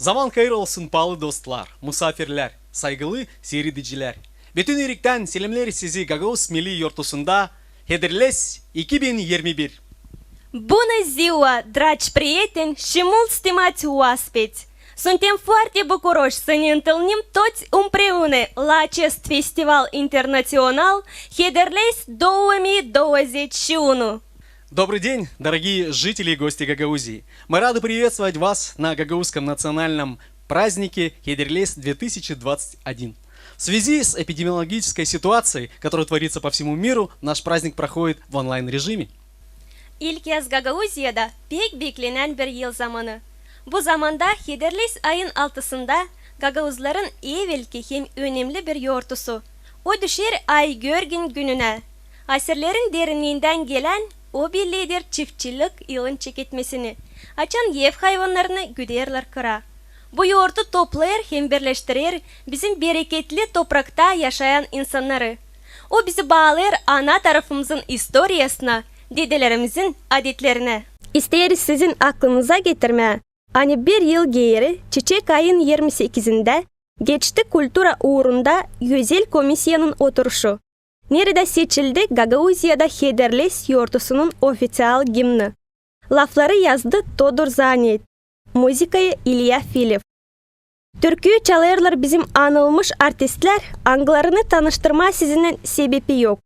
Zaman hayır olsun pahalı dostlar, musafirler, saygılı seyrediciler. Bütün yürekten selamlar sizi Gagavuz Milli Yurtusunda Hederles 2021. Bună ziua, dragi prieteni și mult stimați oaspeți! Suntem foarte bucuroși să ne întâlnim toți împreună la acest festival internațional Hederles 2021. Добрый день, дорогие жители и гости Гагаузии. Мы рады приветствовать вас на Гагаузском национальном празднике Хедерлес 2021. В связи с эпидемиологической ситуацией, которая творится по всему миру, наш праздник проходит в онлайн-режиме. İlk kez Gagavuzya'da pek beklenen bir yıl zamanı. Bu zamanda Hederles ayın 6'sında Gagavuzların evvelki hem önemli bir yortusu. O düşer ay görgün gününe. Asırların derinliğinden gelen o birliğidir çiftçilik yılın çekitmesini. Açan yev hayvanlarını güderler kıra. Bu yoğurtu toplayır hem birleştirir bizim bereketli toprakta yaşayan insanları. O bizi bağlar ana tarafımızın historiasına, dedelerimizin adetlerine. İsteriz sizin aklınıza getirmeye. Hani bir yıl geri Çiçek ayın 28'inde geçti kultura uğrunda Yüzel Komisya'nın oturuşu. Nerede seçildi Gagavuzya'da Hederles yortusunun ofisyal gimni. Lafları yazdı Todor Zaniyet. Müzikayı İlya Filiv. Türküyü çalarlar bizim anılmış artistler, anglarını tanıştırma sizinin sebebi yok.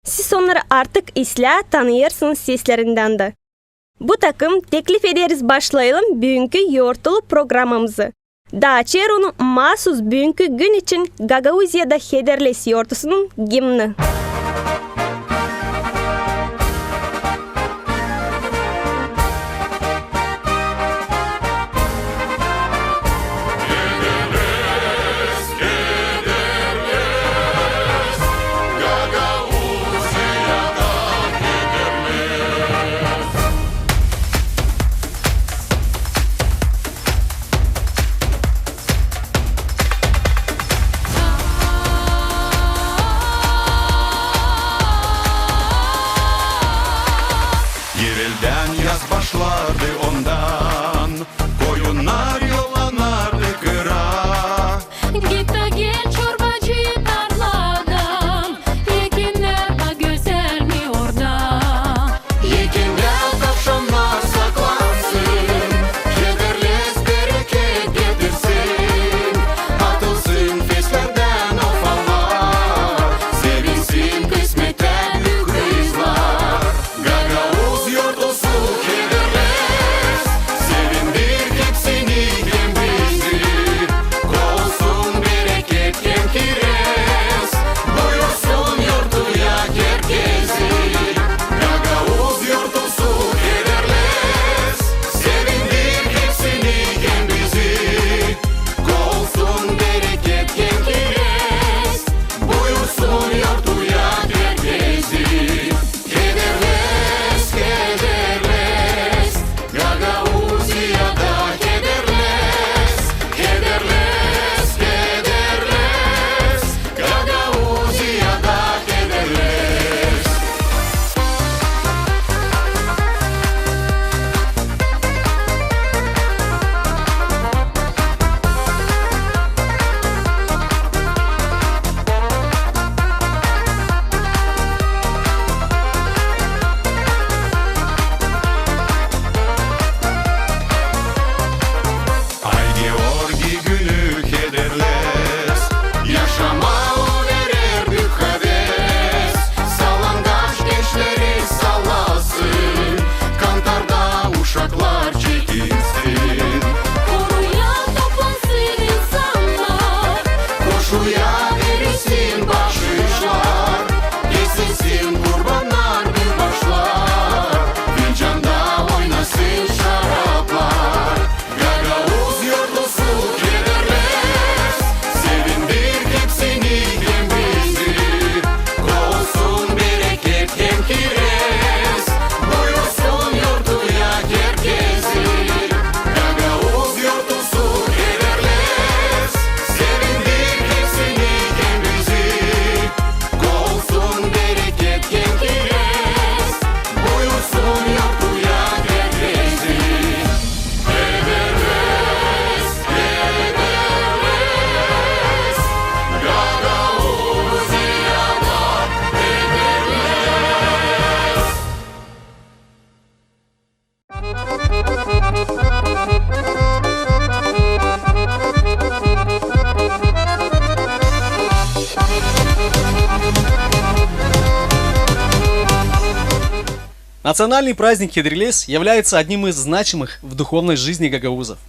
Siz onları artık isla tanıyırsınız seslerinden de. Bu takım teklif ederiz başlayalım bugünkü yortulu programımızı. Daha onu mahsus bugünkü gün için Gagavuzya'da Hederles yortusunun gimni. Национальный праздник Хедрелес является одним из значимых в духовной жизни гагаузов.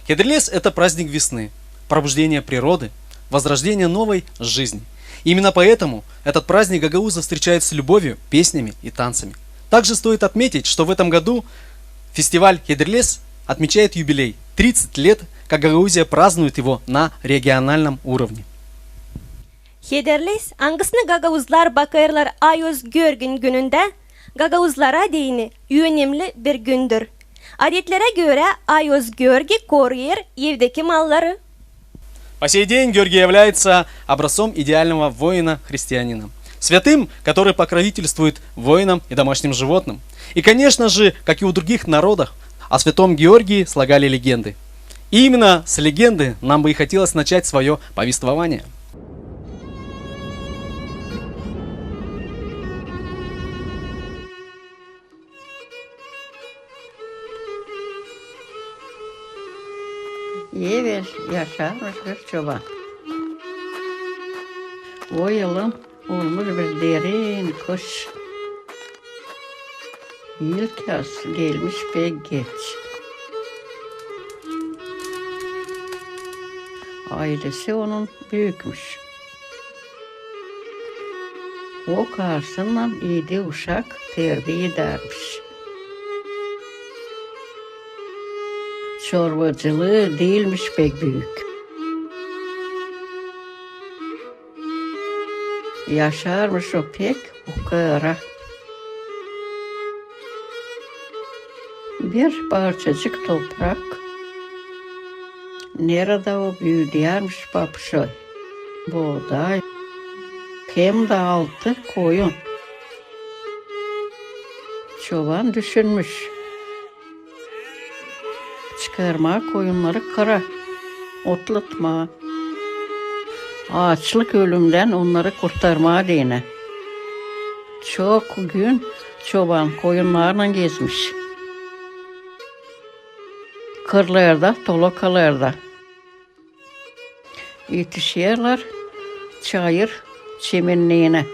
Хедрелес – это праздник весны, пробуждения природы, возрождения новой жизни. Именно поэтому этот праздник гагаузы встречают с любовью, песнями и танцами. Также стоит отметить, что в этом году фестиваль Хедрелес отмечает юбилей – 30 лет, как Гагаузия празднует его на региональном уровне. Hederlis, hangisini Gagavuzlar bakayırlar Ayoz Görgün gününde Gagavuzlara dini önemli bir gündür. Adetlere göre Ayoz Görgü koruyur evdeki malları. По сей день Георгий является образцом идеального воина-христианина. Святым, который покровительствует воинам и домашним животным. И, конечно же, как и у других народов, о святом Георгии слагали легенды. И именно с легенды нам бы и хотелось начать свое повествование. Evvel yaşarmış bir çoban. O yılın olmuş bir derin kış. İlk yaz gelmiş pek geç. Ailesi onun büyükmüş. O karşısından iyiydi uşak terbiye edermiş. Çorbacılığı değilmiş pek büyük. Yaşarmış o pek ukara. Bir parçacık toprak. Nerede o büyüdüyermiş papşoy. Buğday. Hem de altı koyun. Çoban düşünmüş. Çıkarma koyunları kara. Otlatma. Açlık ölümden onları kurtarma diyene. Çok gün çoban koyunlarla gezmiş. Kırlarda, tolokalarda. Yetişiyorlar çayır çemenliğine.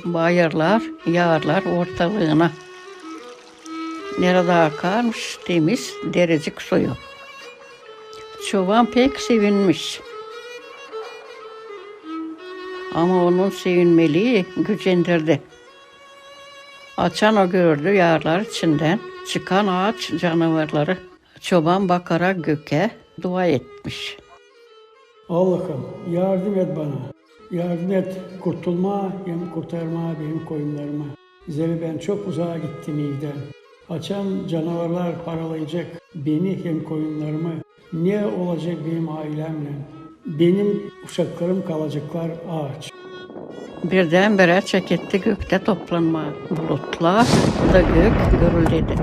Bayırlar, yarlar ortalığına. Nerede akarmış temiz derecik suyu. Çoban pek sevinmiş. Ama onun sevinmeliği gücendirdi. Açan o gördü yarlar içinden çıkan ağaç canavarları. Çoban bakarak göke dua etmiş. Allah'ım yardım et bana. Yardım et kurtulma hem kurtarma benim koyunlarıma. Zeri ben çok uzağa gittim evden. Açan canavarlar paralayacak beni hem koyunlarımı. Ne olacak benim ailemle? Benim uşaklarım kalacaklar ağaç. Birdenbire çeketti gökte toplanma. Bulutlar da gök gürüldedi.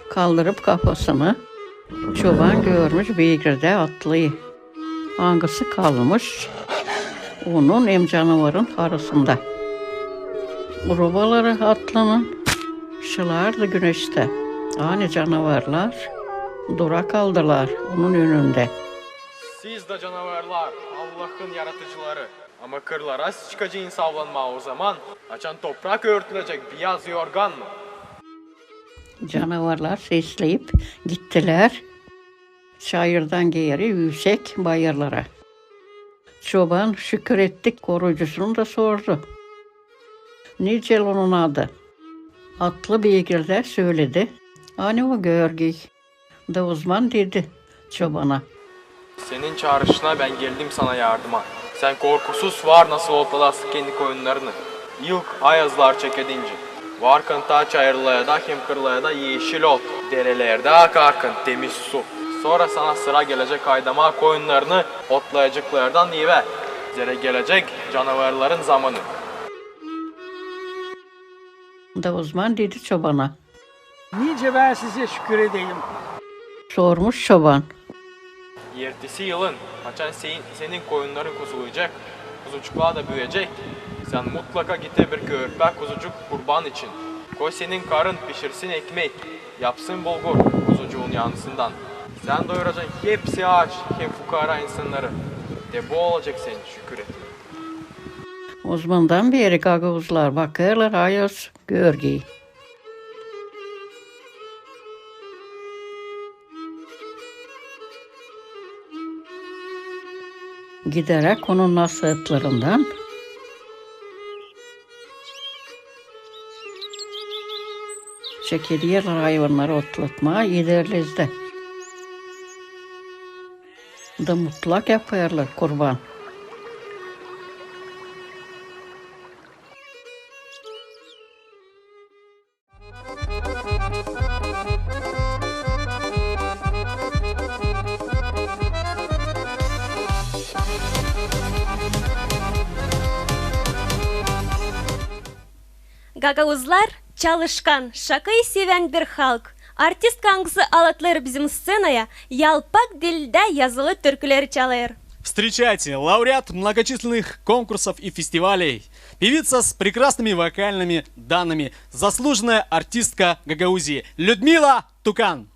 Kaldırıp kafasını çoban görmüş beygirde atlıyı. Hangisi kalmış? Onun hem canavarın arasında. Robaları atlının şılardı güneşte. Ani canavarlar dura kaldılar onun önünde. Siz de canavarlar, Allah'ın yaratıcıları. Ama kırlara siz çıkacağın savlanma o zaman. Açan toprak örtülecek beyaz yorgan mı? Canavarlar sesleyip gittiler. Çayırdan geri yüksek bayırlara. Çoban şükür ettik koruyucusunu da sordu. Nicel onun adı? Atlı beygirler söyledi. Hani o Görgü da uzman dedi çobana. Senin çağrışına ben geldim sana yardıma. Sen korkusuz var nasıl otlalasın kendi koyunlarını. İlk ayazlar çekedince. Varkın ta çayırlaya da hem kırlaya da yeşil ot. Derelerde akarkın temiz su. Sonra sana sıra gelecek aydama koyunlarını otlayacaklardan yive. Zere gelecek canavarların zamanı. Da uzman dedi çobana. Nice ben size şükür edeyim. Sormuş çoban. Ertesi yılın açan senin koyunların kuzulayacak. Kuzucuklar da büyüyecek. Sen mutlaka gite bir körpe kuzucuk kurban için. Koy senin karın pişirsin ekmek. Yapsın bulgur kuzucuğun dünyanısından. Sen doyuracaksın hepsi aç, hem fukara insanları. De bu olacak senin şükür et. O zamandan beri Gagavuzlar bakarlar ayos görgü. Giderek onun nasihatlerinden çekiliyorlar hayvanları otlatmaya giderlizde. Da mutlak yaparlar kurban. Gagavuzlar çalışkan, şakayı seven bir halk. Artist kankısı alatları bizim scenaya yalpak dilde yazılı türküleri çalar. Встречайте, лауреат многочисленных конкурсов и фестивалей, певица с прекрасными вокальными данными, заслуженная артистка Гагаузии Людмила Тукан.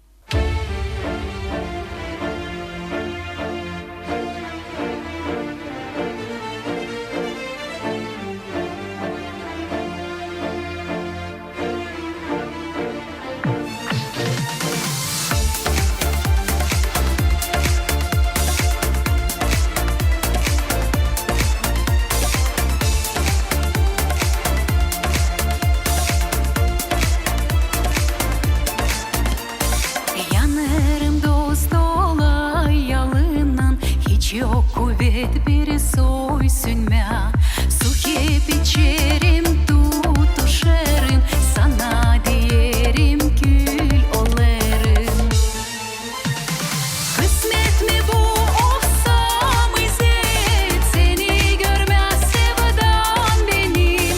Yanarım dost olayalından, hiç yok kuvvet bir soy sünme. Su hep içerim, tutuşarım, sana diyerim gül olarım. Kısmet mi bu olsam izet, seni görmez sevdan benim.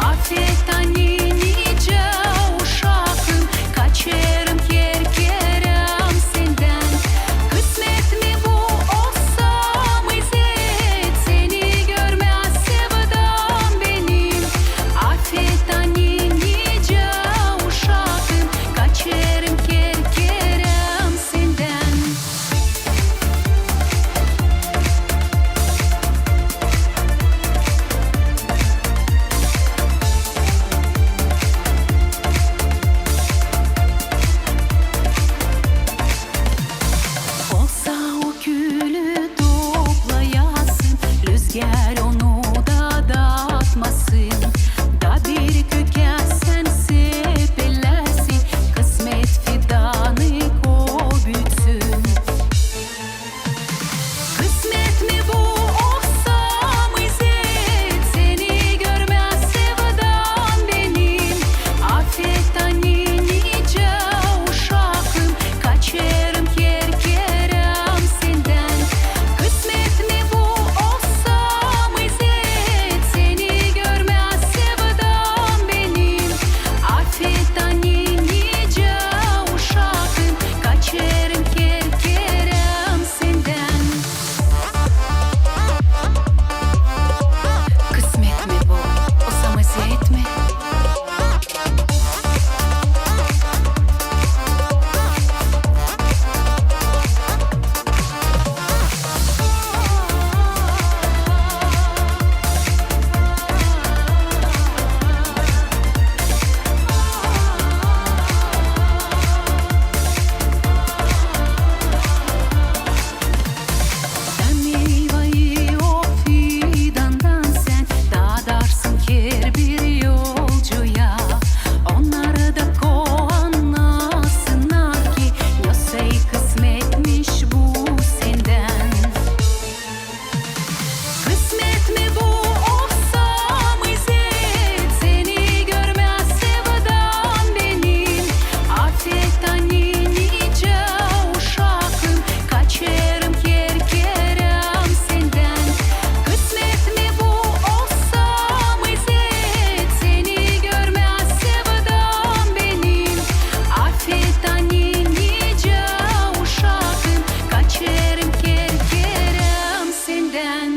Afetten nice uşakım, kaçarım kerkerem senden. Kısmet mi bu olsam izet, seni görmez sevdan benim. Afetten nice uşakım, kaçarım kerkerem senden. Olsa o külü toplayasın, rüzgar onu da dağıtmasın. Da bir kökersen sepelersin, kısmet fidanı kovütsün. Kısmet mi bu olsam izet, seni görmez sevdan benim. Afetten nice uşakım, kaçarım kerkerem senden. Kısmet mi bu olsam izet, seni görmez sevdan benim. Afetten nice uşakım, kaçarım kerkerem senden. Kısmet mi bu olsam izet mi? Sen meyveyi o fidandan sen dağdarsın ker bir yolcuya. Onları da kovanlasınlar ki yosey kısmetmiş bu senden. Kısmet mi bu olsam izet, seni görmez sevdan benim. Afetten nice uşakım, kaçarım kerkerem senden. Kısmet mi bu olsam izet, seni görmez sevdan benim. Afetten nice uşakım, kaçarım kerkerem senden.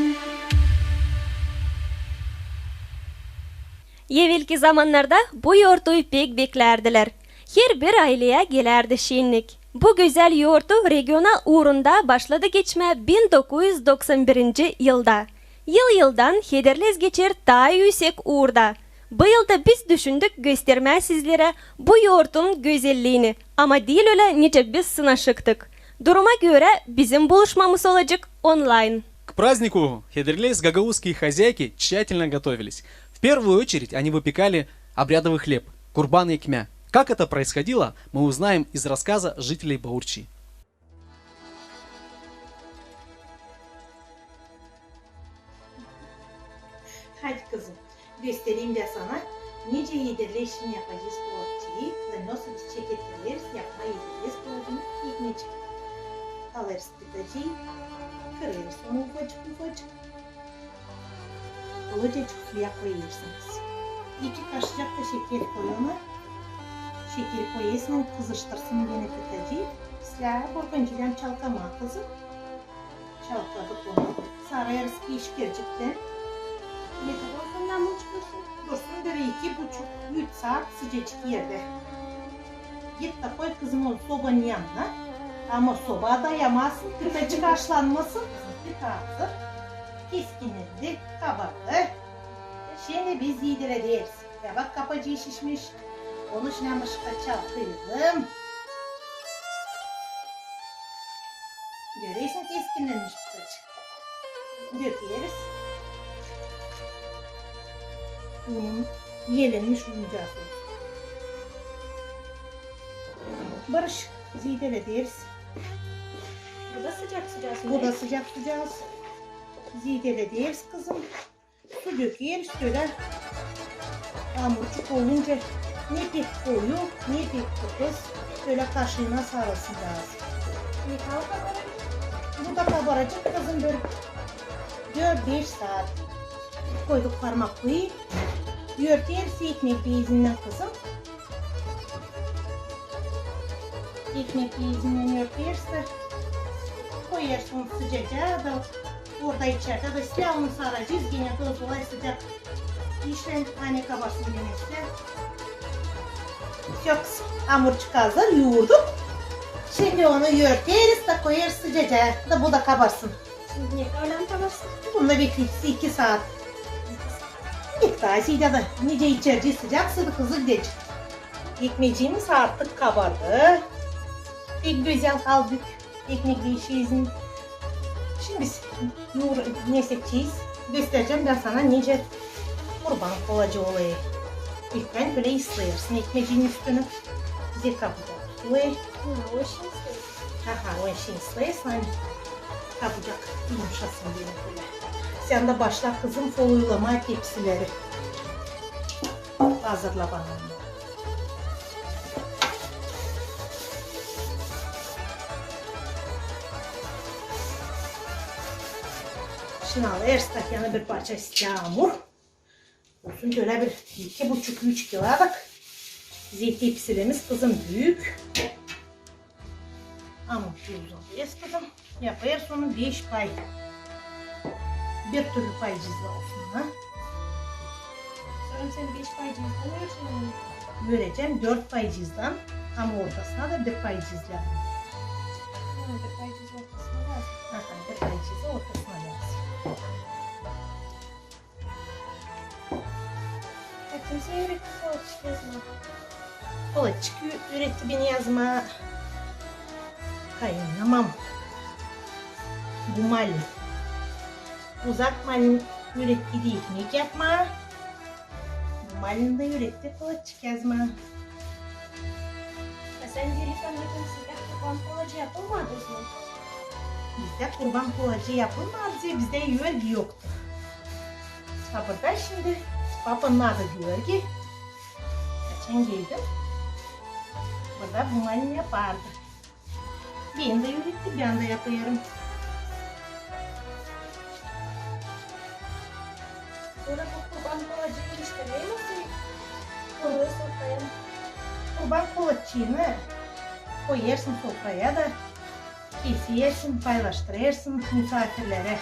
Evvelki zamanlarda bu yortuyu pek beklerdiler. Her bir aileye gelerdi şenlik. Bu güzel yoğurdu regional uğrunda başladı geçme 1991 yılda. Yıldan Hederles geçer daha yüksek uğurda. Bu yılda biz düşündük göstermeye sizlere bu yoğurtun güzelliğini. Ama değil öyle nice biz sınaşıktık. Duruma göre bizim buluşmamız olacak online. К празднику Хедерлейс гагаузские хозяйки тщательно готовились. В первую очередь они выпекали обрядовый хлеб, курбан и кмя. Как это происходило, мы узнаем из рассказа жителей Баурчи. Hadi kızım, göstereyim de sana. Nice yedirleşim yapacağız bu ortayı ve nasıl biz çeketleri yapma yediririz bu ortayı ekmecik. Alırız tıkacıyı, kırarız onu ufacık. Olacacık suya koyuyorsunuz. 2 kaşık da şeker koyuna. Şeker koyuyorsun, kızıştırsın beni tıkacıyı. Silah korkuncudan çalkama kızım. Çalkadık onu. Sararız pişkircikten. Ne kadar ondan mı çıkıyorsun? Dursun böyle 2,5-3 saat sıcacık yerde. Git de koy kızım o sobanın yanına. Ama soba dayamazsın, kıtacık haşlanmasın. Bir tarafı keskinirdi, kabardı. Şimdi biz yedireceğiz. Ya bak kapacığı şişmiş. Onu şimdi ışıkta çalkıyordum. Görüyorsun keskinlenmiş kıtacık. Döküyoruz. Yelenmiş oyuncağız. Barış, zidele deriz. Bu da sıcak. Bu da sıcak. Zidele deriz kızım. Su dökeriz şöyle. Hamurcuk olunca ne pek koyu ne pek kıpız. Şöyle kaşığına sarılsın lazım. Bu da kabaracak kızım böyle 4-5 saat. Koyduk parmak koyup. Yörteriz ekmek bezinden kızım. Ekmek bezinden yörteriz de koyarsın sıcaca da orada içeride de silahını saracağız. Yine doz olay sıcak. İşte hani kabarsın yine işte. Yok hamurcuk hazır yoğurduk. Şimdi onu yörteriz de koyarız sıcaca da bu da kabarsın. Şimdi ne kadar kabarsın? Bunda bekleyeceğiz 2 saat. Miktarıyla da nice içerici sıcak sıvı kızı gidecek. Ekmeğimiz artık kabardı. Bir güzel aldık ekmekli şeyizin. Şimdi biz ne seçeceğiz? Göstereceğim ben sana nice kurban kolacı olayı. İlk ben böyle ıslayırsın ekmeğin üstünü. Bize kapacak. O işin O işin ıslayırsan kapacak. Yumuşasın diye böyle. Sen de başla kızım folyoylama tepsileri. Hazırla bana. Şimdi al her stakyanı bir parça hamur. Olsun şöyle bir 2,5-3 kilolık. Zeyt tepsilerimiz kızım büyük. Hamur tuzlayacağız kızım. Yapayız onu 5 pay. Bir türlü paycızla olsun ha. Sonra sen 5 paycızdan ölçün. Vereceğim 4 paycızdan ama ortasına da bir paycızla. Bir paycız ortasına lazım. Bir paycızı ortasına lazım. Kimse yürekli soğuk yazma. Kolaçık üretti beni yazma. Kaynamam. Bu malin. Uzak malin ürettiği ekmek yapma. Bu malin de üretti kolaçık yazma. Sen gelirsen bakın sıcak kurban kolacı yapılmadı mı? Bizde kurban kolacı yapılmadı. Bizde yörgü yoktu. Burada şimdi babanın adı yörgü. Geçen geldim. Burada bu malin yapardı. Ben de üretti, ben de yapıyorum. Sonra bu kurban kolacı ilişkileri nasıl koyuyor sofraya? Kurban kolaçığını koyarsın sofraya da kesiyorsun, paylaştırırsın misafirlere.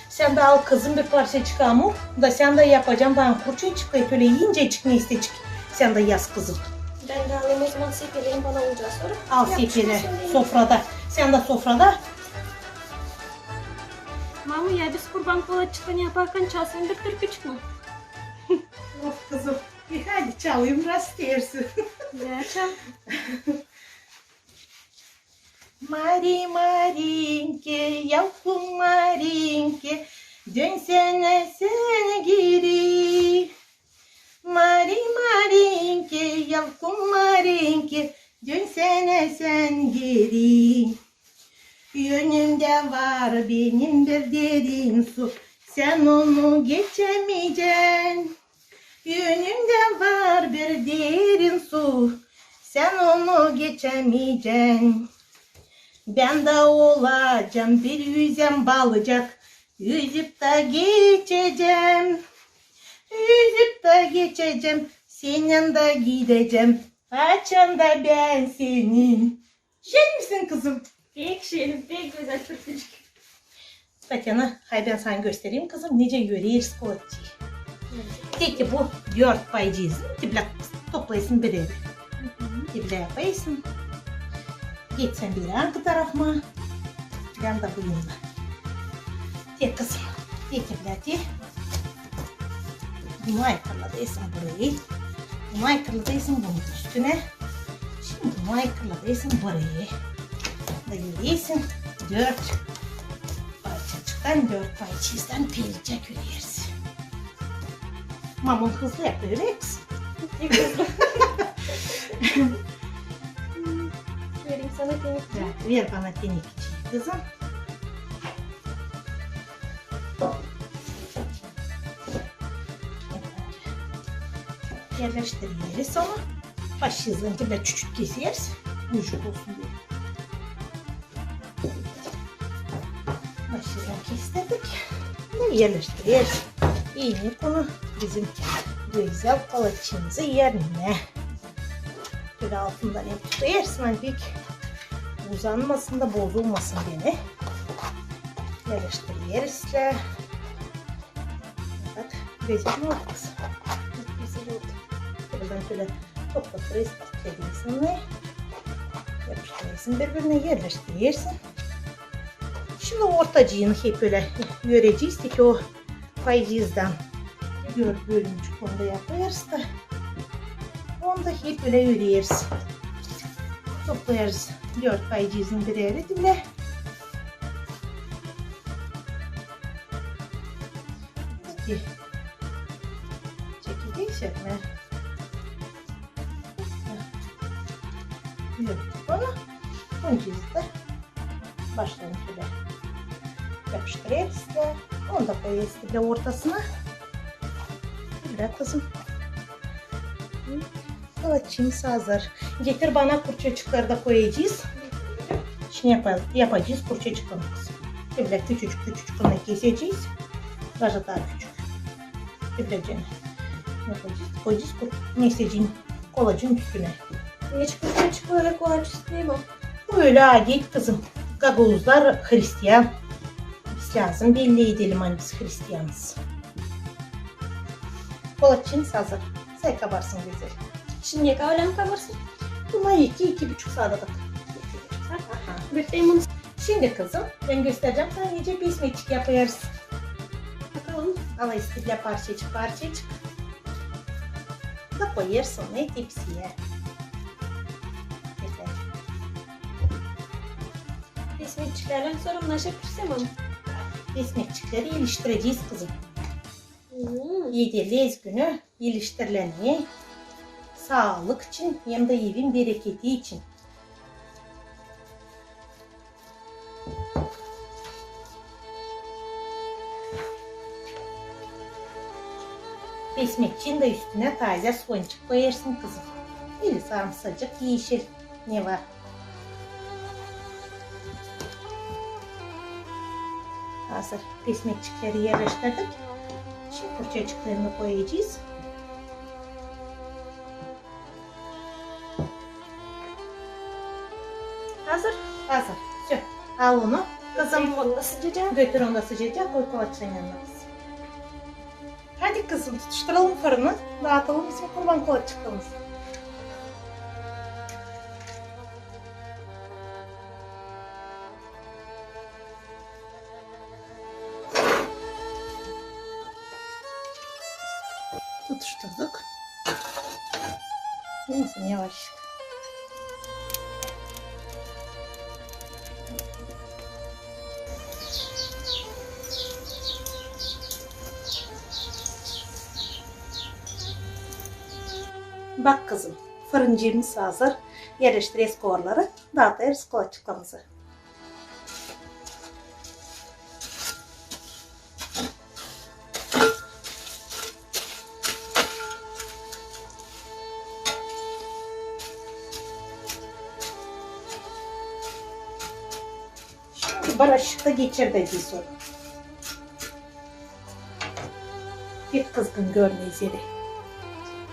Sen de al kızım bir parçacık hamur da sen de yapacağım ben kurçun çıkayım öyle incecik neyse çık. Sen de yaz kızım. Ben de alayım o zaman sepeleyin bana olacağı sonra. Al sepele sofrada. Sen de sofrada. Mamu ya biz kurban kolaçıklarını yaparken çalsın bir tür küçük mü? Of kızım. Hadi çalayım rast dersin. Ya çal. Mari Marinke, yavrum Marinke, dönsene sen geri. Mari Marinke, yavrum Marinke, dönsene sen geri. Yönümde var benim bir derin su, sen onu geçemeyeceksin. Yönümde var bir derin su, sen onu geçemeyeceksin. Ben de olacağım bir yüzem balıcak, yüzüp de geçeceğim. Yüzüp de geçeceğim, senin de gideceğim. Açan da ben senin. Şey misin kızım? Pek şirin, pek güzel türkücük. Tatyana, hay ben sana göstereyim kızım. Nece yürüyüz kolaçıyı. Peki bu 4 paycıyız. Tiple toplayasın bir evi. Tiple yapayısın. Git sen bir arka tarafıma. Ben de bu yanına. Tek kızım. Tek tipleti. Bunu aykırladıysın burayı. Bunu aykırladıysın bunun üstüne. Şimdi bunu aykırladıysın burayı. Da yürüyüsün. 4 parçacıktan 4 payçızdan pelecek yürüyersin. Mamon hızlı yapıyor hepsi. Vereyim sana tenik. Ver bana tenik kızım. Yerleştiririz sonra baş yazınca da küçük keseriz. Yumuşak olsun diye. Baş yazını kestirdik. Ve yerleştiririz. İğne konu bizim güzel kolaçımızı yerine. Böyle altından hep tutuyorsun hani pek uzanmasın da bozulmasın gene. Yerleştiririz. Bak güzel mi oldu kızım? Güzel oldu. Buradan şöyle toplatırız. Dediğinsinle yapıştırırsın. Birbirine yerleştirirsin. Şimdi ortacığını hep böyle göreceğiz ki o paycızdan bölümcük onu da yaparız da onu da hep böyle yürüyeriz. Toplayarız 4 paycızın bir yere dile. Çekildiysek mi? Yürüdük onu. Buncayızı da başlayalım şöyle yapıştırıyoruz da onu da koyuyoruz bile ortasına. Böyle kızım. Kolaçımız hazır. Getir bana kurçacıkları da koyacağız. Şimdi yapacağız kurçacıklarını kızım. Böyle küçücük onu keseceğiz. Biraz daha küçük. Böylece yapacağız. Koyacağız mesajın kolacın üstüne. Hiç kurçacıklara kolaç isteyeyim o. Böyle adet kızım. Gagavuzlar Hristiyan. Biz lazım belli edelim hani biz Hristiyanız. Kolaçımız hazır. Sen kabarsın güzel. Şimdi kavlem kabarsın. Buna 2-2,5 saat bak. Götüreyim bunu. Şimdi kızım ben göstereceğim sana iyice besmekçik yaparız. Bakalım. Al istiyle parçacık. Da koyarsın ne tepsiye. Besmekçilerle sorumlaşıp pirsem onu. Besmekçikleri iliştireceğiz kızım. 7 günü iliştirilenmeyi sağlık için hem de evin bereketi için. Besmekçinin de üstüne taze soğancık koyarsın kızım. Bir sarımsacık yeşil ne var? Hazır besmekçikleri yerleştirdik. Şimdi kurçacıklarını koyacağız. Hazır. Hazır. Sür. Al onu. Kızım Onu da sıcacağım. götür onu da sıcacık koy kolaçların yanına kızım. Hadi kızım tutuşturalım fırını. Dağıtalım bizim kurban kolaçıklarımızı. tutuşturduk. Neyse yavaş. Bak kızım, fırıncımız hazır. Yerleştiririz kovarları, dağıtırız kolaçıklamızı. Şimdi barışıkta geçir dediği soru. Bir kızgın görmeyiz yeri.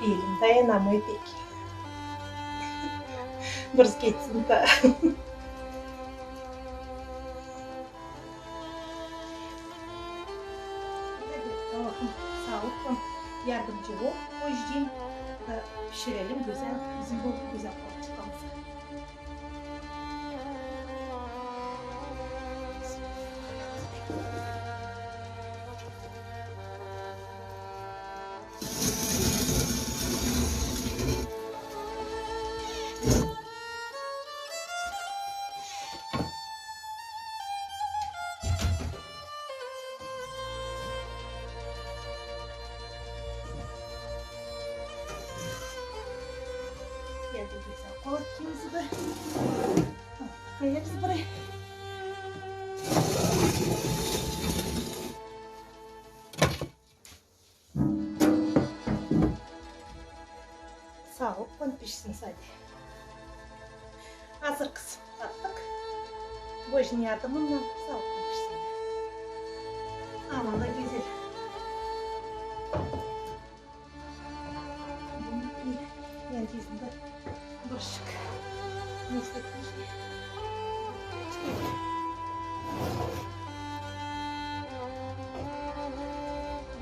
Elim dayanamıyor pek. Biraz geçsin de. Allah'ım sağlıkla yardımcı ol. O yüzden pişirelim güzel. Bizim bu güzel çıkamızı. Geldi güzel kolatçımızı da koyarız buraya. Sağlıkla pişsin sadece. Hazır kızım. Attık. Bojun yardımıyla sağlıkla pişsin. Aman da güzel. Yani yüzünde bulaşık. Neyse bir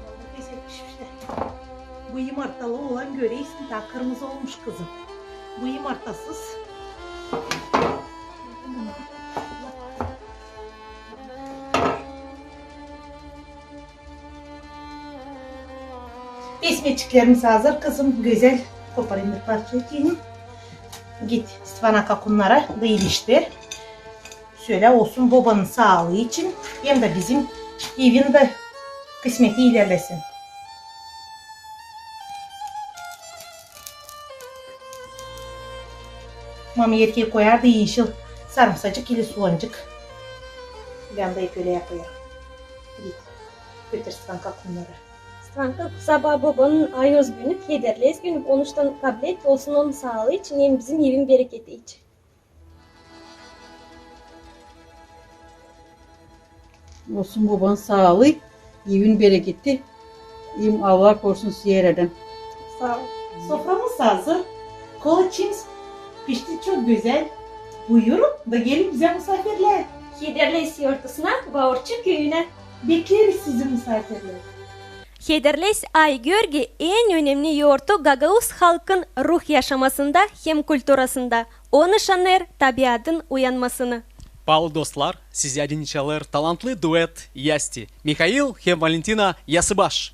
Vallahi güzel pişmişler. Bu yumurtalı olan göreysin daha kırmızı olmuş kızım. Bu yumurtasız. Besmeçiklerimiz hazır kızım. Güzel. Koparayım bir parça etini. Git ıspanaka kunlara da iliştir. Şöyle olsun babanın sağlığı için. Hem de bizim evin de kısmeti ilerlesin. Mama erkeğe koyar da yeşil sarımsacık ili soğancık. Ben de hep öyle yapıyorum. Git götür ıspanaka kunlara. Stranka sabah babanın ayyoz günü, kederliyiz günü. Onuştan kabul et, olsun onun sağlığı için, hem bizim evin bereketi için. Olsun babanın sağlığı, evin bereketi. İyim Allah korusun siyereden. Sağ ol. Soframız hazır. Kolaçımız pişti çok güzel. Buyurun da gelin bize misafirler. Kederliyiz yortusuna, Bağırçı köyüne. Bekleriz sizi misafirler. Kederliyiz Aygörge en önemli yoğurtu Gagauz halkın ruh yaşamasında hem kültürasında. Onu şanır tabiatın uyanmasını. Paul dostlar, sizce dinleyiciler talantlı duet Ясти. Михаил hem Valentina Ясыбаш.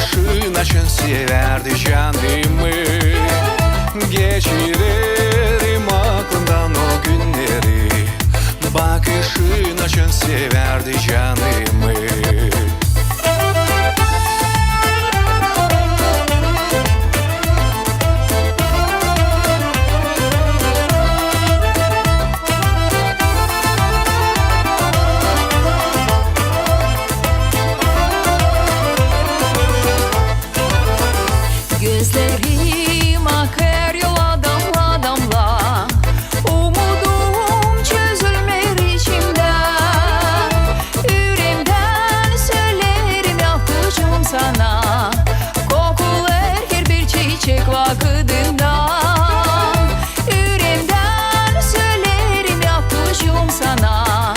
Bakışın için severdi canımı. Geçiririm aklımdan o günleri. Bakışın için severdi canımı. Gözlerim akar yola damla damla, umudum çözülmer içimde. Yüreğimden söylerim yaptığım sana, kokular her bir çiçek vakıdından. Yüreğimden söylerim yaptığım sana,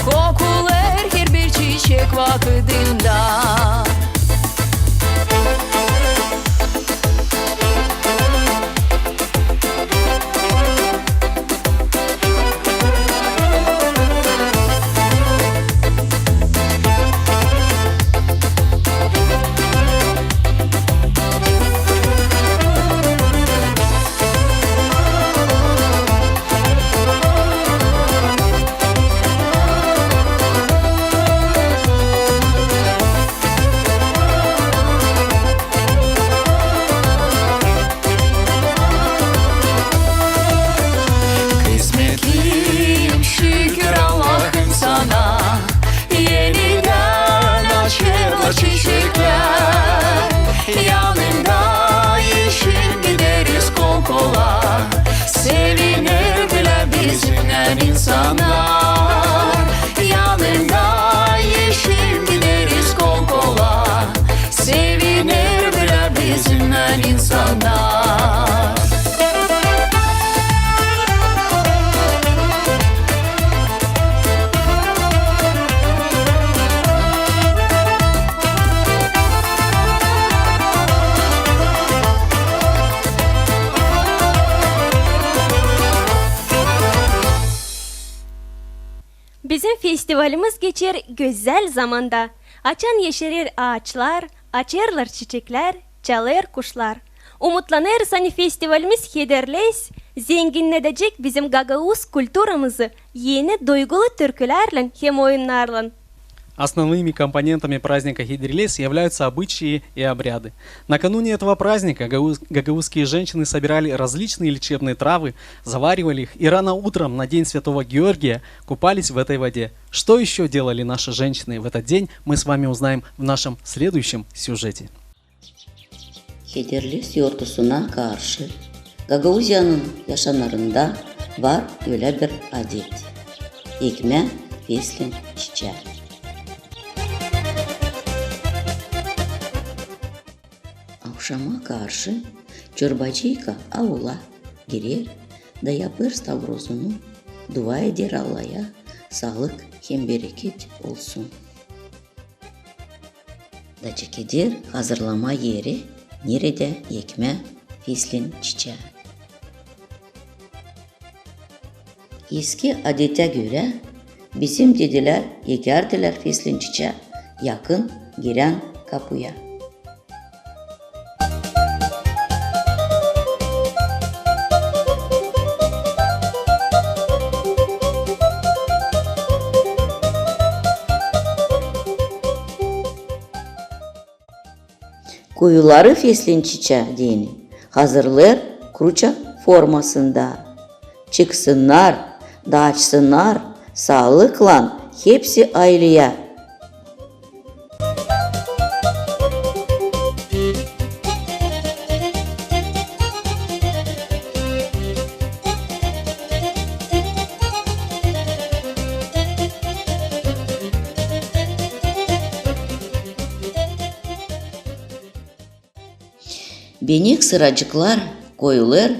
kokular her bir çiçek vakıdından. Kısmetliyim şükür Allah'ım sana. Yeniden açılır çiçekler. Yanında yeşil gideriz kol kola. Sevinir bile bizimle insanlar. Yanında yeşil gideriz kol kola. Sevinir bile bizimle insanlar. Bizim festivalimiz geçer güzel zamanda. Açan yeşerir ağaçlar, açarlar çiçekler, çalar kuşlar. Umutlanırız hani festivalimiz hederleyiz, zenginledecek bizim Gagauz kültürümüzü yeni duygulu türkülerle hem oyunlarla. Основными компонентами праздника Хидерлес являются обычаи и обряды. Накануне этого праздника гагаузские женщины собирали различные лечебные травы, заваривали их и рано утром на День Святого Георгия купались в этой воде. Что еще делали наши женщины в этот день, мы с вами узнаем в нашем следующем сюжете. Hederles yortusuna karşı Gagauzyanın yaşamlarında var öyle bir adet. Ekme, feslen, çiçeği. Akşama karşı çorbacıyka avula girer da yapır stavrozunu, dua eder Allah'a sağlık hem bereket olsun. Da çekilir hazırlama yeri nerede ekme, feslen, çiçeği. Eski adete göre bizim dediler yekerdiler feslen çiçeği yakın giren kapıya. Kuyuları feslen çiçeği dini hazırlar kruça formasında. Çıksınlar, da açsınlar, sağlıkla hepsi aileye. Benik sıracıklar koyulur,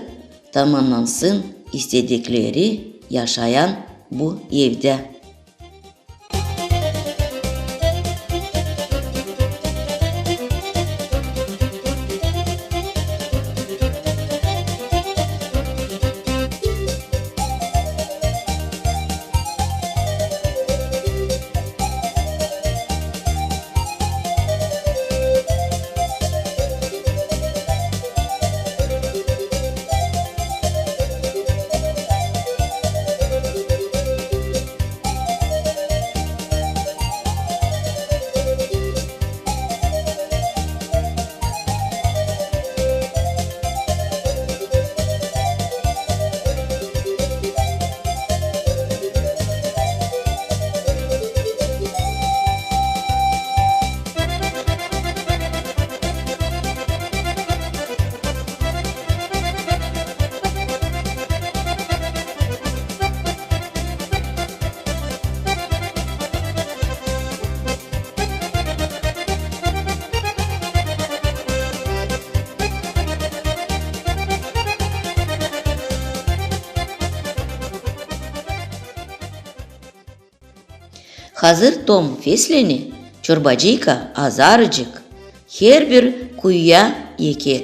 tamamlansın istedikleri yaşayan bu evde. Hazır Tom fesleni çorbacıyka azarıcık, her bir kuyuya yeker.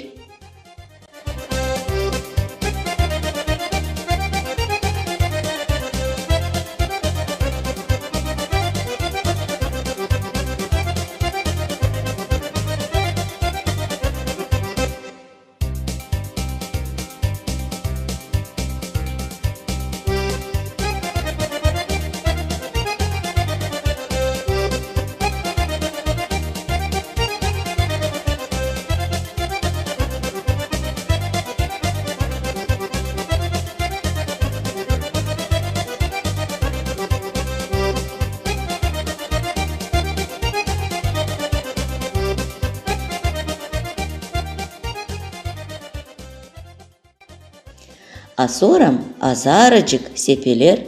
Asoram azarıcık sepeler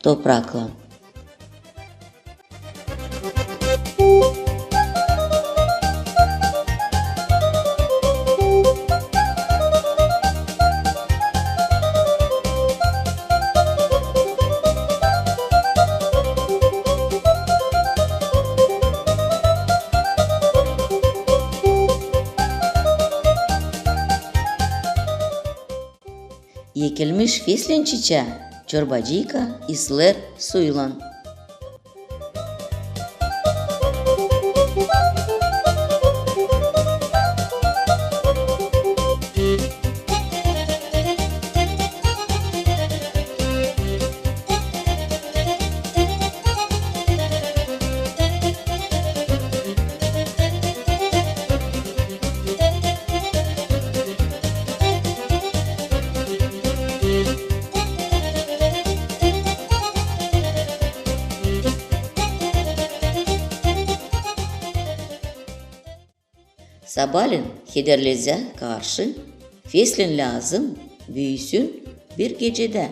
toprakla. Yekilmiş feslençiçe çorbacıyka isler suylan. Sabahleyin hederleze karşı feslen lazım büyüsün bir gecede.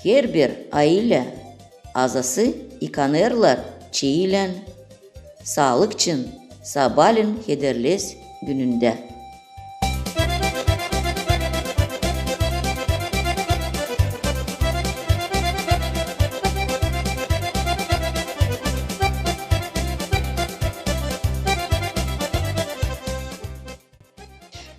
Her bir aile azası yıkanırlar çiğilen, sağlık için sabahleyin hederles gününde.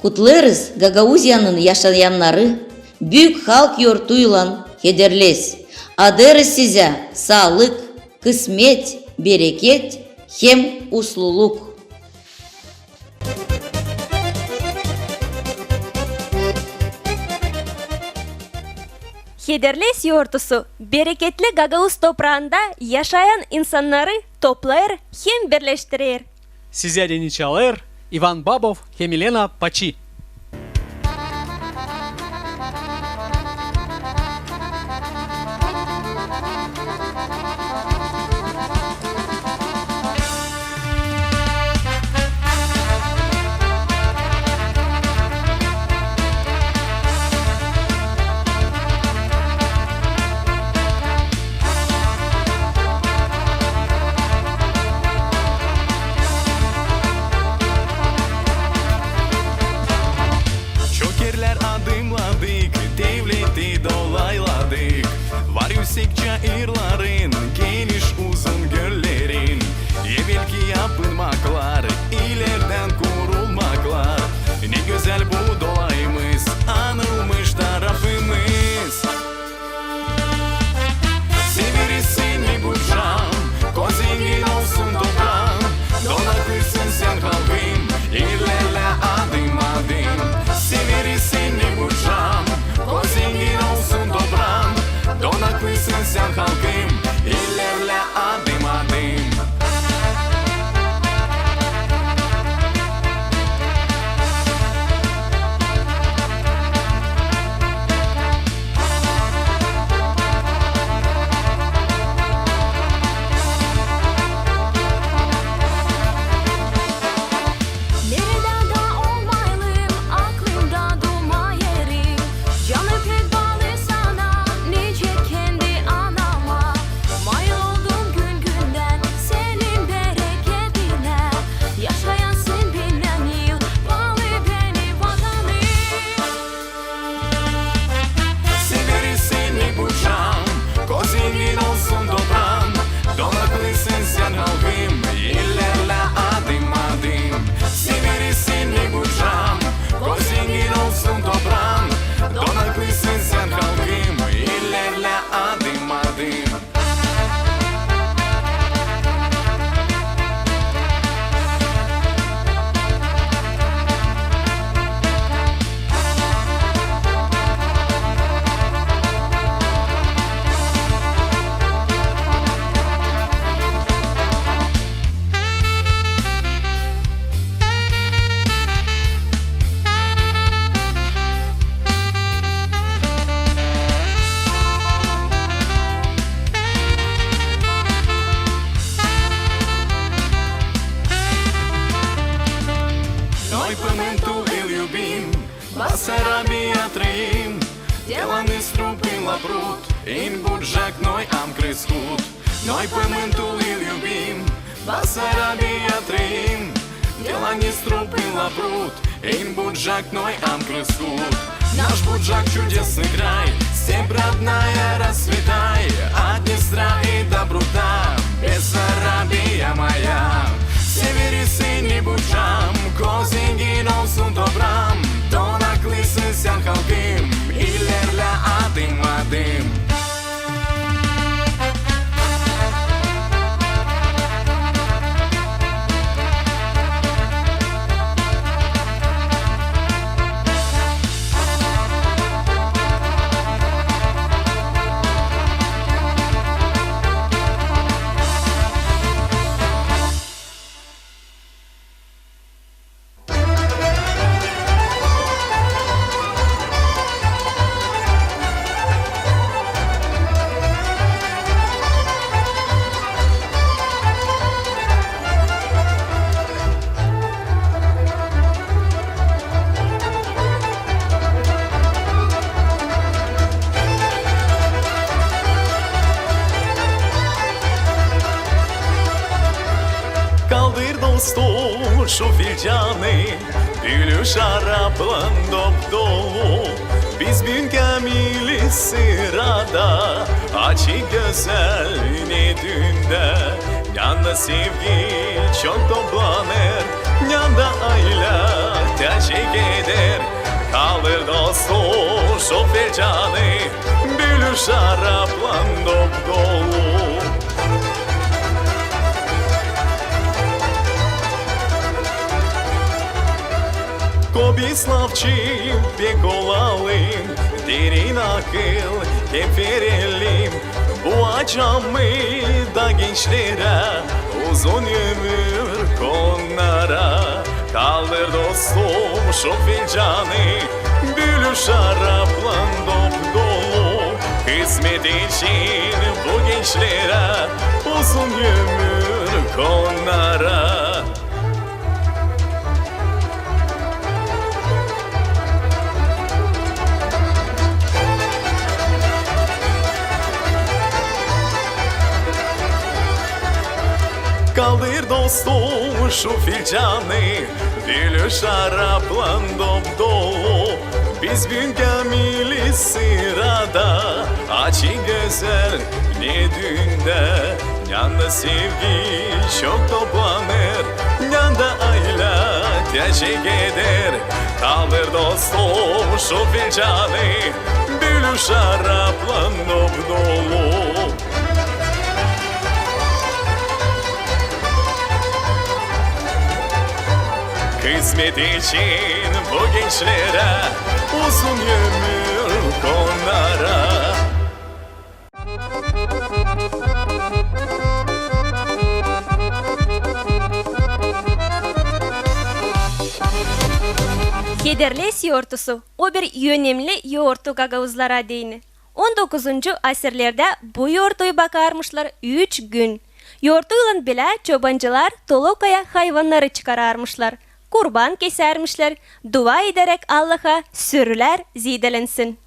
Kutlarız Gagauzya'nın yaşayanları büyük halk yurtuyla hederles. Adırız size sağlık, kısmet, bereket hem usluluk. Hederles yurtusu bereketli Gagauz toprağında yaşayan insanları toplar hem birleştirir. Size deni çalır Ivan Babov hem Elena Paçi. Yüksek çayırların, geniş uzun göllerin, evvelki yapılmaklar, ileriden kurulmaklar. Ne güzel bu dolayımız, anılmış tarafımız. Severiz seni bu can, kozengin olsun toprağın, donatırsın sen halkım, ilerle adım adım. Severiz seni bu can, kozengin olsun toprağın, donatırsın sen halkım, Vasarabia trăim, de la Nistru până la Prut, în Bujac noi am crescut, noi pământul îl iubim. Vasarabia trăim, de la Nistru până la Prut, în Bujac noi am crescut. Наш Буджак чудесный край, степь родная, расцветай, от Днестра и до Прута, Бессарабия моя. Севери синий Буджам, Козингинов Сунтобрам, Donaklı sen halkım, ilerle adım adım. Dostum şu filcanı, gülü şaraplan dop dolu. Biz büngemili sırada, açık güzel ne dünde. Yanda sevgi çok toplanır, yanda ayla teşvik eder. Kalır dostum şu filcanı, gülü şaraplan dop dolu. Kobislavçıyım, pek olalım, derin akıl, hep verelim. Bu acamı da gençlere, uzun ömür konlara. Kaldır dostum şu fincanı, gülü şaraplan dop dolu. Hizmet için bu gençlere, uzun ömür konlara. Kaldır dostum şu filcanı, gülü şaraplan dop dolu. Biz büngemili sırada, açık güzel ne dünde. Yanda sevgi çok toplanır, yanda ayla teşvik eder. Kaldır dostum şu filcanı, gülü şaraplan dop dolu. Hizmet için bu gençlere, uzun ömür onlara. Hederles yoğurtusu, o bir önemli yoğurtu Gagavuzlara deyini. 19. asırlarda bu yoğurtuyu bakarmışlar 3 gün. Yoğurtuyla bile çobancılar Tolokaya hayvanları çıkararmışlar. Kurban kesermişler, dua ederek Allah'a sürüler zidelensin.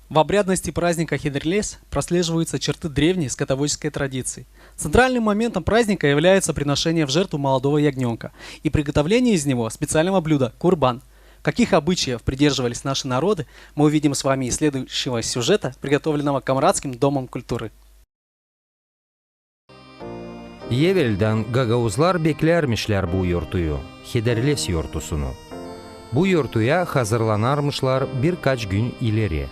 В обрядности праздника Хедерлес прослеживаются черты древней скотоводческой традиции. Центральным моментом праздника является приношение в жертву молодого ягненка и приготовление из него специального блюда – курбан. Каких обычаев придерживались наши народы, мы увидим с вами из следующего сюжета, приготовленного Камрадским домом культуры. Evvelden Gagavuzlar beklermişler bu yortuyu, Hederles yortusunu. Bu yortuya hazırlanarmışlar birkaç gün ileri.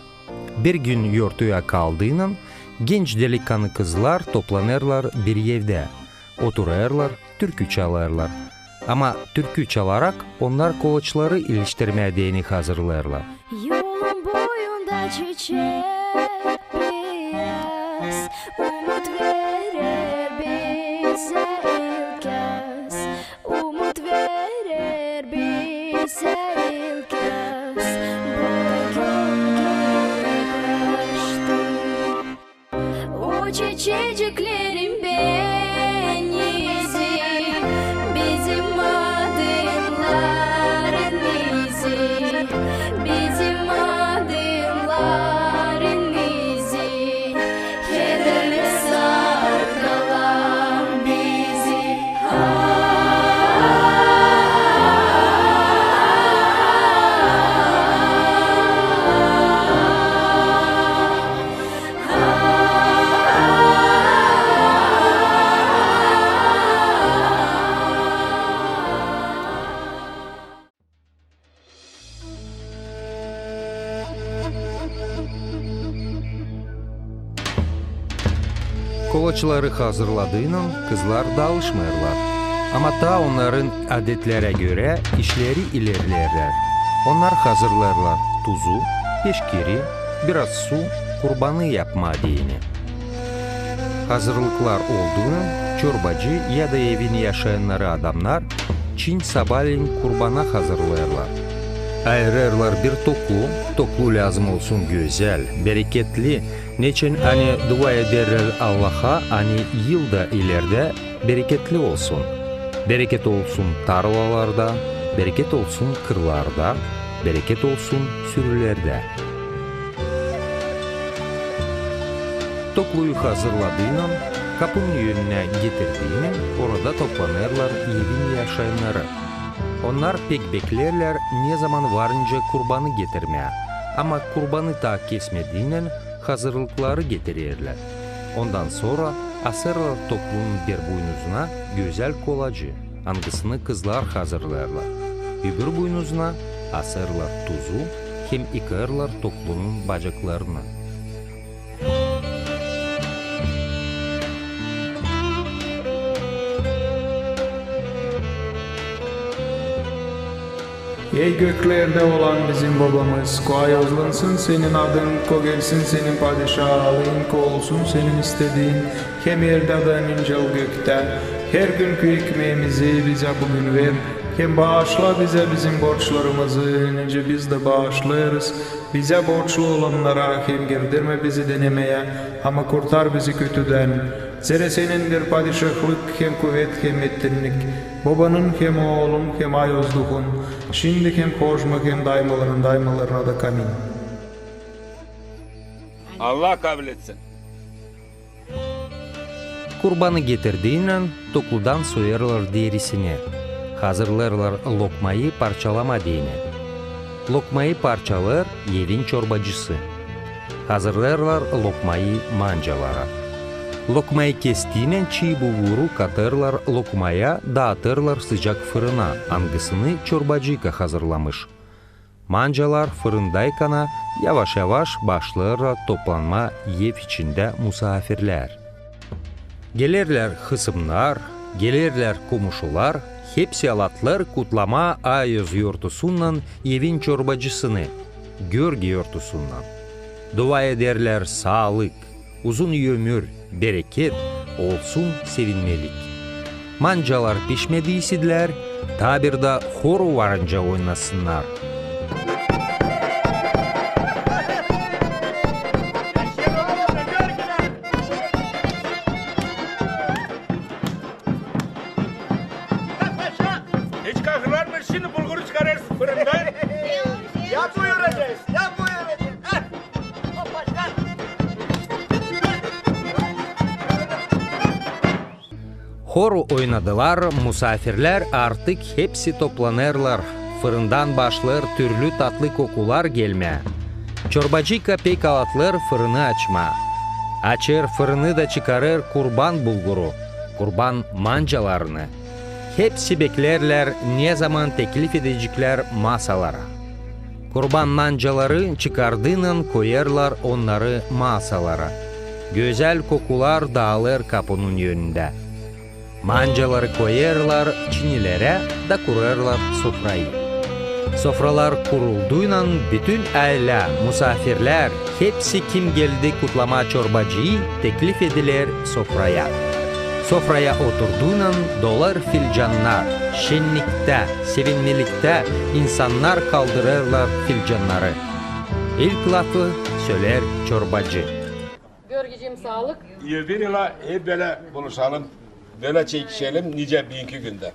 Bir gün yortuya kaldığında genç delikanlı kızlar toplanırlar bir evde. Otururlar, türkü çalarlar. Ama türkü çalarak onlar kılıçları iliştirmediğini hazırlarlar. Yolun boyunda çiçek beyaz, umut verir bize ilk kez, umut verir bize ilk kez. O çiçeciklerin benizi, bizim adımların izi. kolaçıları hazırladığının kızlar dağılışmıyorlar. Ama ta onların adetlere göre işleri ilerlerler. Onlar hazırlarlar tuzu, peşkiri, biraz su, kurbanı yapma diyeni. Hazırlıklar olduğunu çorbacı ya da evini yaşayanları adamlar Çin sabahleyin kurbana hazırlarlar. Ayırırlar bir toklu lazım olsun güzel, bereketli. Neçin hani dua ederler Allah'a hani yılda ileride bereketli olsun. Bereket olsun tarlalarda, bereket olsun kırlarda, bereket olsun sürülerde. Tokluyu hazırladığının kapının yönüne getirdiğini orada toplanırlar evin yaşayanları. Onlar pek beklerler ne zaman varınca kurbanı getirmeye. Ama kurbanı ta kesmediğinden hazırlıkları getirirler. Ondan sonra asırlar tokluğun bir boynuzuna güzel kolacı, hangisini kızlar hazırlarlar. Öbür boynuzuna asırlar tuzu, hem yıkarlar tokluğun bacaklarını. Ey göklerde olan bizim babamız, koayozlansın senin adın, ko gelsin senin padişahlığın, ko olsun senin istediğin, hem yerde da incel gökte. Her günkü ekmeğimizi bize bugün ver, hem bağışla bize bizim borçlarımızı, nece biz de bağışlarız. Bize borçlu olanlara hem girdirme bizi denemeye, ama kurtar bizi kötüden. Zere senindir padişahlık, hem kuvvet hem ettinlik, babanın hem oğlun hem ayozluğun, şimdi hem hoşmak hem daymalarına da kamin. Allah kabul etsin. Kurbanı getirdiğinden tokludan soyarlar derisini. Hazırlarlar lokmayı parçalama diyene. Lokmayı parçalar evin çorbacısı. Hazırlarlar lokmayı mancalara. Lokmayı kestiğinden çiğ bulguru katırlar lokmaya, dağıtırlar sıcak fırına, hangisini çorbacıka hazırlamış. Mancalar fırındaykana yavaş yavaş başlarlar toplanma ev içinde misafirler. Gelirler hısımlar, gelirler komşular, hepsi alatlar kutlama ayız yurtusundan evin çorbacısını, görgü yurtusundan. Dua ederler sağlık, uzun ömür, bereket olsun sevinmelik. Mancalar pişmediysiler, tabirde horu varınca oynasınlar. Hiç kalkırlar mı şimdi bulguru çıkarırsın fırından? Ya buyuracağız, ya buyuracağız. Horu oynadılar, misafirler artık hepsi toplanırlar. Fırından başlar türlü tatlı kokular gelmeye. Çorbacıka pek alatlar fırını açma. Açır fırını da çıkarır kurban bulguru, kurban mancalarını. Hepsi beklerler ne zaman teklif edecekler masalara. Kurban mancaları çıkardığından koyarlar onları masalara. Güzel kokular dağılır kapının yönünde. Mancaları koyarlar çinilere da kurarlar sofrayı. Sofralar kurulduğuyla bütün aile, misafirler hepsi kim geldi kutlama çorbacıyı teklif edilir sofraya. Sofraya oturduğuyla dolar filcanlar, şenlikte, sevinmelikte insanlar kaldırırlar filcanları. İlk lafı söyler çorbacı. Görgeciğim sağlık. Bir yıla hep böyle buluşalım, böyle çekişelim nice büyük günde.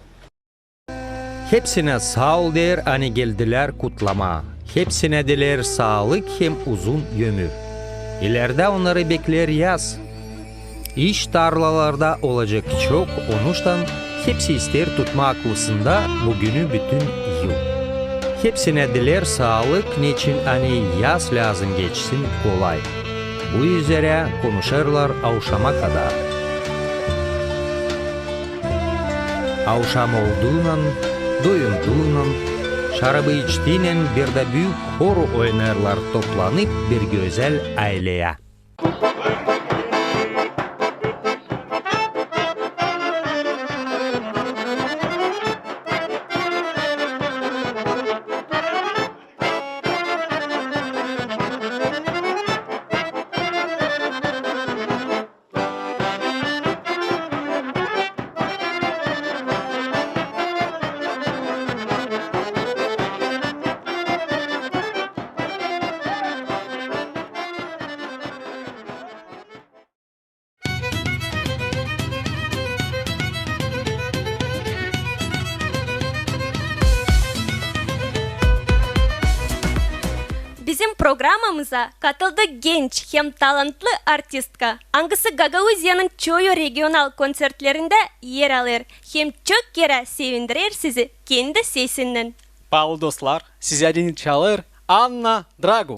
Hepsine sağ ol der hani geldiler kutlama. Hepsine diler sağlık hem uzun ömür. İleride onları bekler yaz. İş tarlalarda olacak çok, onuştan hepsi ister tutma aklısında bugünü bütün yıl. Hepsine diler sağlık, niçin hani yaz lazım geçsin kolay. Bu üzere konuşurlar akşama kadar. Akşam olduğundan, doyunduğundan, şarabı içtiğinden bir de büyük hor oynarlar toplanıp bir güzel aileye. bizim programımıza katıldı genç hem talantlı artistka. Hangisi Gagauziya'nın çoğu regional konsertlerinde yer alır. Hem çok kere sevindirir sizi kendi sesinden. Bağlı dostlar, size dinleyip çalır Anna Drago.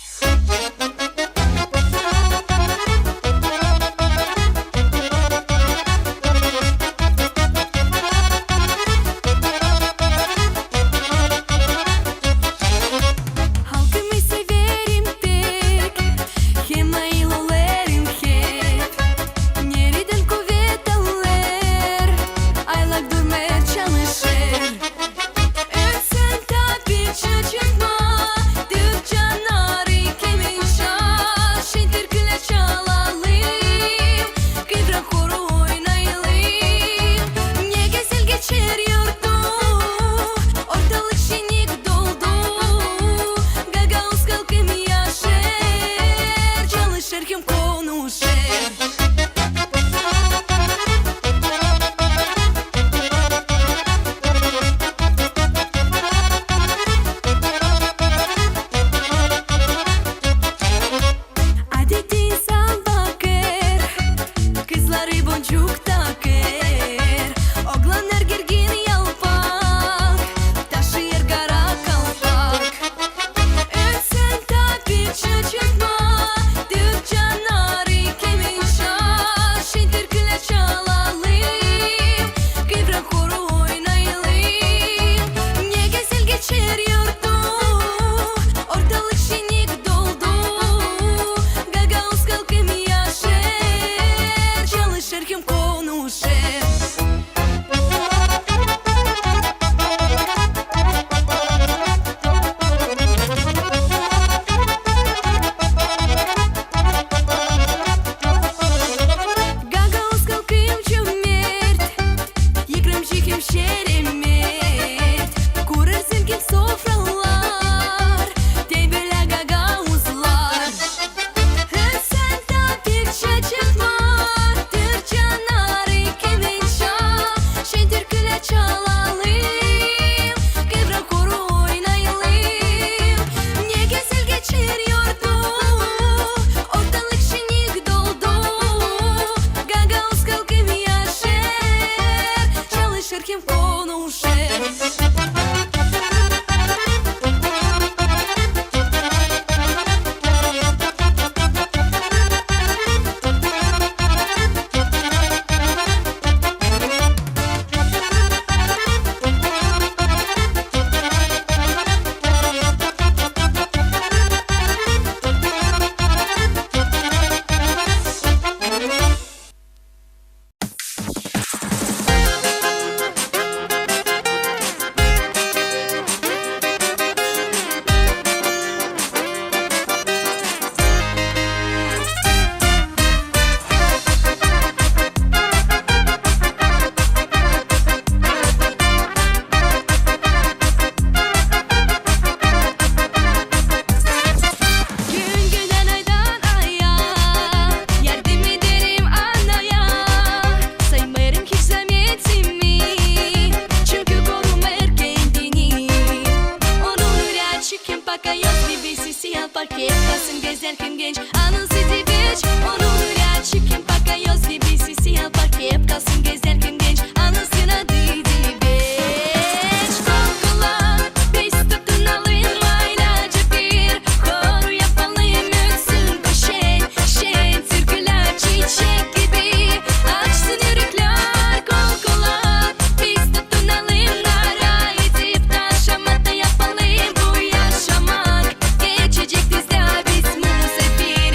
Geçecek bizde biz bunu sevdik.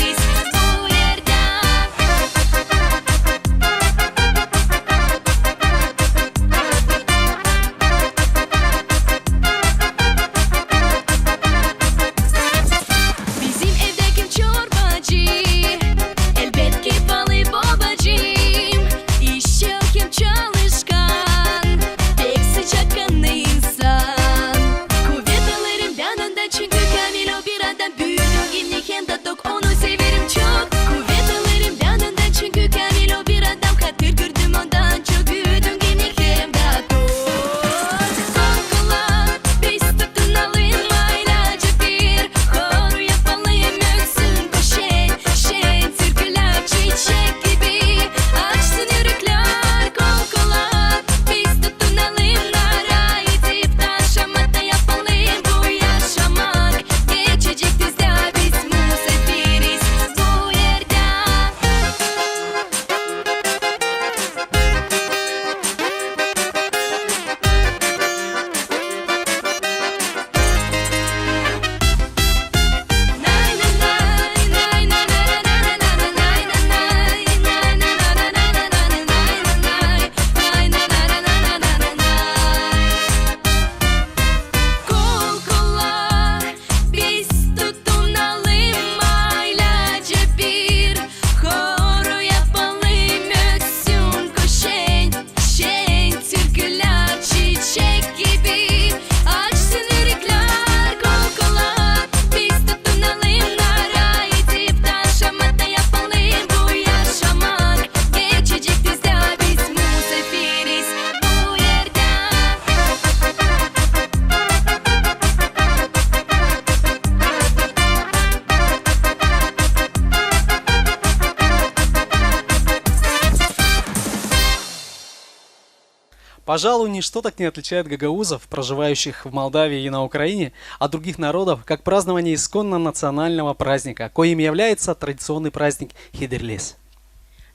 Пожалуй, ничто так не отличает гагаузов, проживающих в Молдавии и на Украине, от других народов, как празднование исконно национального праздника, коим является традиционный праздник Хедерлес.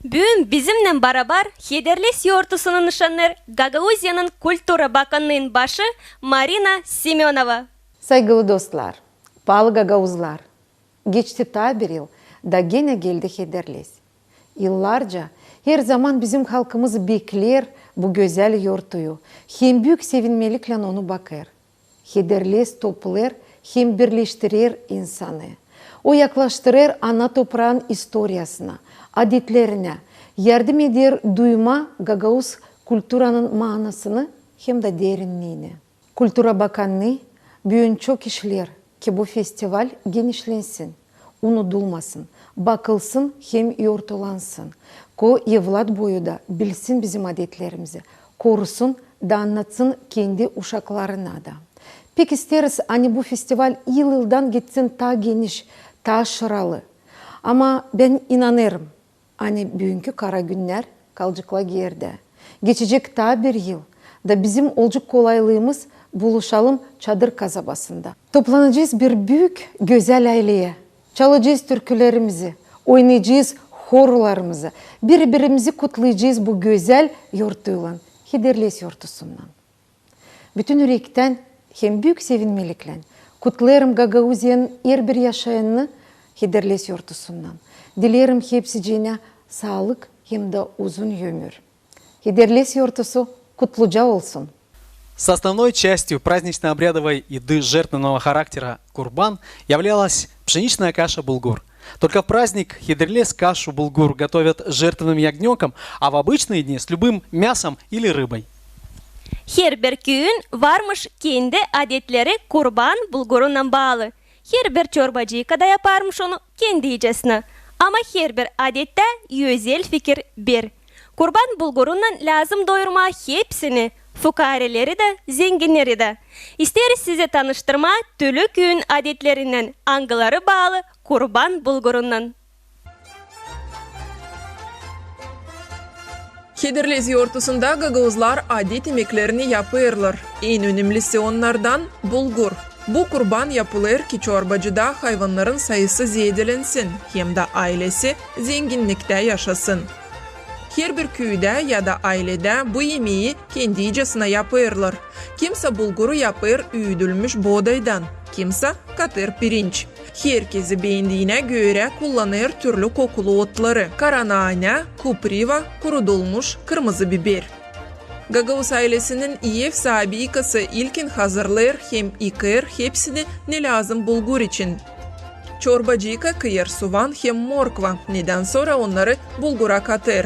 Бүгін bizimle beraber Hederles yortusunu nişanlar Gagauziya'nın Kultura Bakanlığı'nın başı Marina Semyonova. Saygılı dostlar, pahalı gagauzlar. Geçti ta bir yıl da gene geldi Hederles. Yıllarca her zaman bizim halkımız bekler bu güzel yortuyu. Hem büyük sevinmelikle onu bakar. Hederles toplar hem birleştirir insanı. O yaklaştırır ana toprağın historiasına, adetlerine, yardım eder duyma Gagauz kültürünün manasını hem de derinliğini. Kültüra Bakanlığı bugün çok işler ki bu festival genişlensin, unutulmasın, bakılsın hem yortulansın. Ko yıllar boyu da bilsin bizim adetlerimizi, korusun da anlatsın kendi uşaklarına da. Pek isteriz hani bu festival yıldan gitsin ta geniş, ta aşıralı. Ama ben inanırım hani bugünkü kara günler kalacakla yerde. Geçecek ta bir yıl da bizim olacak kolaylığımız buluşalım çadır kasabasında. Toplanacağız bir büyük güzel aileye. Çalacağız türkülerimizi, oynayacağız horlarımızı. Birbirimizi kutlayacağız bu güzel yortuyla, Hederles yortusundan. Bütün yürekten hem büyük sevinmelikle kutlarım Gagauziya'nın her bir yaşayanını Hederles yortusundan. Dilerim hepsicine sağlık hem de uzun ömür. Hederles yortusu kutluca olsun. С основной частью празднично-обрядовой еды жертвенного характера курбан являлась пшеничная каша булгур. Только в праздник Хедерлес кашу булгур готовят жертвенным ягненком, а в обычные дни с любым мясом или рыбой. Her bir köyün varmış kendi adetleri kurban bulgurundan bağlı. Her bir çorbacı da yaparmış onu kendi yiyecesine. Ama her bir adette özel fikir bir. Kurban bulgurundan lazım doyurma hepsini, fukareleri de, zenginleri de. İsteriz size tanıştırma türlü köyün adetlerinden, angıları bağlı kurban bulgurundan. Hederles yortusunda Gagauzlar adet yemeklerini yapırlar. En önemlisi onlardan bulgur. Bu kurban yapılır ki çorbacıda hayvanların sayısı zedelensin, hem de ailesi zenginlikte yaşasın. Her bir köyde ya da ailede bu yemeği kendicesine yapırlar. Kimse bulguru yapır öğüdülmüş buğdaydan, kimse katır pirinç. Herkesi beğendiğine göre kullanır türlü kokulu otları. Karanane, kupriva, kurudulmuş kırmızı biber. Gagauz ailesinin ev sahibi kası ilkin hazırlar hem yıkar hepsini ne lazım bulgur için. Çorbacı kıyır soğan hem morkva, neden sonra onları bulgura katır.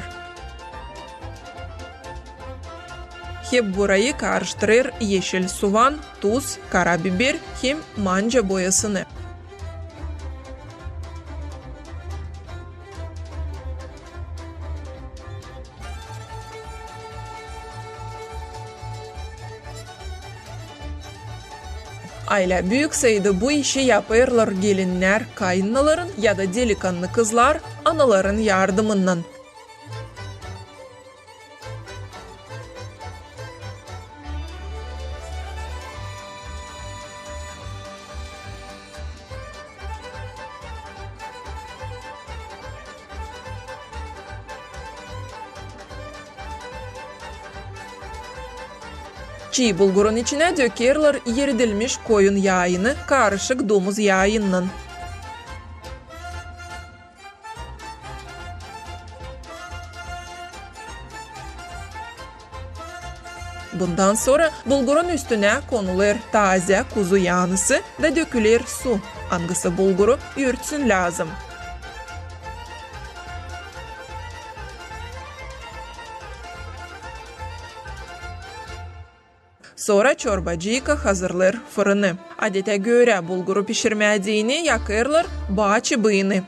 Hep burayı karıştırır yeşil soğan, tuz, karabiber hem manca boyasını. Aile büyük sayıda bu işi yapırlar gelinler, kayınlaların ya da delikanlı kızlar anaların yardımından. Çiğ bulgurun içine dökerler yeridilmiş koyun yağını karışık domuz yağından. Bundan sonra bulgurun üstüne konulur taze kuzu yağısı da dökülür su. Hangisi bulguru örtsün lazım. Sonra çorbacıyka hazırlar fırını. Adete göre bulguru pişirmediğini yakırlar bağ çıbığını.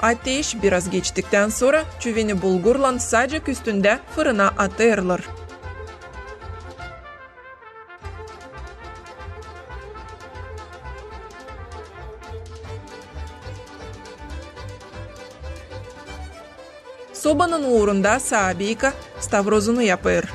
Ateş biraz geçtikten sonra çüveni bulgurlan sacık üstünde fırına atırılır. Sobanın uğrunda sabika stavrozunu yapır.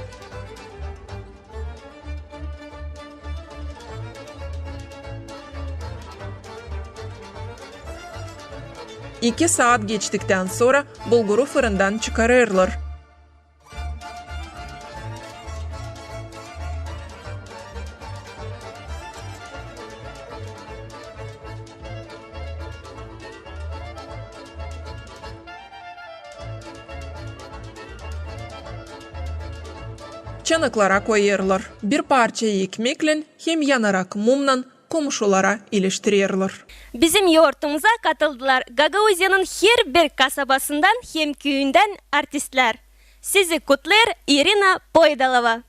İki saat geçtikten sonra bulguru fırından çıkarırlar. Çanaklara koyarlar. Bir parça ekmekle hem yanarak mumla komşulara iliştirirler. Bizim yoğurtumuza katıldılar Gagauzya'nın her bir kasabasından hem köyünden artistler. Sizi kutlar Irina Poydalova.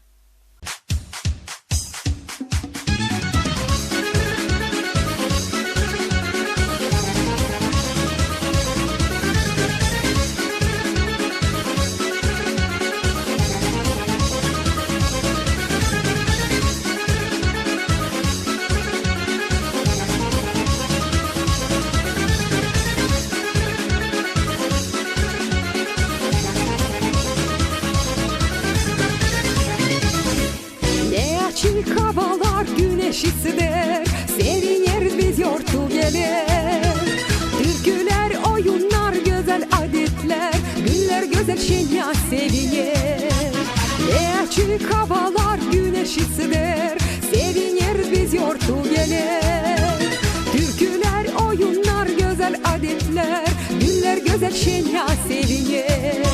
Havalar güneş ister, sevinir biz yortu gelir. Türküler, oyunlar, güzel adetler, günler güzel şenya sevinir. Ne açık havalar güneş ister, sevinir biz yortu gelir. Türküler, oyunlar, güzel adetler, günler güzel şenya sevinir.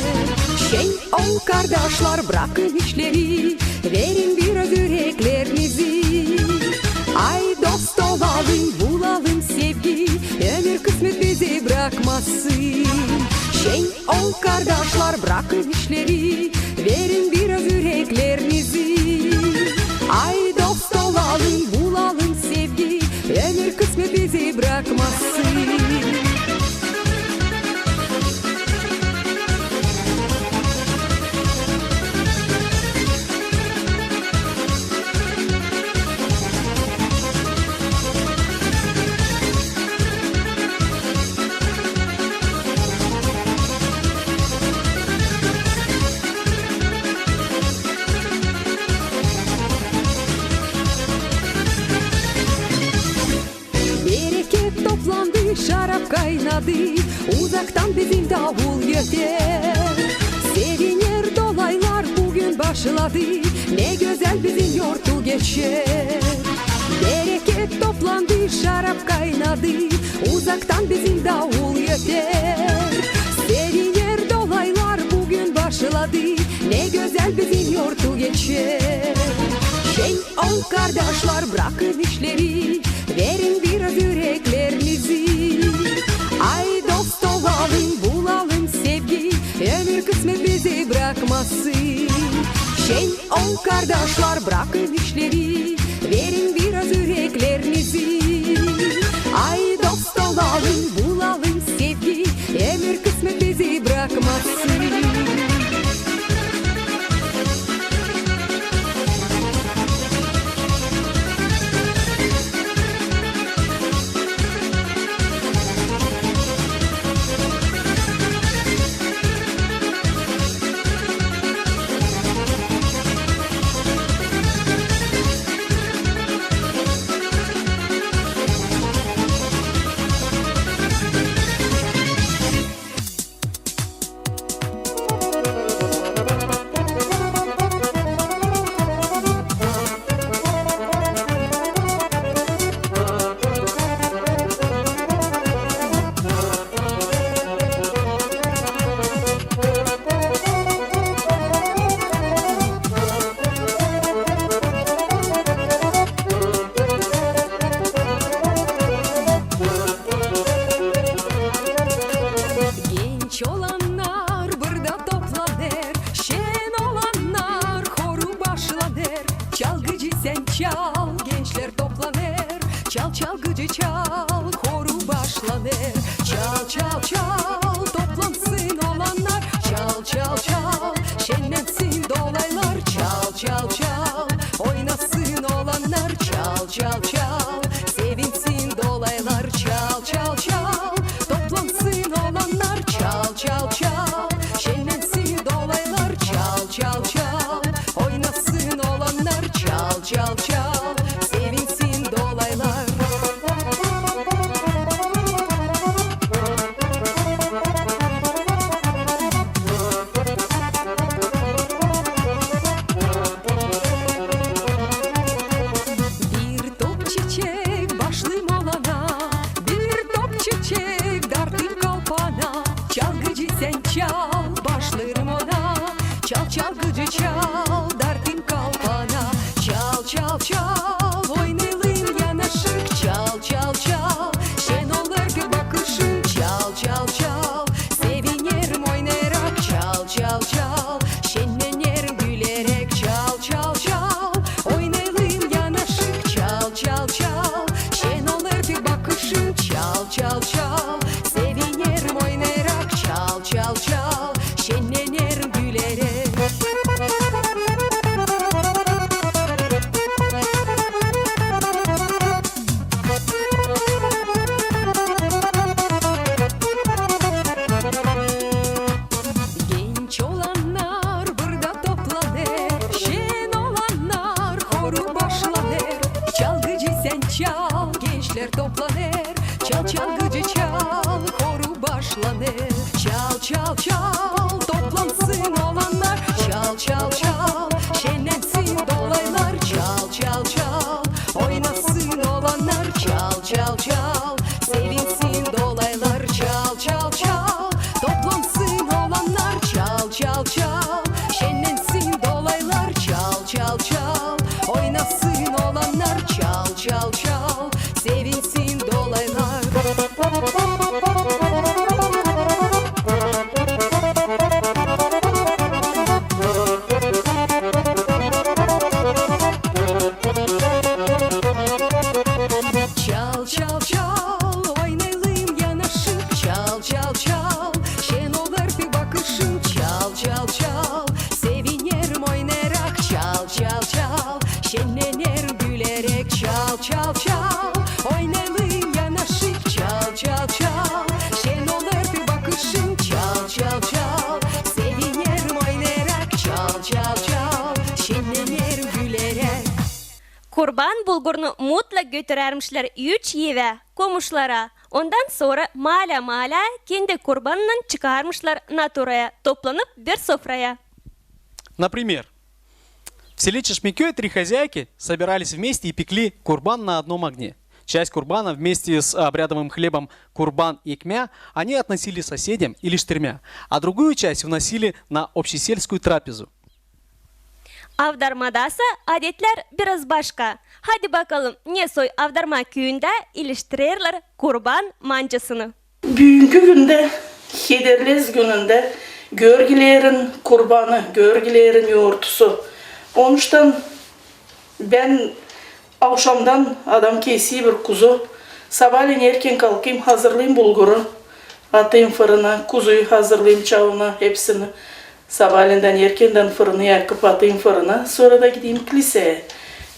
Şey ol kardeşler, bırakın işleri, verin biraz yüreklerinizi. Ay dost olalım, bulalım sevgi, ömür kısmet bizi bırakmasın. Şey ol kardeşler, bırakın işleri, verin biraz yüreklerinizi. Ay dost olalım, bulalım sevgi, ömür kısmet bizi bırakmasın. Şarap kaynadı, uzaktan bizim davul yeter. Sevinir dolaylar bugün başladı, ne güzel bizim yortu geçer. Bereket toplandı, şarap kaynadı, uzaktan bizim davul yeter. Sevinir dolaylar bugün başladı, ne güzel bizim yortu geçer. Şey ol kardeşler, bırakın işleri, verin biraz yüreklerinizi. Ay dost olalım, bulalım sevgi, ömür kısmet bizi bırakmasın. Şey ol kardeşler, bırakın işleri, verin biraz yüreklerinizi. Ay dost olalım, bulalım sevgi, ömür kısmet bizi bırakmasın. Çal, gençler toplanır, çal çalgıcı çal, koru başlar. başlanır. Çal çal çal toplansın olanlar. Çal çal çal şenlensin dolaylar. Çal çal çal oynasın olanlar. Çal çal çal sevinsin dolaylar. Çal çal çal toplansın olanlar. Çal çal çal şenlensin dolaylar. Çal çal çal oynasın olanlar. Çal çal çal sevinsin dolaylar. Bir top çiçek başlayım olana. Bir top çiçek dartayım kalpana. Çalgıcı sen çal başlarım ona. Çal çalgıcı çal dartayım kalpana. Çal çal çal oynayalım yanaşık. Çal çal çal şen olur bir bakışın. Çal çal çal sevinirim oynayarak. Çal çal çal şenlenirim gülerek. Çal çal çal oynayalım yanaşık. Çal çal çal şen olur bir bakışın. Çal çal çal sevinirim oynayarak. Çal çal çal şenlenirim gülerek. Genç olanlar burada toplanır. Şen olanlar horu başlanır. Çalgıcı sen çal gençler toplanır. Çal çalgıcı çal horu başlanır. Çal çal çal toplansın olanlar. Çal çal çal şenlensin dolaylar. Çal çal çal oynasın olanlar. Çal çal çal sevinsin dolaylar. Çal çal çal toplansın olanlar. Çal çal çal şenlensin dolaylar. Çal çal çal oynasın olanlar. Çal çal çal sevinsin dolaylar. Çal çal çal oynayalım yanaşık. Çal çal çal şen olur bir bakışın. Çal çal çal sevinirim oynayarak. Çal çal çal şenlenirim gülerek. Çal çal çal oynayalım yanaşık. Çal çal çal şen olur bir bakışın. Çal çal çal sevinirim oynayarak. Çal çal çal şenlenirim gülerek. Kurban bulgurunu mutlak götürermişler 3 eve, komuşlara. Ondan sonra mala kendi kurbanını çıkarmışlar naturaya, toplanıp bir sofraya. Например, в селе Чешмякё 3 хозяйки собирались вместе и пекли курбан на одном огне. Часть курбана вместе с обрядовым хлебом курбан и кмя они относили соседям или штырмя, а другую часть вносили на общесельскую трапезу. Avdarmadası adetler biraz başka. Hadi bakalım Nesoy Avdarma köyünde iliştirirler kurban mancısını. Bugünkü günde, Hederlez gününde görgülerin kurbanı, görgülerin yoğurtusu. Onuştan ben akşamdan adam kesiyi bir kuzu, sabahleyin erken kalkayım, hazırlayayım bulguru, atayım fırına, kuzuyu hazırlayayım çavuna, hepsini. Sabahlenden erkenden fırını yakıp atayım fırına, sonra da gideyim kiliseye.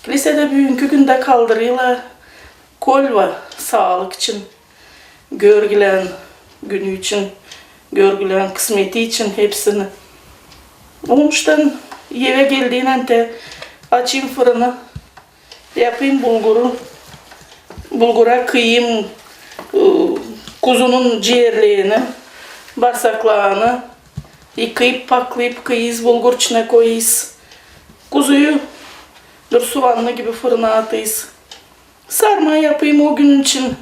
Kilisede bugünkü günde kaldırıyorlar kolva, sağlık için, görgülen günü için, görgülen kısmeti için hepsini. Onuştan eve geldiğinden de açayım fırını, yapayım bulguru, bulgura kıyayım kuzunun ciğerlerini, bağırsaklarını, yıkayıp paklayıp kıyız, bulgur içine koyuz. Kuzuyu bir soğanlı gibi fırına atıyız. Sarma yapayım o gün için.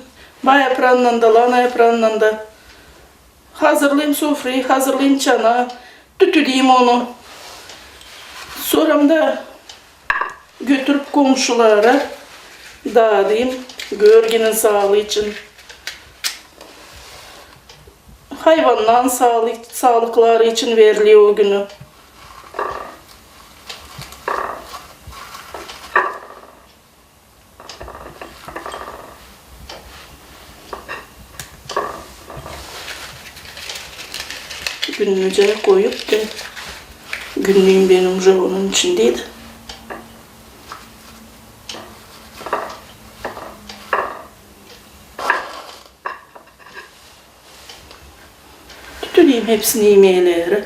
Bay yaprağından da, lana yaprağından da. Hazırlayayım sofrayı, hazırlayayım çanağı. Tütüleyeyim onu. Sonra da götürüp komşulara dağıtayım. Görgünün sağlığı için. Hayvanların sağlıkları için veriliyor o günü. günlüce koyup da günlüğüm benim уже onun içindeydi. Tütüleyim hepsini yemeğleri.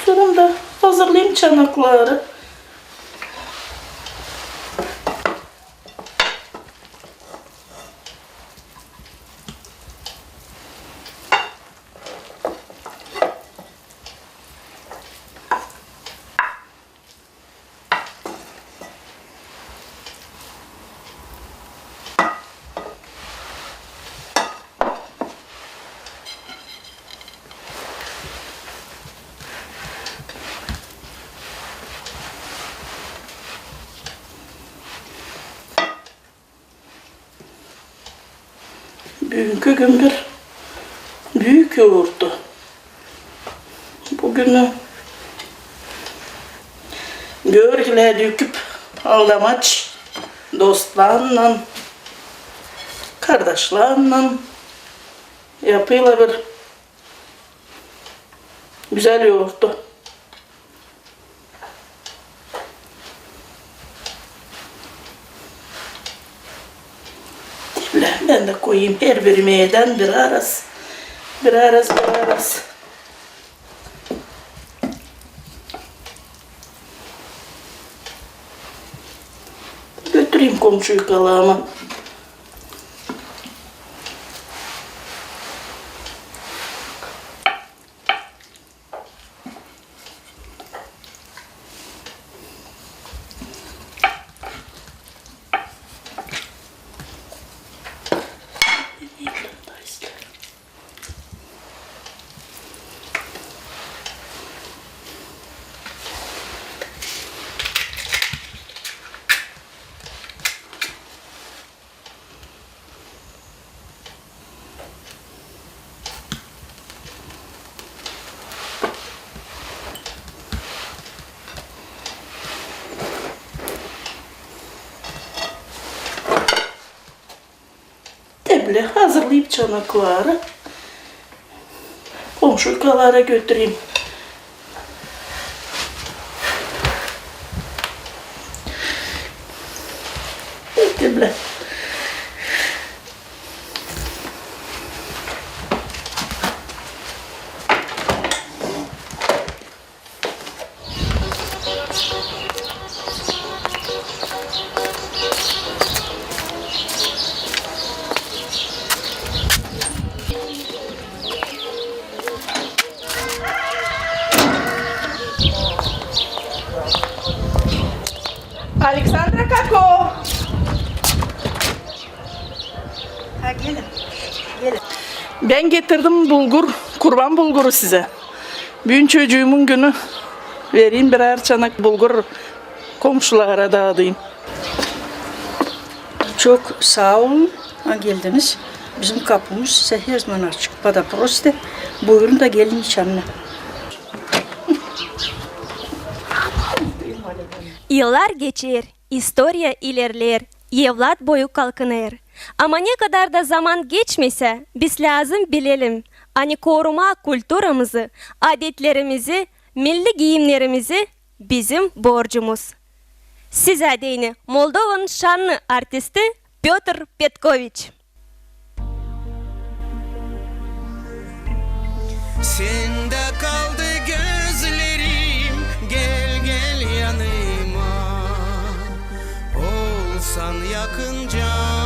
Sonunda hazırlayayım çanakları. Bugünkü gün bir büyük yoğurdu. Bugünü görgüle döküp aldamaç dostlarla, kardeşlerle yapıyla bir güzel yoğurdu. Ben de koyayım her bir yemeğden bir aras. Götüreyim komşuyu kalağıma. Böyle hazırlayıp çanakları komşulara götüreyim. Böyle. Aleksandra kako? Ha gelin. Gelin. Ben getirdim bulgur, kurban bulguru size. Bugün çocuğumun günü. Vereyim birer çanak bulgur komşulara dağıtayım. Çok sağ olun. Geldiniz. Bizim kapımız size her zaman açık. Bada proste. Buyurun da gelin içerine. Yıllar geçer, istoriya ilerler, evlat boyu kalkınır. Ama ne kadar da zaman geçmese biz lazım bilelim. Hani koruma kültürümüzü, adetlerimizi, milli giyimlerimizi bizim borcumuz. Size deyini Moldova'nın şanlı artisti Piotr Petković. Sende kaldı gözlerim, gel yanıma. Olsan yakın canıma.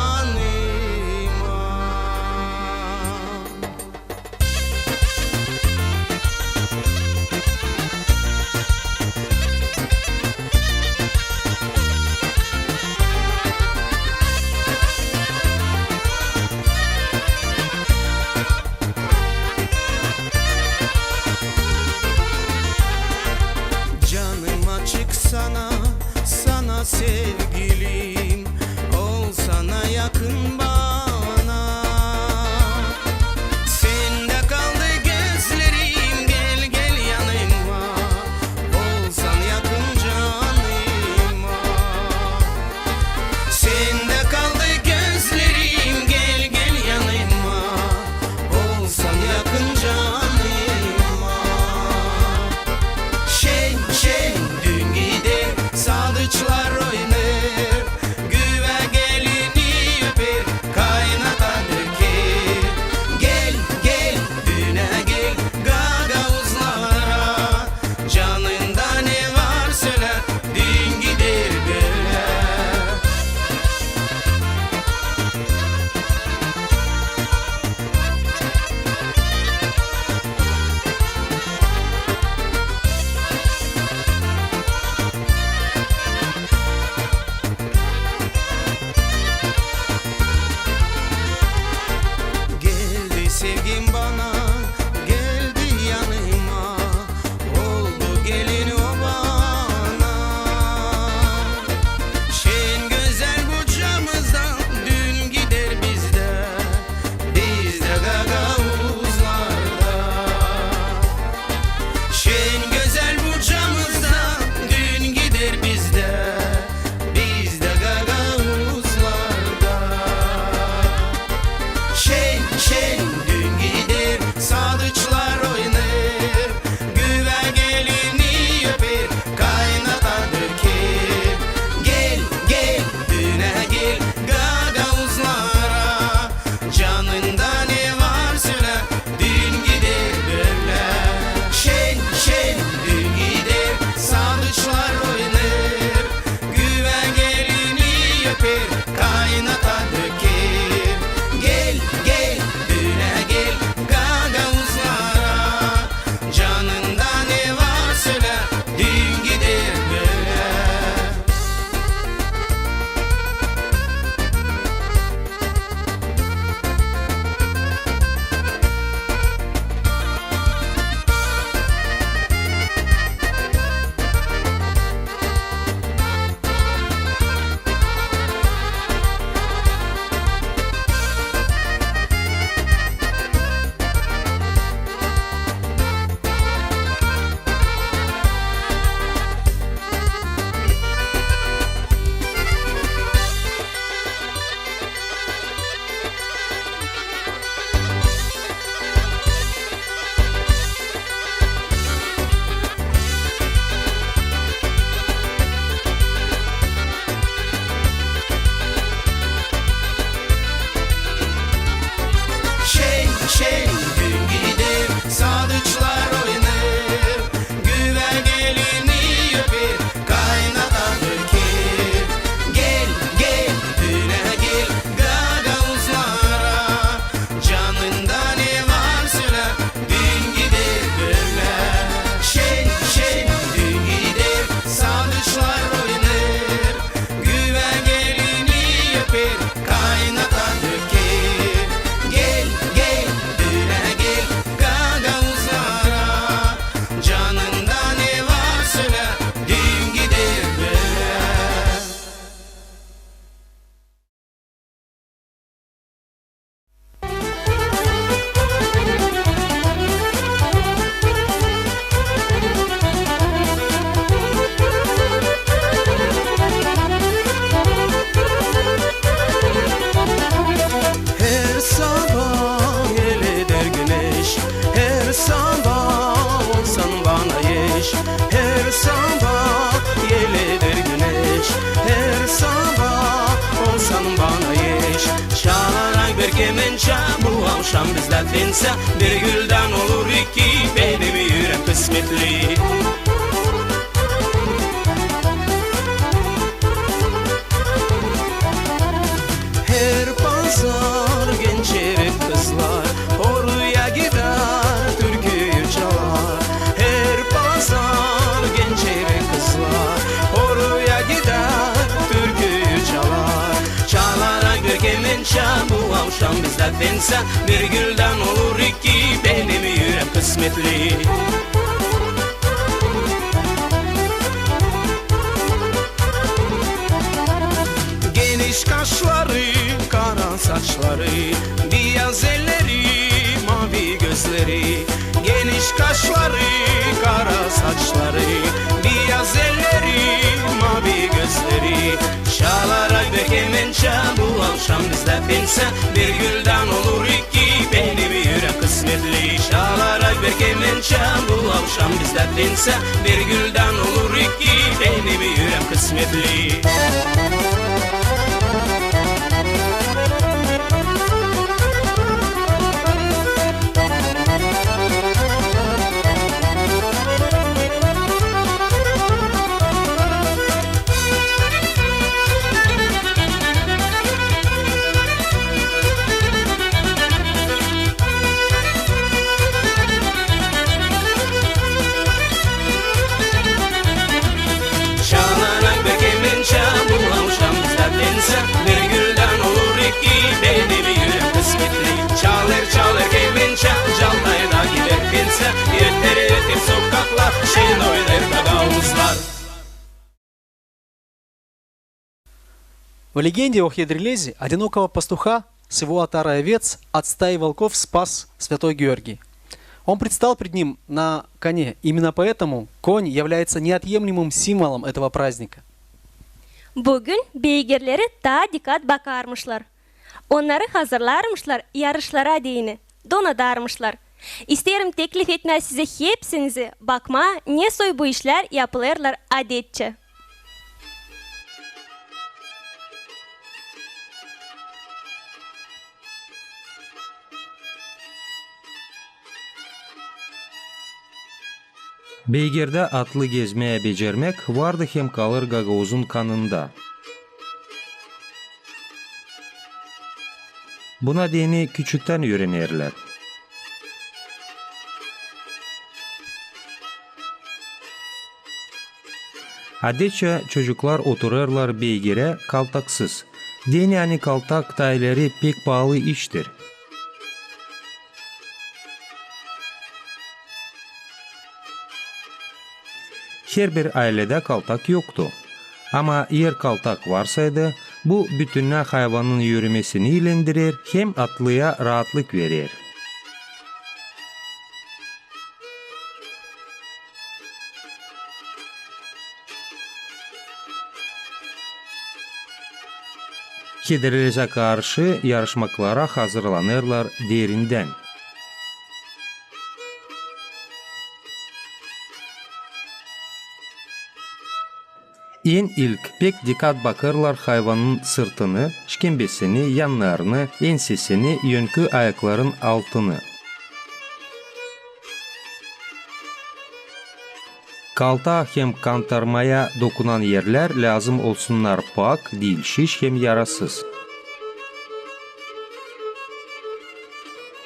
Şen gün gider sadıçlar oynar, güve gelini öper, kaynata döker. Gel gel düne gel gagavuzlara, canında ne var söyle, dün gider böyle. Şen şen gün gider sadıçlar oynar, güve gelini öper, kaynata döker. Gel gel düne gel gagavuzlara, canında ne var söyle, dün gider böyle. Her sabah yel eder güneş, her sabah olsan bana yeş. Her sabah yel eder güneş, her sabah olsan bana yeş. Çalarak bir kemençe bu akşam bizler dinse, bir gülden olur iki, benim yüreğim kısmetli. Her pazar genç eri kızlar oraya gider türküyü çalar. Her pazar genç eri kızlar oraya gider türküyü çalar. Çalarak bir kemençe bu akşam bizler dinse, bir gülden olur iki, benim yüreğim kısmetli. Geniş kaşları, kara saçları, beyaz elleri, mavi gözleri. Geniş kaşları, kara saçları, beyaz elleri, mavi gözleri. Çalarak bir kemençe bu akşam bizler dinse, bir gülden olur iki, benim yüreğim kısmetli. Çalarak bir kemençe bu akşam bizler dinse, bir gülden olur iki, benim yüreğim kısmetli. Çalarak bir kemençe bu akşam bizler dinse, bir gülden olur iki, benim yüreğim kısmetli. Çalır çalır kemençe, çalmaya da gider pinse, yeter yeter sokaklar, şen oynar gagavuzlar. В легенде о Хедрелезе одинокого пастуха с его отарой овец от стаи волков спас святой Георгий. Он предстал пред ним на коне. Именно поэтому конь является неотъемлемым символом этого праздника. Bugün beygirleri daha dikkat bakarmışlar. Onları hazırlarmışlar yarışlara diyini. Donadarmışlar. İsterim teklif etmez size hepsinizi bakma ne soy bu işler yapılırlar adetçe. Beygirde atlı gezmeye becermek vardı hem kalır gagavuzun kanında. Buna dini küçükten öğrenirler. Adetçe çocuklar otururlar beygire kaltaksız. Dini yani kaltak tayları pek pahalı iştir. Her bir ailede kaltak yoktu. Ama eğer kaltak varsaydı, bu bütününe hayvanın yürümesini ilendirir, hem atlıya rahatlık verir. Hidrolize karşı yarışmaklara hazırlanırlar derinden. En ilk pek dikkat bakarlar hayvanın sırtını, işkembesini, yanlarını, ensesini, yönkü ayakların altını. Kalta hem kantarmaya dokunan yerler lazım olsunlar pak, değil şiş hem yarasız.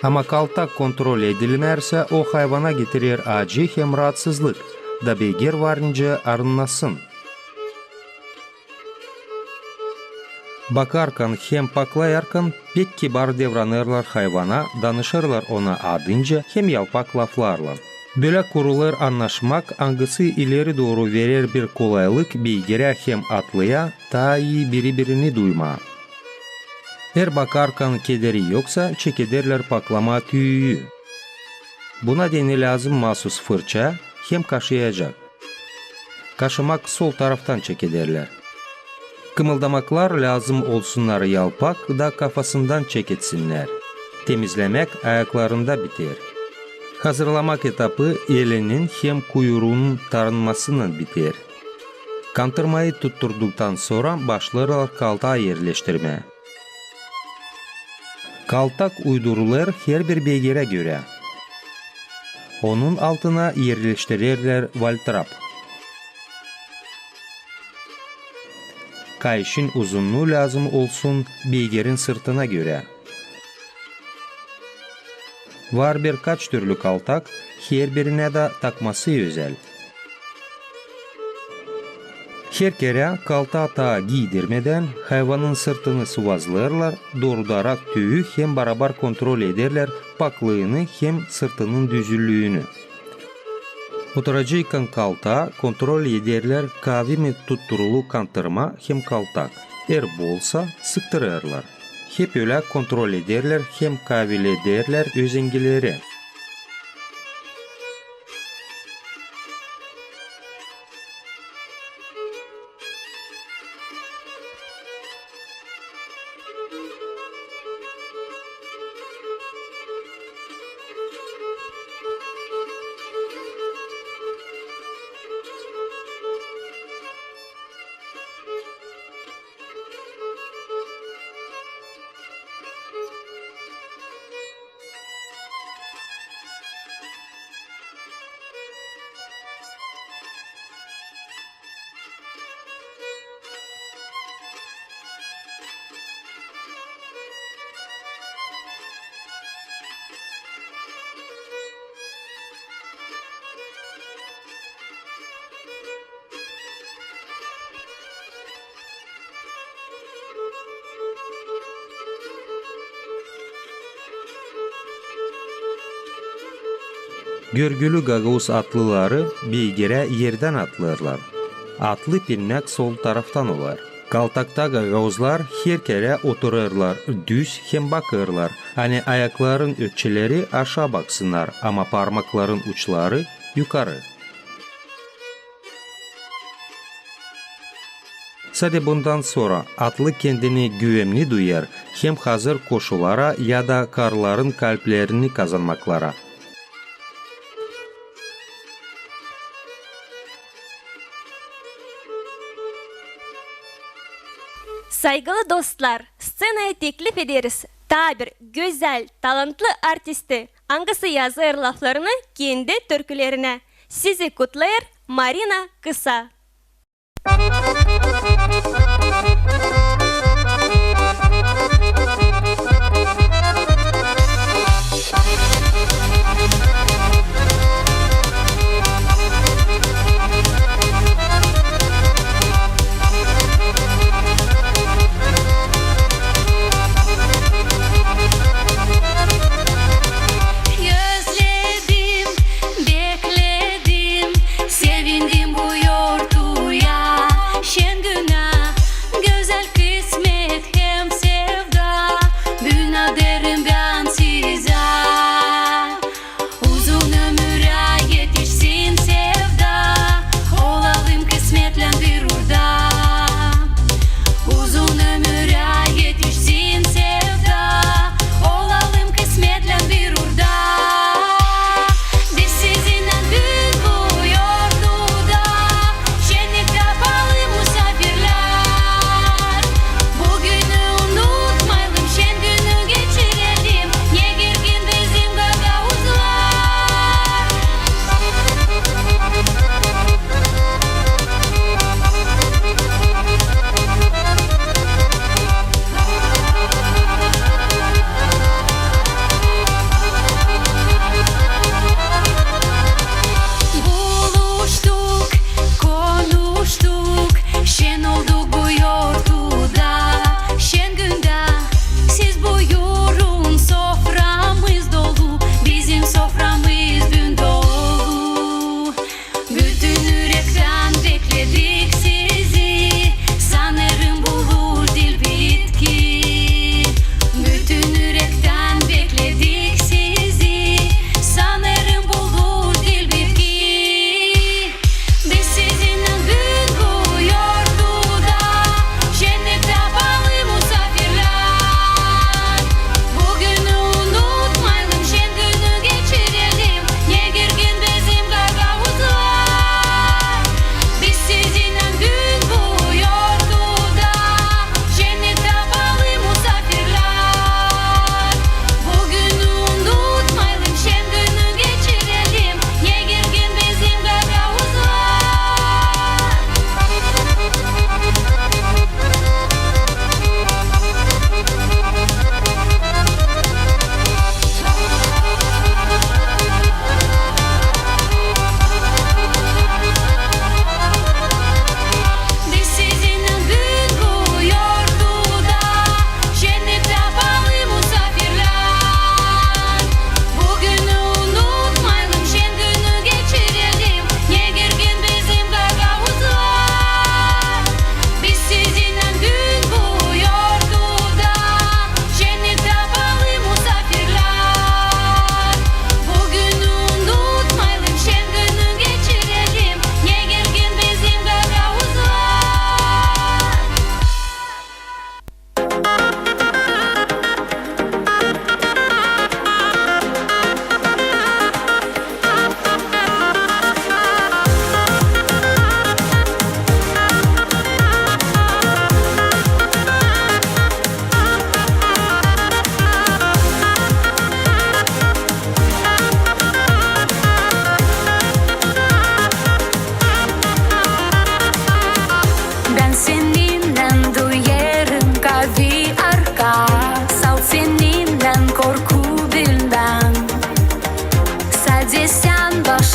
Ama kaltak kontrol edilmezse o hayvana getirir acı hem rahatsızlık. Da beygir varınca arınlasın. Bakarken hem paklayarken pek kibar davranırlar hayvana, danışırlar ona adınca hem yalpak laflarla. Böyle kurulur anlaşmak, hangisi ileri doğru verir bir kolaylık beygire hem atlıya, daha iyi birbirini duyma. Her bakarken kederi yoksa çekederler paklama tüyüyü. Buna deni lazım mahsus fırça, hem kaşıyacak. Kaşımak sol taraftan çekederler. Kımıldamaklar lazım olsunlar yalpak da kafasından çeketsinler. Temizlemek ayaklarında biter. Hazırlamak etapı elinin hem kuyruğunun tarınmasının biter. Kantırmayı tutturduktan sonra başlarlar kaltağa yerleştirme. Kaltak uydurulur her bir beygire göre. Onun altına yerleştirirler valtrap. Kayışın uzunluğu lazım olsun beygirin sırtına göre. Var birkaç türlü kaltak, her birine de takması özel. Her kere kaltağa giydirmeden hayvanın sırtını sıvazlarlar, doğrudarak tüyü hem beraber kontrol ederler paklığını hem sırtının düzlüğünü. Oturacıyken kaltağa kontrol ederler kavi mi tutturulu kantırma hem kaltak. Eğer bolsa sıktırırlar. Hep öyle kontrol ederler hem kavile ederler özengileri. Görgülü gagavuz atlıları beygire yerden atlarlar. Atlı pinnek sol taraftan olar. Kaltakta gagavuzlar her kere otururlar, düz hem bakırlar. Hani ayakların ökçeleri aşağı baksınlar ama parmakların uçları yukarı. Sadece bundan sonra atlı kendini güvenli duyar, hem hazır koşulara ya da karların kalplerini kazanmaklara. Saygılı dostlar, scenaya teklif ederiz. Tabir, güzel, talantlı artisti. Hangisi yazır laflarını kendi türkülerine. Sizi kutlayır Marina Kısa. Bekledim, sevindim bu yortuya. Şen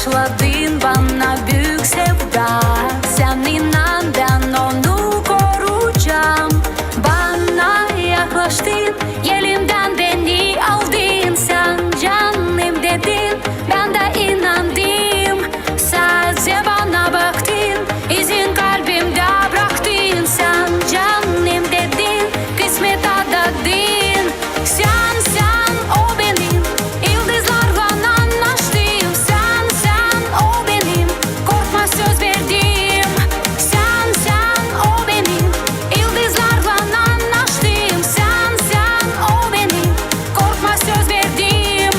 başladın bana büyük sevda. Sen inan ben onu koruyacağım. Bana yaklaştın, elimden beni aldın. Sen canım dedin, ben de inandım. Sadece bana baktın, izin kalbimde bıraktın. Sen canım dedin, kısmet adadın. Sen o benim, yıldızlarla anlaştım. Sen o benim, korkma söz verdim. Sen o benim, yıldızlarla anlaştım. Sen o benim, korkma söz verdim.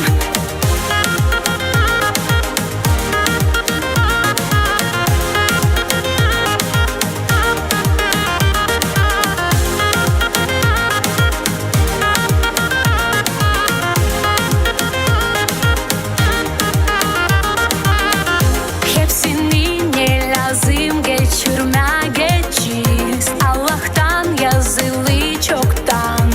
Hepsini ne lazım geçirme geçiz. Allah'tan yazılı çoktan.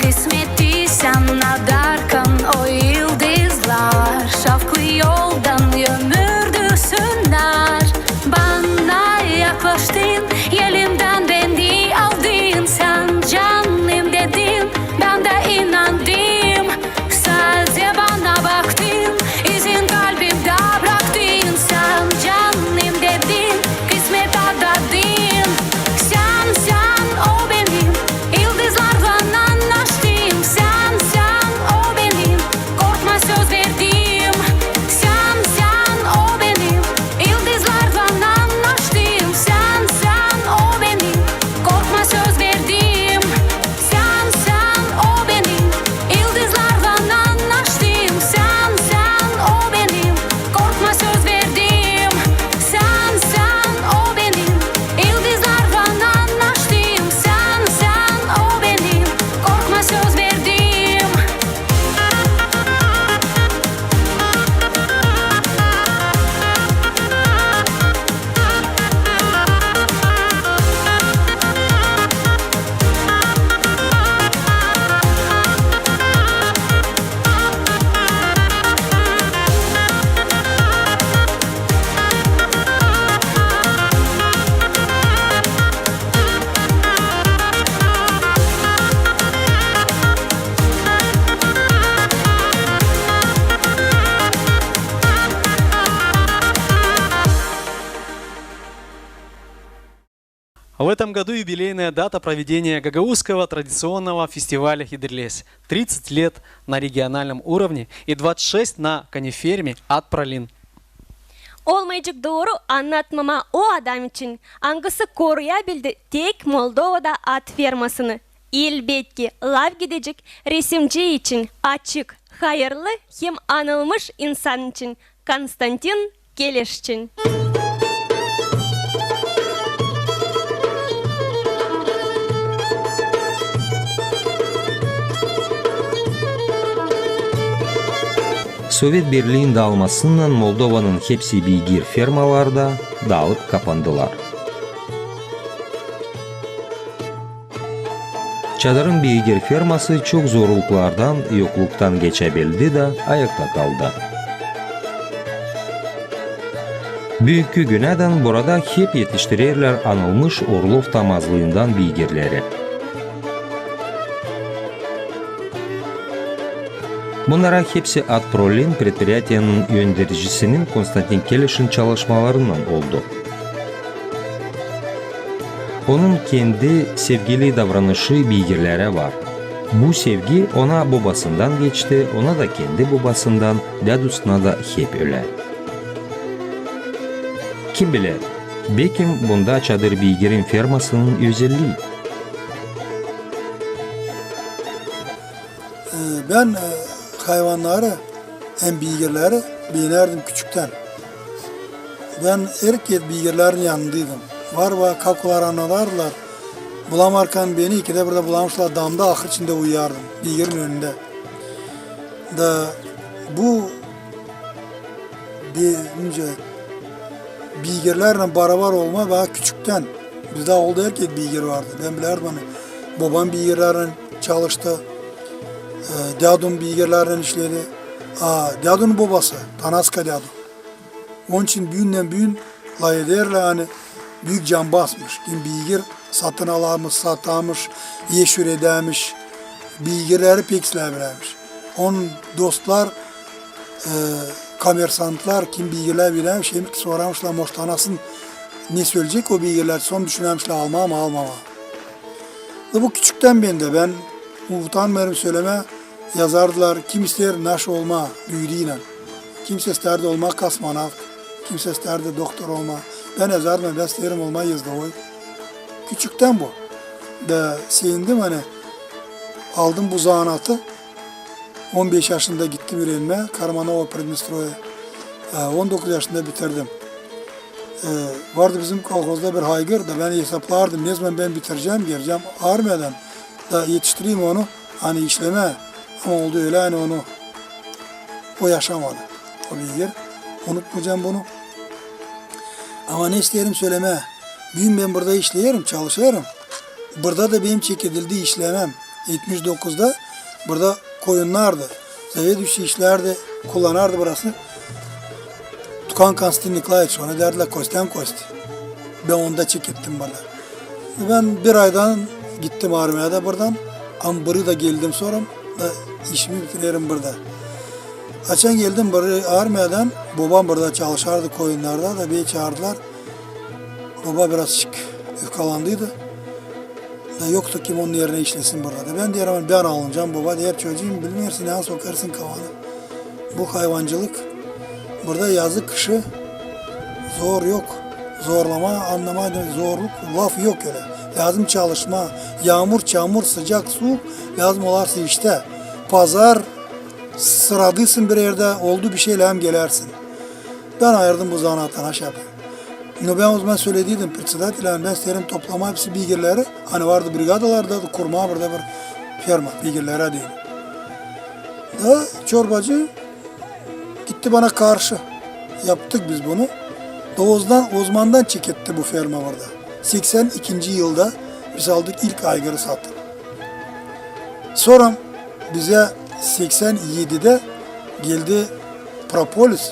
Kısmeti sana darkan o yıldızlar. Şafkı yoldan ömürdüsünler. Bana yaklaştın, elimden beni aldın. Sen canım dedin, ben de inandım. Sadece bana baktın, izin kalbimde bıraktın. Sen canım dedin, kısmet adadın. Sen o benim, yıldızlarla anlaştım. Sen o benim, korkma söz verdim. Sen o benim, yıldızlarla anlaştım. Sen o benim, korkma söz verdim. Sen o benim, yıldızlarla anlaştım. Sen o benim, korkma söz verdim. Sen o benim, yıldızlarla anlaştım. Sen o benim, korkma söz verdim. В этом году юбилейная дата проведения Гагаузского традиционного фестиваля «Хидерлес». 30 лет на региональном уровне и 26 на кониферме «At Pralin». Olmayacak doğru anlatmama o adam için hangisi koruyabildi tek Moldova'da at fermasını. Elbette lav gidecek resimci için açık, hayırlı hem anılmış insan için Konstantin Keleşçin. Sovet Birliği'nin dağılmasından Moldova'nın hepsi beygir fermalarda dağılıp kapandılar. Çadırın beygir ferması çok zorluklardan, yokluktan geçebildi de ayakta kaldı. Büyük güneden burada hep yetiştirirler anılmış Orlov tamazlığından beygirleri. Bunlara hepsi At Pralin предприятиянın yöndericisinin Konstantin Keleş'in çalışmalarından oldu. Onun kendi sevgili davranışı beygirlere var. Bu sevgi ona babasından geçti, ona da kendi babasından, dadusuna da hep öyle. Kim bilir, belki bunda çadır beygirin fermasının özelliği. Ben hayvanları, hem beygirleri binerdim küçükten. Ben erkek beygirlerin yanındaydım. Var kalkular anlarlar. Bulamarken beni ikide burada bulamışlar, damda ahır içinde uyuyardım, beygirin önünde. Da bu deyince beygirlerle beraber olma daha küçükten. Bizde oldu erkek beygir vardı. Ben bilirdim hani babam beygirlerle çalıştı. Dadum beygirlerle işledi. Dadunun babası, Tanaska Dadu. Onun için büyün layederle hani büyük can basmış. Kim bilgir satın alamış, satamış, yeşür edemiş. Bilgileri pek silebilmiş. Onun dostlar, komersantlar kim bilgiler bilemiş. Şimdi soramışlar Moştanas'ın ne söyleyecek o bilgiler. Son düşünemişler almama. Bu küçükten ben utanmıyorum söyleme yazardılar. Kim ister naş olma büyüdüğüyle. Kimse isterdi olma kosmonavt. Kimse isterdi doktor olma. Ben yazardım, ben isterim olma yazdı o. Küçükten bu. Da sevindim hani. Aldım bu zanatı. 15 yaşında gittim öğrenme. Karmanova Prednistro'ya. 19 yaşında bitirdim. Vardı bizim kolkozda bir haygır da ben hesaplardım. Ne zaman ben bitireceğim, geleceğim armadan da yetiştireyim onu. Hani işleme. Ama oldu öyle hani onu o yaşamadı. O bilgir. Unutmayacağım bunu. Ama ne isterim söyleme. Bugün ben burada işleyerim, çalışırım. Burada da benim çekildiği işlemem. 79'da burada koyunlardı. Sovet dışı işlerde kullanardı burası. Tukan Konstantin Nikolaevich, ona derdiler Kostem Kosti. Ben onda çekittim burada. Ben bir aydan gittim armiyada buradan. Ambarı da geldim sonra da işimi bitiririm burada. Açan geldim buraya armiyadan. Babam burada çalışardı koyunlarda da beni çağırdılar. Baba biraz öfkalandıydı. Da yoktu kim onun yerine işlesin burada da. Ben diyerim ben alınacağım baba diğer çocuğum bilmiyorsun ya sokarsın kafanı. Bu hayvancılık burada yazık kışı zor yok. Zorlama, anlama, zorluk, laf yok öyle. Lazım çalışma, yağmur, çamur, sıcak, soğuk lazım olarsa işte. Pazar sıradıysın bir yerde oldu bir şeyle hem gelersin. Ben ayırdım bu zanaattan aşağı. Ben o zaman söylediydim председателя, ben isterim toplama hepsi bilgileri. Hani vardı brigadalarda da kurma burada bir firma bilgilere değil. Da çorbacı gitti bana karşı. Yaptık biz bunu. Ozman'dan çeketti bu firma burada. 82. yılda biz aldık ilk aygırı sattık. Sonra bize 87'de geldi Propolis.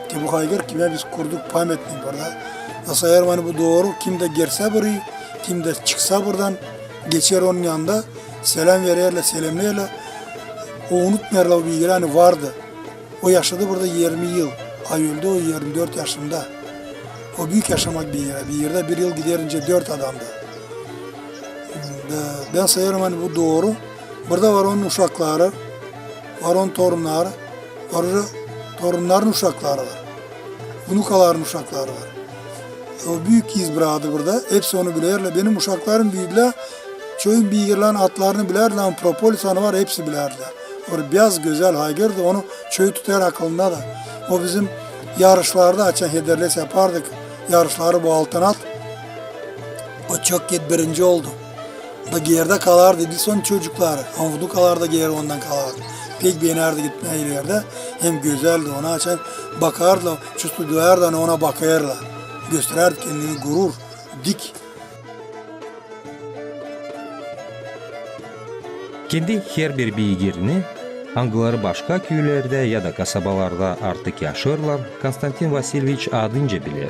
Ki bu aygır kime biz kurduk pametli burada. Nasıl eğer hani bu doğru kim de girse burayı, kim de çıksa buradan geçer onun yanında selam verirler, selamlarla. O unutmuyorlar o bilgiler hani vardı. O yaşadı burada 20 yıl. Ay öldü o 24 yaşında. O büyük yaşamak bir yere. Bir yerde bir yıl giderince 4 adamdı. Ben sayarım hani bu doğru. Burada var onun uşakları, var onun torunları, var torunların uşakları var. Bunukaların uşakları var. O büyük iz bıraktı burada. Hepsi onu bilirler. Benim uşaklarım büyüdüler. Çoğun bilgilerin atlarını bilirler. Ama Propolis hanı var hepsi bilirler. O beyaz güzel haygırdı. Onu çoğu tutar akılında da. O bizim yarışlarda açan hederles yapardık. Yarışları bu altın at. O çok birinci oldu. Da geride kalardı. Dedi son çocukları. Ama bunukalar geri ondan kalardı. Pek beğenerdi gitmeyi yerde. Hem güzeldi ona açan. Bakardı. Çüstü duyardı ona bakarlar. Göstererdi kendini gurur, dik. Kendi her bir bilgirini hangileri başka köylerde ya da kasabalarda artık yaşarlar Konstantin Vasilyevich adınca bilir.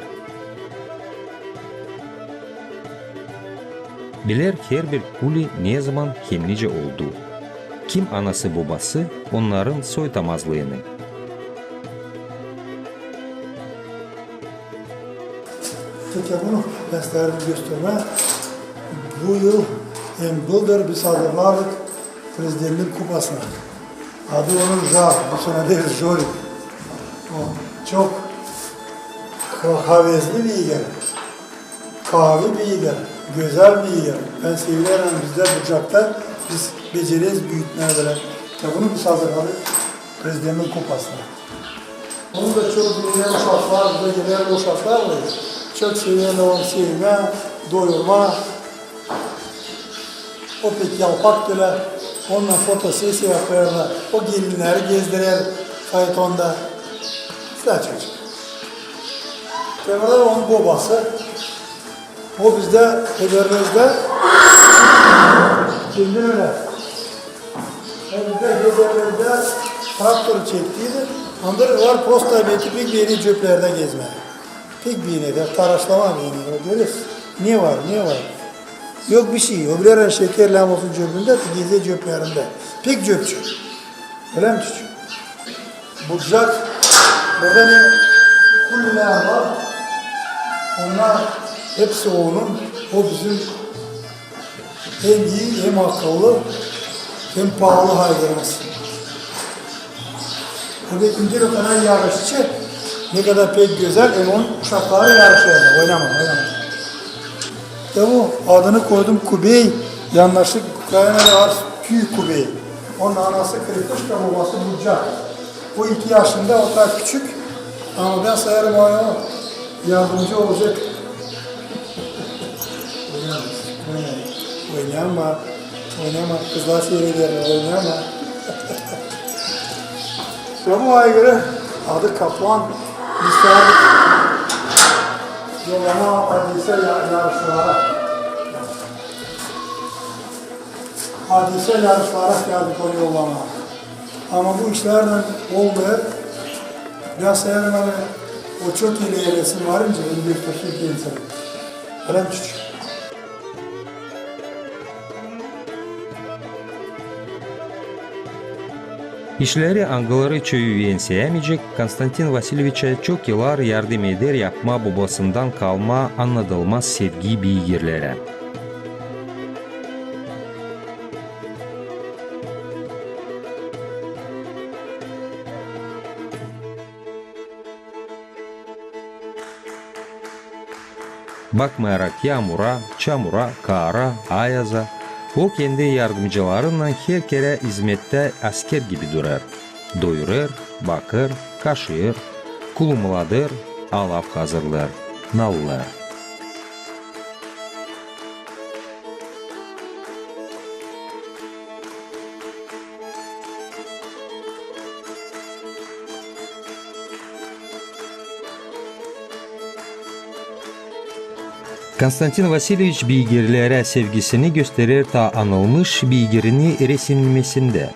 Bilir her bir kuli ne zaman hem nice oldu. Kim anası babası onların soytamazlığını. Bunu gösterdim gösterme. Bu yıl hem yıldır biz hazırladık prezidentlik kupasına. Adı onun Jar, bu sene değil Jori. O çok havezli bir yer. Kahve bir yer, güzel bir yer. Ben seviyorum bizde bucakta biz beceriyiz büyütmeye böyle. Bunu biz hazırladık prezidentlik kupasına. Onun da çok dinleyen uşaklar, burada gelen uşaklar var. Çok seviyorlar onu sevme, doyurma. O pek yalpak böyle, onunla fotosesi yapıyorlar. O gelinleri gezdirir faytonda. Güzel çocuk. Temelde onun babası. O bizde Hederlez'de kendin öyle. Bizde Hederlez'de traktörü çektiydi. Andırlar posta belki pek bir yeni cöplerde gezme. Pek bir yeni de taraşlama bir yeni. Görüyorsun. Ne var? Yok bir şey. O birer şekerle olsun cöbünde, gezi cöplerinde. Pek cöpçü. Öyle mi çocuğum? Burcak, burada ne? Kulüler var. Onlar hepsi onun. O bizim hem iyi, hem akıllı, hem pahalı hayvanımız. Burada ikinci bir kadar yarışçı. Ne kadar pek güzel, hem onun uşakları yarışıyorlar. Oynama. İşte bu adını koydum Kubey. Yanlışlık Ukrayna'da var Tüy Kubey. Onun anası Kripuşka, babası Burcak. O 2 yaşında, o kadar küçük. Ama ben sayarım ona yardımcı olacak. Oynama. Kızlar seyrederler, oynama. Ve bu aygırı adı Kaplan. Müstahak yollama hadise yarışlara geldik o yollama. Ama bu işlerden olmuyor. Biraz sayarım hani o çok iyi resim varınca bir Türk insanı. Öyle mi çocuğum? İşleri Angaları çöğüyenseyemeyecek Konstantin Vasilyevich'e çok yıllar yardım eder yapma babasından kalma anladılmaz sevgi beygirlere. Bakmayarak yağmura, çamura, kara, ayaza, o kendi yardımcılarıyla her kere hizmette asker gibi durar. Doyurur, bakır, kaşır, kulumladır, alaf hazırlar, nallar. Konstantin Vasilyevich beygirlere sevgisini gösterir ta anılmış beygirini resimlemesinde.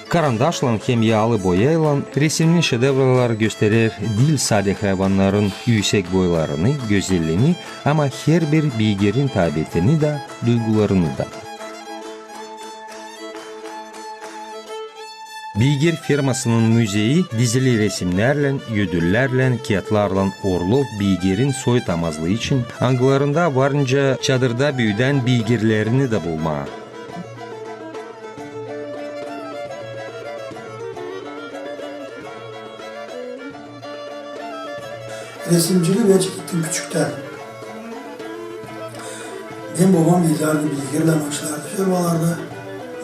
Karandaşla hem yağlı boyayla resimli şedevrlar gösterir dil sade hayvanların yüksek boylarını, güzelliğini ama her bir beygirin tabiatını da, duygularını da. Beygir firmasının müzeyi dizili resimlerle, ödüllerle, kağıtlarla Orlov beygirin soyutamazlığı için Anglarında varınca çadırda büyüden beygirlerini de bulma. Resimciliği ve gittim küçükten. Benim babam ileride beygirle başlardı firmalarda.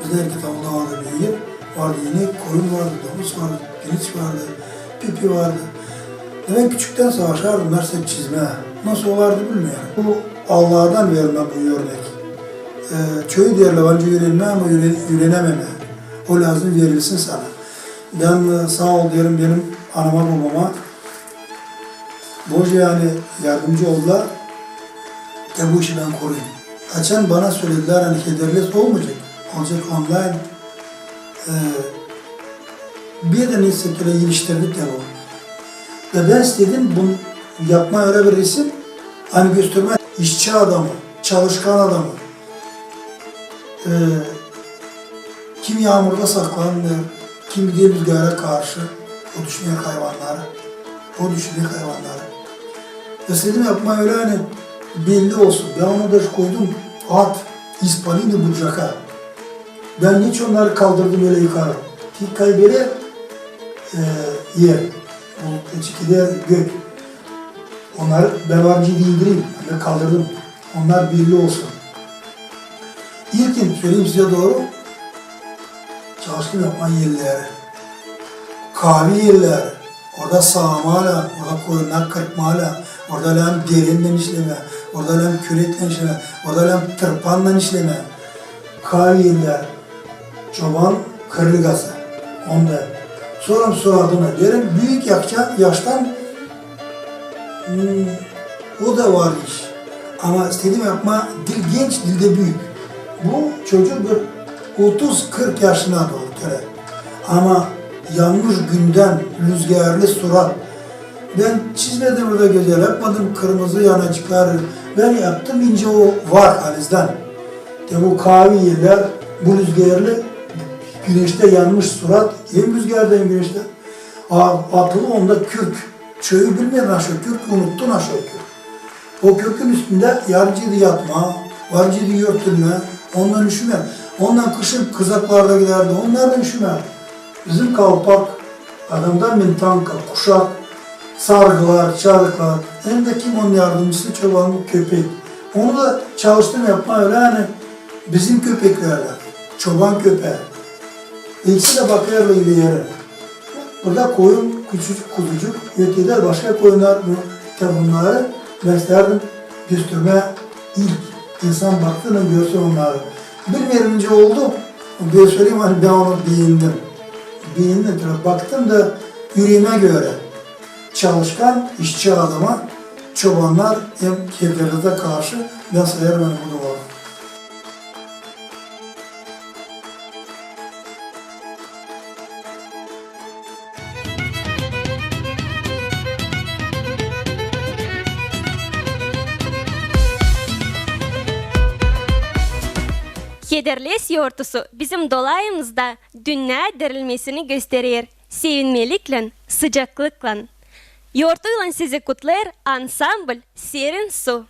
Bizde her kitabında vardı beygir. Vardı inek, koyun vardı, domuz vardı, pirinç vardı, pipi vardı. Ben küçükten savaşardım, mersek çizme. Nasıl olardı bilmiyorum. Bu Allah'dan verilme bu örnek. Köyü derler, bence öğrenme ama öğrenememe. O lazım verilsin sana. Ben sağ ol derim benim anama babama. Boca yani yardımcı oldular. Bu işi ben koruyayım. Açan bana söylediler hani kederles olmayacak. Olacak online. Bir de neyse ki geliştirdik ya bu. Ve ben istedim bunu yapma öyle bir resim. Hani gösterme işçi adamı, çalışkan adamı. Kim yağmurda saklanmıyor, kim bir de rüzgara karşı o düşünen hayvanları. İstedim yapma öyle hani belli olsun. Ben onu da koydum at, İspanya'da Burcak'a. Ben hiç onları kaldırdım öyle yukarı. Tikkayı böyle yer, o çikiler gök. Onları ben varınca indireyim, ben kaldırdım. Onlar belli olsun. İlkin söyleyeyim size doğru. Çalıştım yapma yerleri. Kahve yerleri. Orada sağmayla, orada koyunlar kırpmayla, orada lan derinden işleme, orada lan kürekle işleme, orada lan tırpanla işleme. Kahve yerleri. Çoban kırlıgası. Onda. Sonra soradığına derim büyük yaştan o da var iş. Ama istediğim yapma, dil genç, dilde büyük. Bu çocuk bir 30-40 yaşına doğru göre. Ama yanmış günden rüzgarlı surat. Ben çizmedim orada güzel, yapmadım kırmızı yanacıklar. Ben yaptım ince o var halizden. Bu kahve yerler, bu rüzgarlı güneşte yanmış surat, hem rüzgarda hem güneşte. Atılı onda kürk. Çöyü bilmeyen aşağı kürk, unuttun aşağı kürk. O kürkün üstünde yarıcıydı yatma, varıcıydı yörtülme, ondan üşüme. Ondan kışın kızaklarda giderdi, onlardan üşüme. Bizim kalpak, adamdan mintanka, kuşak, sargılar, çarıklar. Hem de kim onun yardımcısı çobanın köpek. Onu da çalıştım yapma öyle hani bizim köpeklerden, çoban köpeği. İkisi de bakıyorlar ileri. Burada koyun küçücük kuzucuk, öteler başka koyunlar bunları gösterdim, gösterme ilk insan baktığını görsün onları. Bilmeyince oldu, bir söyleyeyim hani ben onu beğendim. Beğendim, baktım da yüreğime göre çalışkan, işçi adama, çobanlar hem kedilerine karşı ben sayarım bunu var. Kederles yortusu bizim dolayımızda dünya dirilmesini gösterir. Sevinmelikle, sıcaklıkla. Yortuyla sizi kutlar ansambl Serin Su.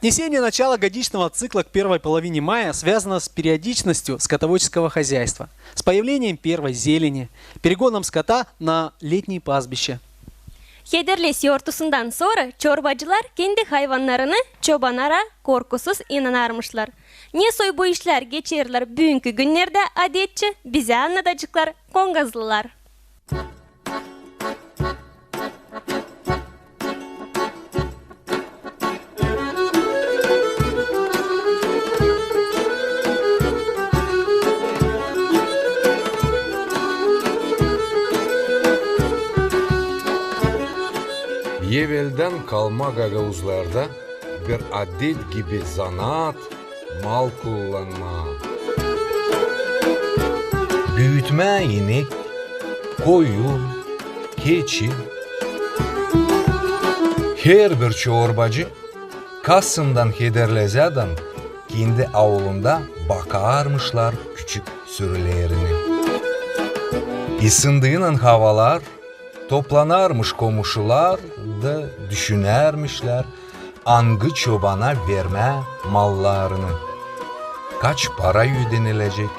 Отнесение начала годичного цикла к первой половине мая связано с периодичностью скотоводческого хозяйства, с появлением первой зелени, перегоном скота на летние пастбища. Hederles yortusundan sonra çorbacılar kendi hayvanlarını çobanlara korkusuz inanarmışlar. Ne soy bu işler geçirirler bugünkü günlerde adetçi bize anlatacaklar Kongazlılar. Evvelden kalma gagavuzlarda bir adet gibi zanaat, mal kullanma. Büyütme inek, koyun, keçi. Her bir çorbacı Kasım'dan Hederlezya'dan kendi avlunda bakarmışlar küçük sürülerini. Isındığının havalar toplanarmış komşular da düşünermişler angı çobana verme mallarını. Kaç para ödenilecek,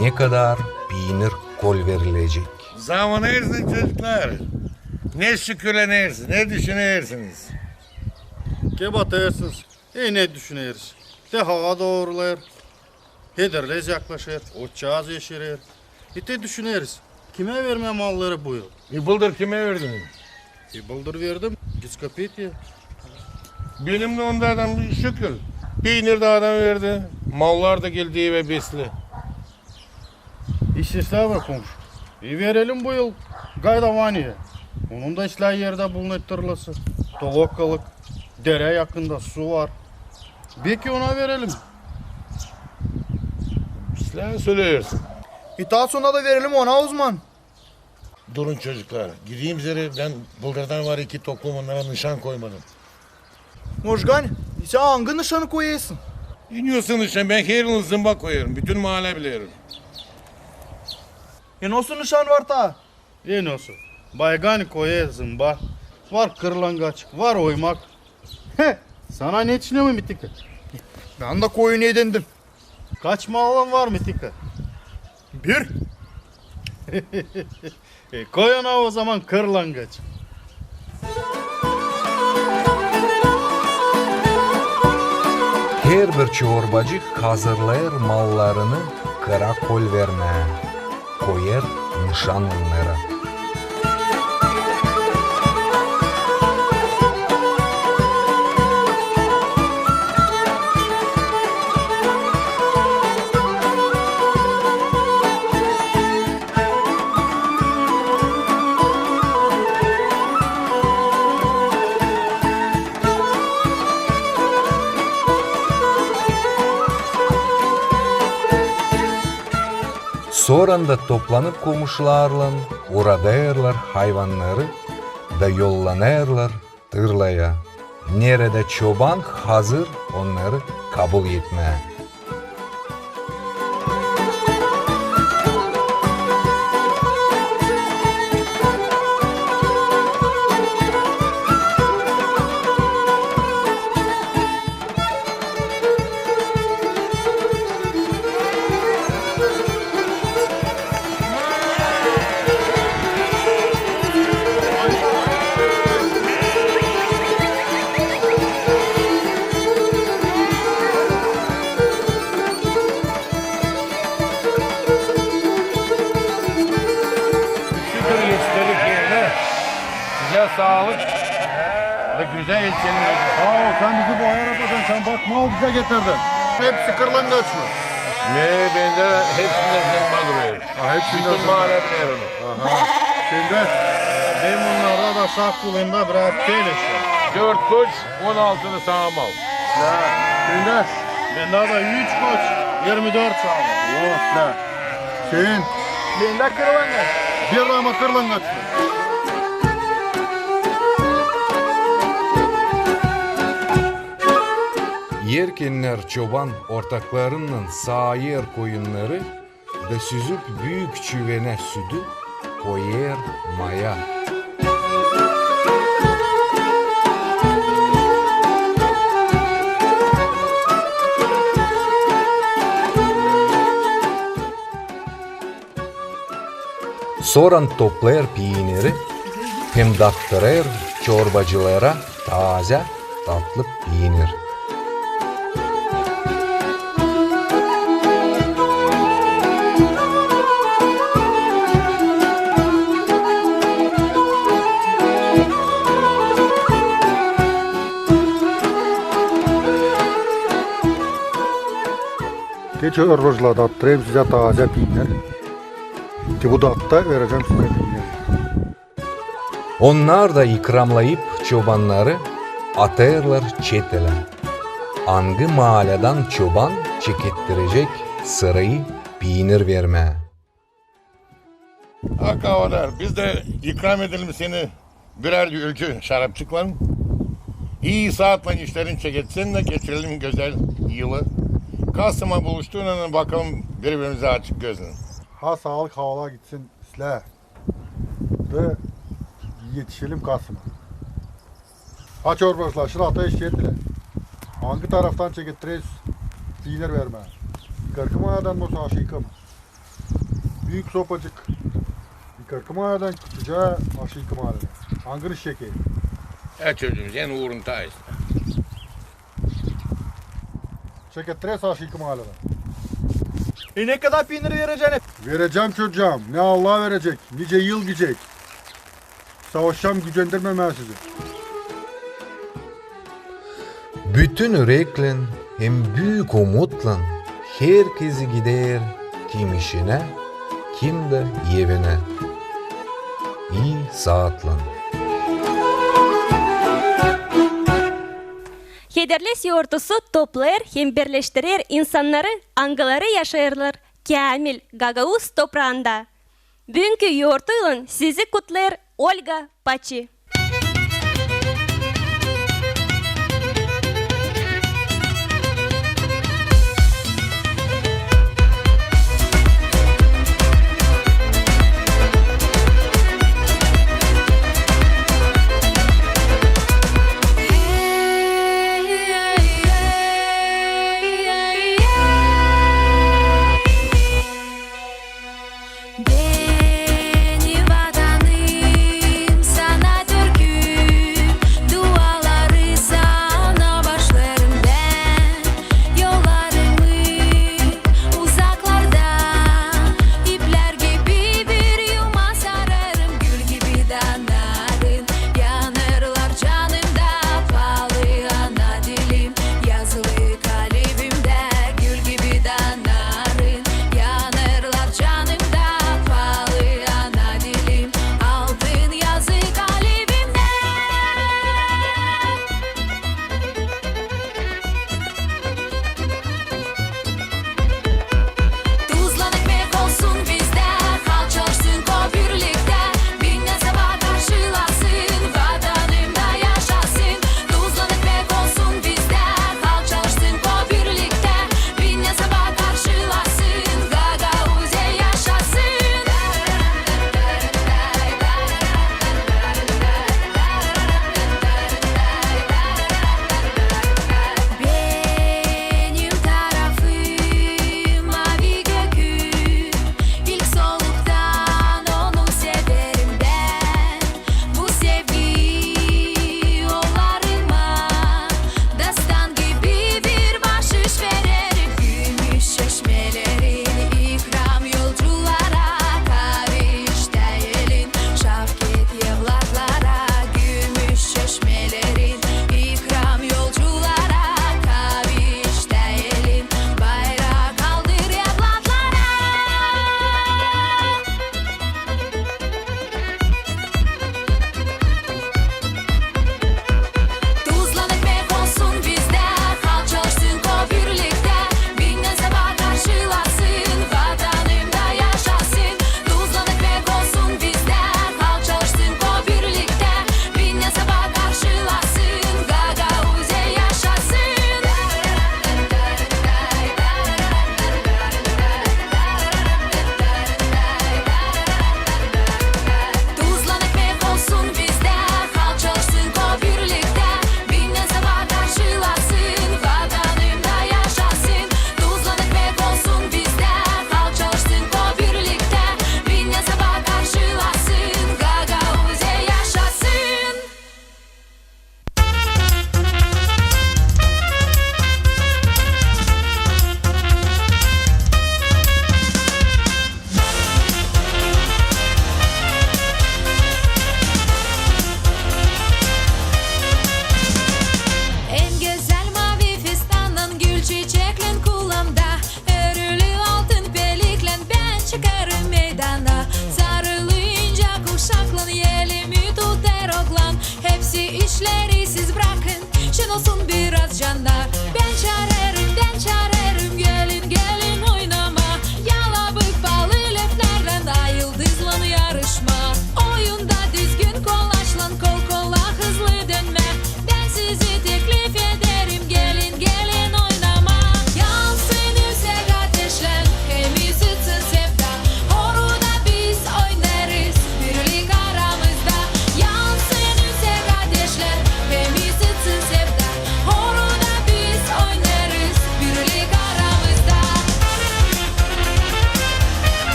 ne kadar peynir kol verilecek. Zaman ersiniz çocuklar. Ne şükürlenersiniz, ne düşünersiniz? Ke batarsınız, ne düşüneriz? De hava doğrular, Hederlez yaklaşır, otçağız yeşerir. De düşüneriz. Kime verme malları bu yıl? Bıldır kime verdiniz? Bıldır verdim, Giskopet'e. Benim de onlardan bir şükür. Peynir de adam verdi. Mallar da geldi eve besli. İşsizler var komşu. Verelim bu yıl Gaydavani'ye. Onun da işler yerde bulunup tırlası. Dolokkalık, dere yakında su var. Belki ona verelim. Sen söylüyorsun. Daha sonra da verelim ona uzman. Durun çocuklar. Gideyim üzere ben bıldırdan var 2 toplum onlara nişan koymadım. Možgan, sen hangi nişanı koyuyorsun? İniyorsun nişan ben her yıl zımba koyarım. Bütün mahalle biliyorum. Nasıl nişan var ta? Nasıl? Baygani koyuyor zımba. Var kırlangaç, var oymak. Sana ne içine mi Mitika? Ben de koyun edindim. Kaç malın var Mitika? Bir. Koy ona o zaman kırlangaç. Her bir çorbacı hazırlayır mallarını karakol verme, koyar nişan onlara. Sonra da toplanıp komşularla uğradırlar hayvanları da yollanırlar tırlaya. Nerede çoban hazır onları kabul etmeye. Sağlık ve güzel ilçenin. Sağ ol, sen bizi bu ayaramadın. Sen bak mal bize getirdin. Hepsi kırlangaç mı? Bende hepsinde zımba duruyor. Hepsinde bütün mahalle bilir onu. Şimdi ben bunlarda da sağ kulunda biraz paylaşıyor. 4 koç, 16'ını sağım al. Şimdi bende de 3 koç, 24 sağlam. Oh la. Şeyin. Bende kırlangaç. Bir rama kırlangaç mı? Yerkenler çoban ortaklarının sağır koyunları da süzüp büyük çüvene sütü koyar maya. Soran toplayır peyniri hem daktırır çorbacılara taze tatlı peynir. Geç çorbacılarda attırayım size taze peynir. Ki bu da hatta vereceğim size peynir. Onlar da ikramlayıp çobanları atayırlar çetele. Hangi mahalleden çoban çekettirecek sırayı peynir verme. Akavalar biz de ikram edelim seni birer ülke şarapçık var mı? İyi saatle işlerin çeketsin de geçirelim güzel yılı. Kasım'a buluştuğuna bakalım birbirimize açık gözünü. Ha sağlık havalar gitsin isle. Ve yetişelim Kasım'a. Ha çorbacılar şuna ateş yediler. Hangi taraftan çekettireyiz peynir verme. Kırkımayadan mı aşıkı mı? Büyük sopacık. Kırkımayadan küçüce aşıkı mı alır? Hangini şekeri? Çocuğum sen uğrundayız. Çekettireyiz aşıkı mı alır? Ne kadar peynir vereceksin? Vereceğim çocuğum. Ne Allah verecek. Nice yıl gidecek. Savaşacağım gücendirmem sizi. Bütün yürekle hem büyük umutla herkesi gider kim işine, kim de evine. İyi saatla. Hederles yortusu toplayır hem birleştirir insanları, angaları yaşayırlar. Kamil Gagauz toprağında. Bugünkü yortuyla sizi kutlar Olga Paçi. Beni vatanım sana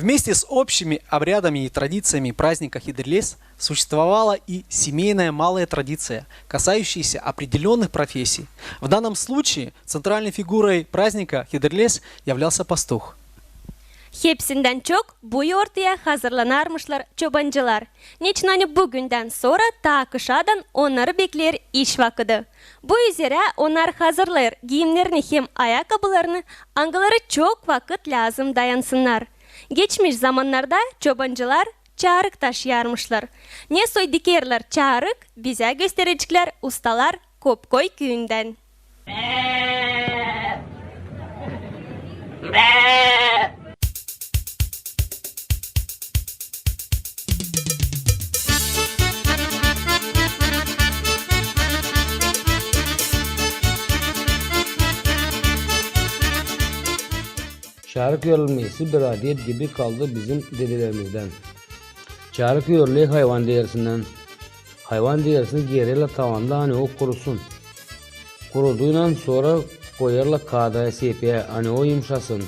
Вместе с общими обрядами и традициями праздника Хедерлес существовала и семейная малая традиция, касающаяся определенных профессий. В данном случае центральной фигурой праздника Хедерлес являлся пастух. Hepsinden çok bu yoğurtaya hazırlanarmışlar çobancılar. Niçin hani bugünden sonra ta kışadan onları bekler iş vakıdı. Bu üzere onlar hazırlar giyimlerini hem ayakkabılarını, angaları çok vakit lazım dayansınlar. Geçmiş zamanlarda çobancılar çarık taşıyarmışlar. Ne soy dikerler çarık, bize gösterecekler ustalar Kopkoy köyünden. Çarık örülmesi bir adiyet gibi kaldı bizim dedelerimizden. Çarık örülüğü hayvan derisinden. Hayvan derisini geriyle tavanda hani o kurusun. Kuruduyla sonra koyarla kağıdaya sepeye hani o yumuşasın.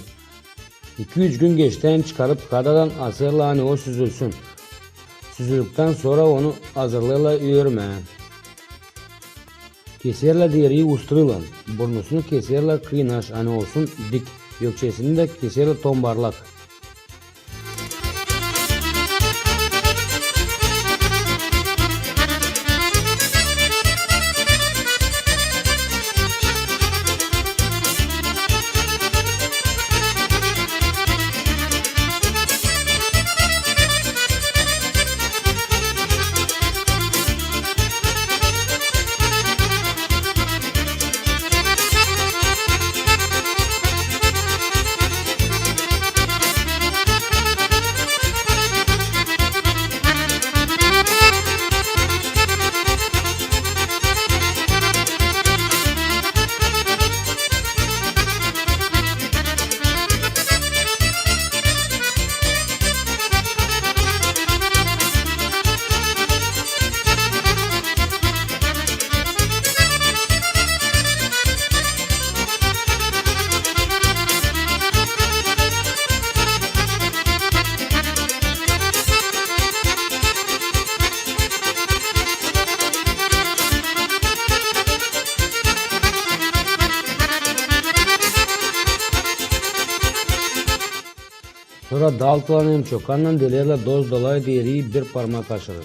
2-3 gün geçten çıkarıp kağıdadan asırla hani o süzülsün. Süzüldükten sonra onu hazırlığıyla örme. Keserle deriyi ustırıyla. Burnusunu keserle kıynaş hani olsun dik. Gökçesini de keserle tombarlak. Sonra dal tulanın çokanla deliyle doz dolayı deriyi bir parmak aşırır.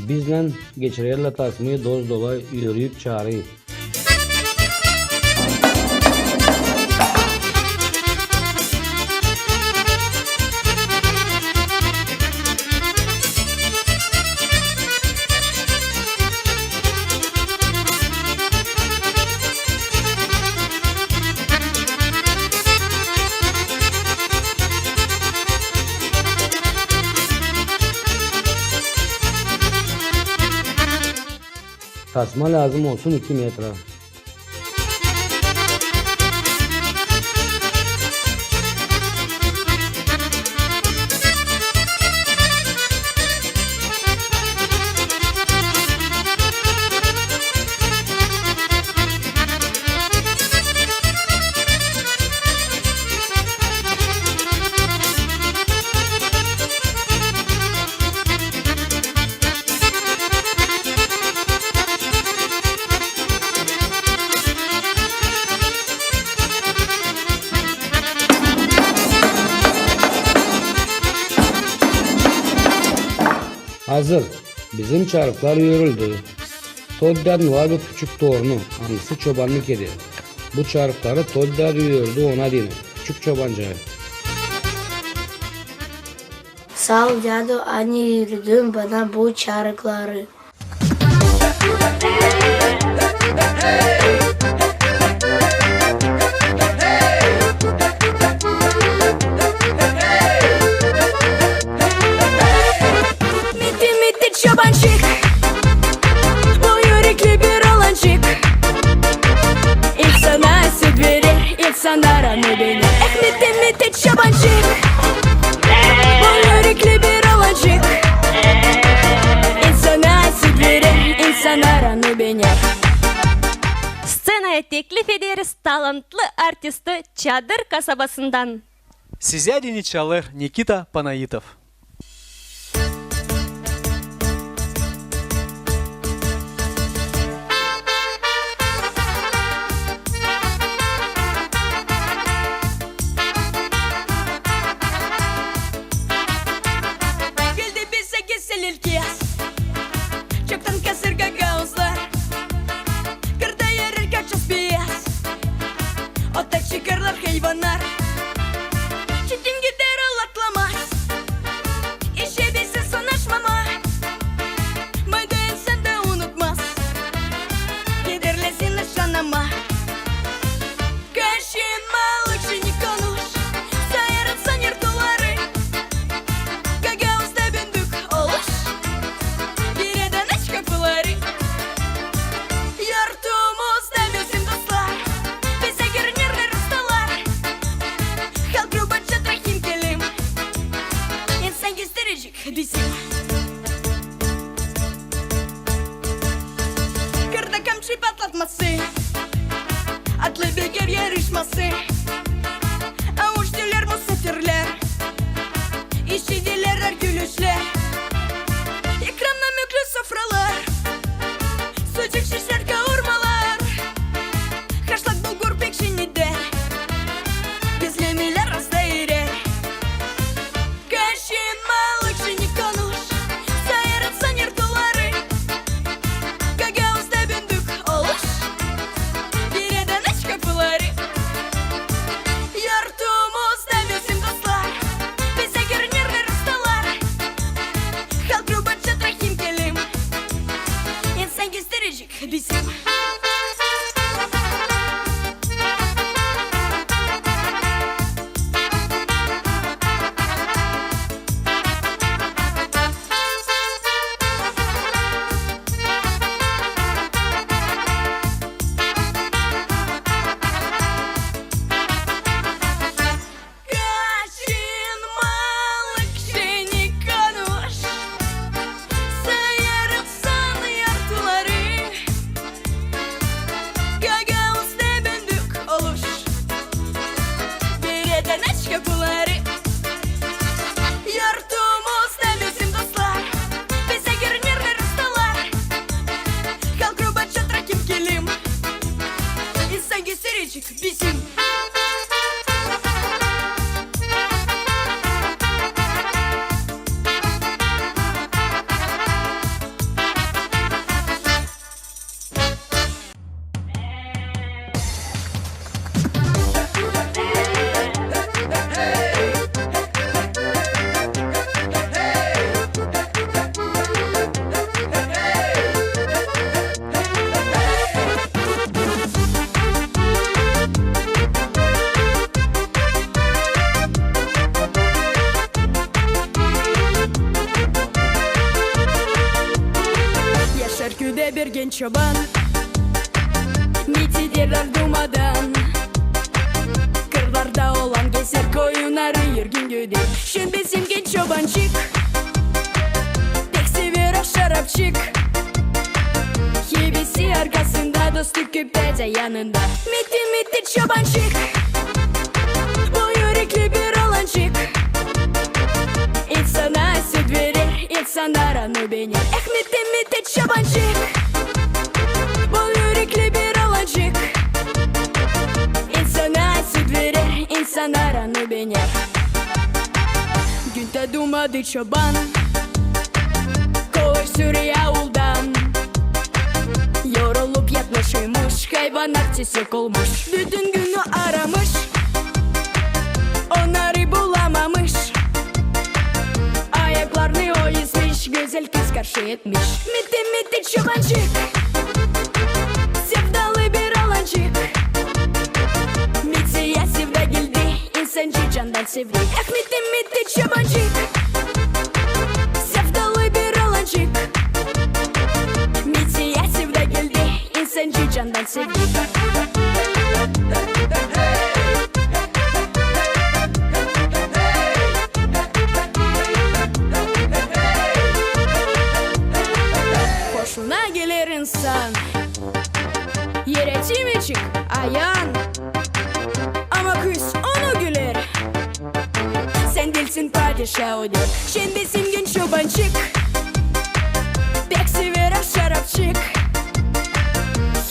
Bizden geçirerle tasmayı doz dolayı yürüyüp çağırıyor. Tasma lazım olsun 2 metre. Hazır. Bizim çarıklar yürüldü. Toddan var bir küçük torunu. Anısı çobanlık ediyor. Bu çarıkları Toddan yürürdü ona denir. Küçük çobancaya. Sağ ol Dado, anne yürüdün bana bu çarıkları. bener. Scenaya teklif ederiz talantlı artisti Çadır kasabasından. Size dinleyiciler Nikita Panayitov. Geldi bize kesilil kiyas Çoktan kasırga gavuzlar Kırda yerir kaças biyas Otak çıkarlar hayvanlar Çetin gider alaklamaz İşe bilse sanaşmama Mayda insan da unutmaz Giderlesin nişanama Kaşınma лучше не konuş Sayarsan yırtıları Gagavuzda bündük oluş Bireden aç kapıları Yurtumuzda bizim dostlar Bize görünürler ustalar Halk rubatça trahim kelim İnsan göstericik bizim Kırda kamçı patlatması Atlı beger yarışması Avuçlular musafirler İşçiler gülüşler Ekranla müklü sofralar Sucuk şişler kavurmalar Haşlak bulgur pekşini der Bezlemeler hasta erer Kaşınma лучше не konuş Sayarsan yırtıları Gagavuzda bündük oluş Bireden aç kapıları Yurtumuzda bizim dostlar Bize görünürler ustalar Halk rubatça trahim kelim İnsan göstericik bizim Kaşınma лучше не konuş Sayarsan yırtıları Gagavuzda bündük oluş Bireden aç kapıları Yurtumuzda bizim dostlar Bize görünürler ustalar Halk rubatça trahim kelim İnsan göstericik bizim Yaşar köyde bir genç çoban Niti derler durmadan Kırlarda olan gezer koyunları yürgün göde Şimdi bizim genç çobancık Tek sever o şarapçık Hevesi arkasında dostu köpte de yanında Miti çobancık Bu yürekli bir olancık İnsana süt verir, insanlar anı beğenir miti çobancık Bu yürekli bir olancık İnsana süt verir, insanlar anı beğenir Günde dumadı çoban Kovar sürüye avuldan Yorulup yatmışymış Hayvanlar çiçek olmuş Bütün günü aramış Onları bulamamış Ayaklarını o ezmiş Güzel kız karşı etmiş Miti çobancık Sevdalı bir alancık Mitiye sevda geldi İnsancı candan sevdi miti çobancık Sevdalı bir alancık Mitiye sevda geldi İnsancı candan sevdi Hoşuna gelir insan bayan ama kız onu güler. Sen değilsin padişahıdır, şendesin genç çobancık. Pek severim şarapçık.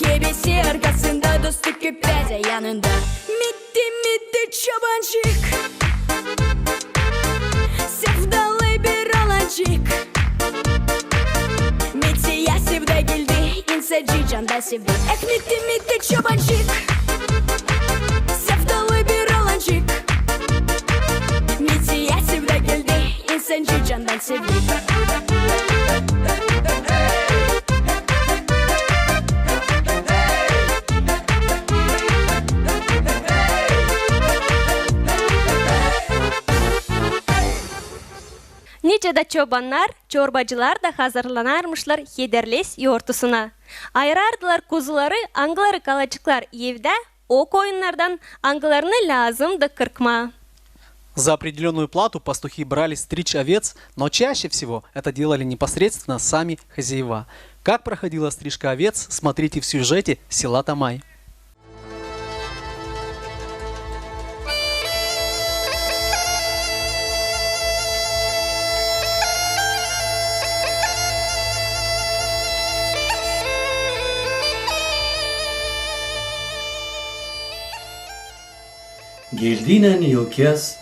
Hebesi arkasında, dostluk küpeze yanında. Mitti mitti çobancık. Sevdalı bir alancık. Mitsiye sevda geldi, insacı canda sevdi. Mitti mitti çobancık. Sevdalı bir alancık. Mitsiye sevda geldi, insacı candan sevdi. Nicede çobanlar, çorbacılar da hazırlanarmışlar hederles yoğurtusuna. Ayırardılar kuzuları, angıları kalacıklar evde, o koyunlardan angılarını lazımdı kırkma. За определенную плату пастухи брали стричь овец, но чаще всего это делали непосредственно сами хозяева. Как проходила стрижка овец, смотрите в сюжете «Села Тамай». Geldiğinen yok yaz,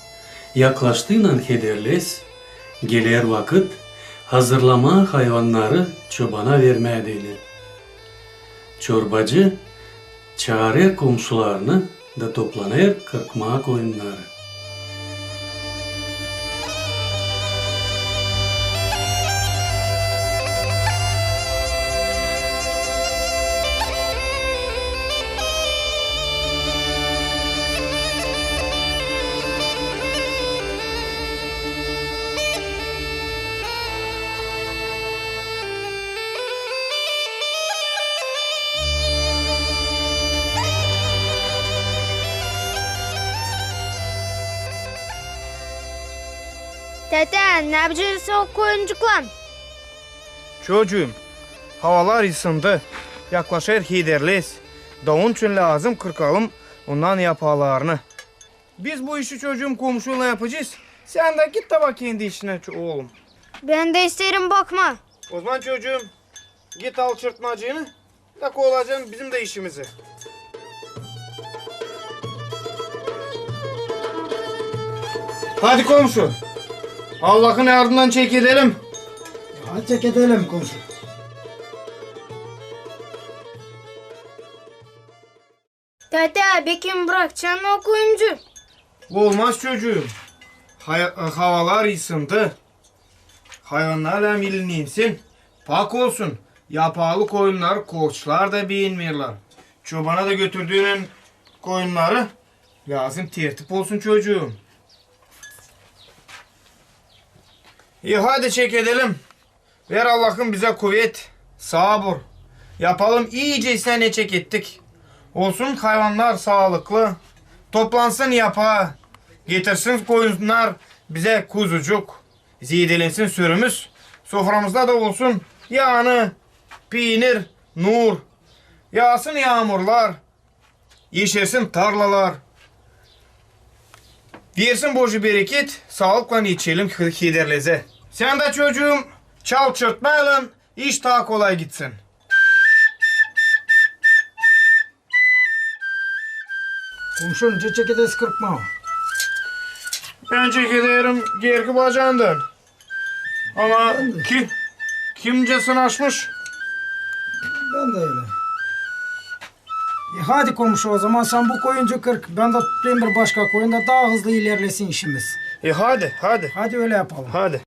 yaklaştığından hederles, gelir vakit hazırlama hayvanları çobana vermeye denir. Çorbacı çağırır komşularını da toplanır kırkma koyunları. Tete, ne yapacağız o koyuncukla? Çocuğum, havalar ısındı. Yaklaşır hederles. Davun için lazım kırkalım ondan yapalarını. Biz bu işi çocuğum komşuyla yapacağız. Sen de git de bak kendi işine oğlum. Ben de isterim bakma. O zaman çocuğum git al çırpmacığını da kovalacaksın bizim de işimizi. Hadi komşu. Allah'ın ardından çek edelim. Hadi çek edelim komşu. Tete, bekim bırakacaksın o koyuncu. Olmaz çocuğum. Havalar ısındı. Hayvanlarla milinsin. Pak olsun. Yapalı koyunlar, koçlar da beğenmiyorlar. Çobana da götürdüğünün koyunları lazım tertip olsun çocuğum. İyi hadi çek edelim. Ver Allah'ım bize kuvvet, sabır. Yapalım iyice ne çek ettik. Olsun hayvanlar sağlıklı. Toplansın yapa. Getirsin koyunlar bize kuzucuk. Zidelensin sürümüz. Soframızda da olsun yağını, peynir, nur. Yağsın yağmurlar. Yeşersin tarlalar. Versin boşu bereket. Sağlıkla içelim hederleze. Sen de çocuğum çal çırpmayalım. İş daha kolay gitsin. Komşun çek edesi kırpma. Ben çekilirim gerki bacağından. Ama kimce sınaşmış? Ben de öyle. Hadi komşu o zaman sen bu koyuncu kırk. Ben de tutayım bir başka koyun da daha hızlı ilerlesin işimiz. Hadi. Hadi öyle yapalım. Hadi.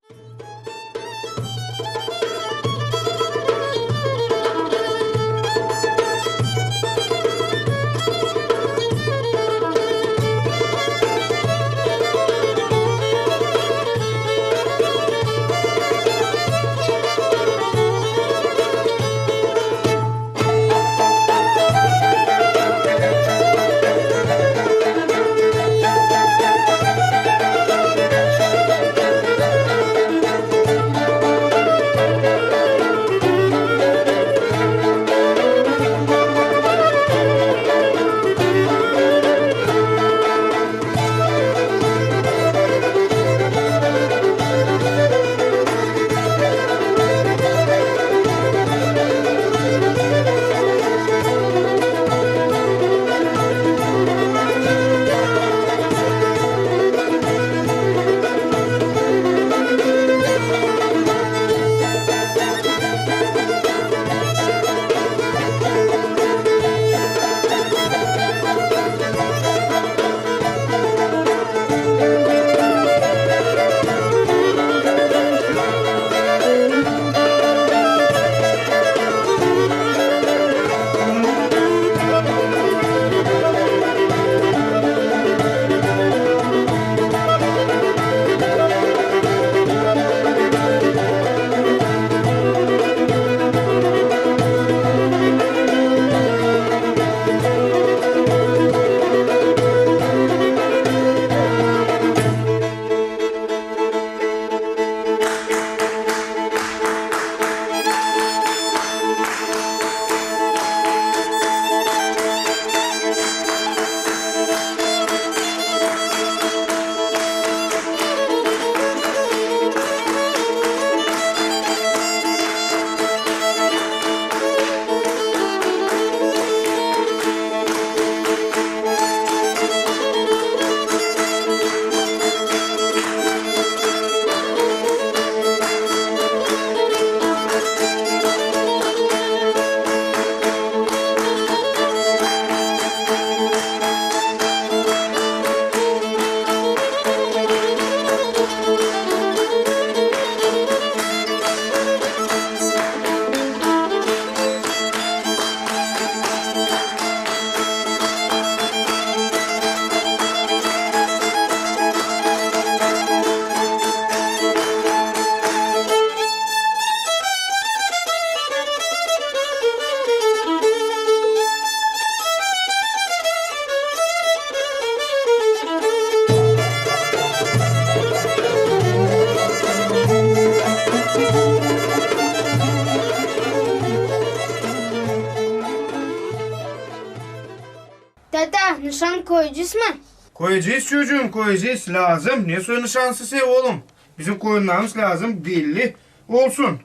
koyacağız mı? Koyacağız çocuğum, koyacağız. Lazım. Ne suyunu şansı oğlum. Bizim koyunlarımız lazım, belli olsun.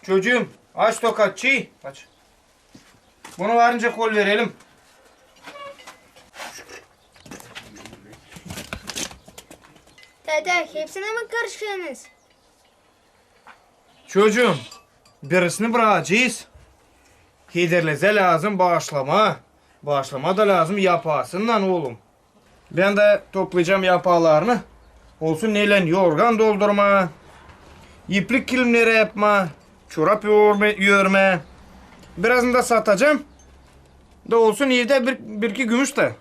Çocuğum, aç tokatçıyı. Aç. Bunu varınca kol verelim. Dede, hepsine mi karışıyorsunuz? Çocuğum, birisini bırakacağız. Hederleze lazım bağışlama. Bağışlama da lazım yapasından oğlum. Ben de toplayacağım yapalarını. Olsun neyle yorgan doldurma. İplik kilimleri yapma. Çorap örme. Birazını da satacağım. Da olsun evde bir iki gümüş de.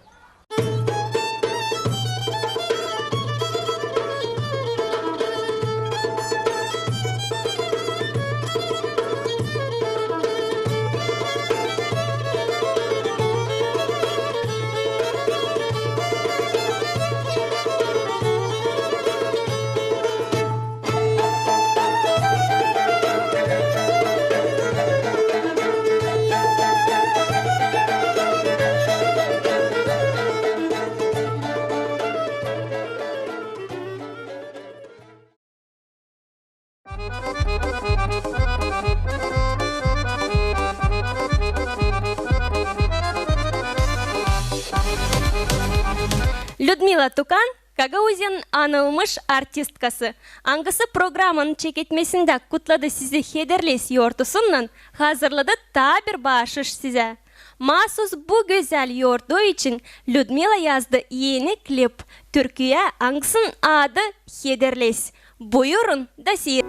Людмила Тукан, Гагаузияның анылмыш артисткасы. Аңгысы программаның чекетмесінде кутladı sizi Hederles yortusundan hazırladı ta bir bağışış size. Mahsus bu güzel yordu için Людмила yazdı yeni klip. Türkiye аңгысының adı Hederles. Buyurun da siz.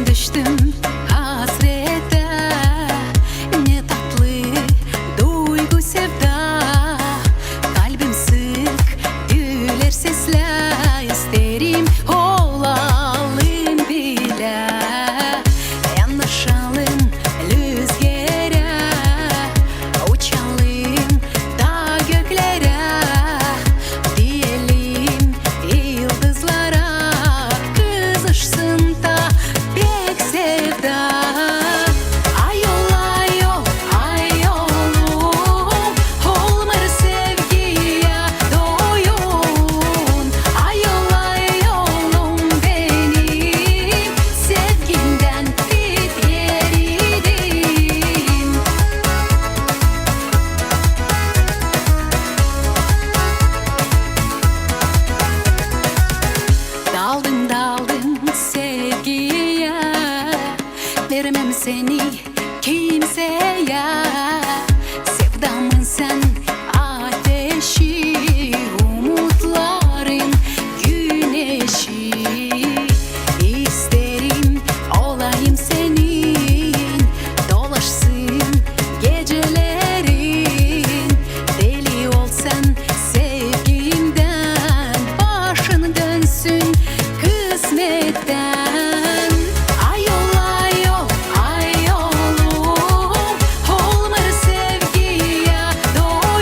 Düştüm hasrete, ne tatlı duygu sevda. Kalbim sık güler sesle, isterim olalım bile. Yanaşalım rüzgara, uçalım da göklere. Diyelim yıldızlara, kızışsın da pek sevda. Ayol ayol ayolum, olmar sevgiye doyun. Ayol ayolum benim, sevgimden bir yeridin. Daldım sevgiye, vermem seni kimseye. Sevdamın sen ateşi, umutların güneşi. İsterim olayım senin, dolaşsın gecelerin. Deli olsan sevgimden, başın dönsün kısmetten. Ayol ayol ayolum, olmar sevgiye doyun.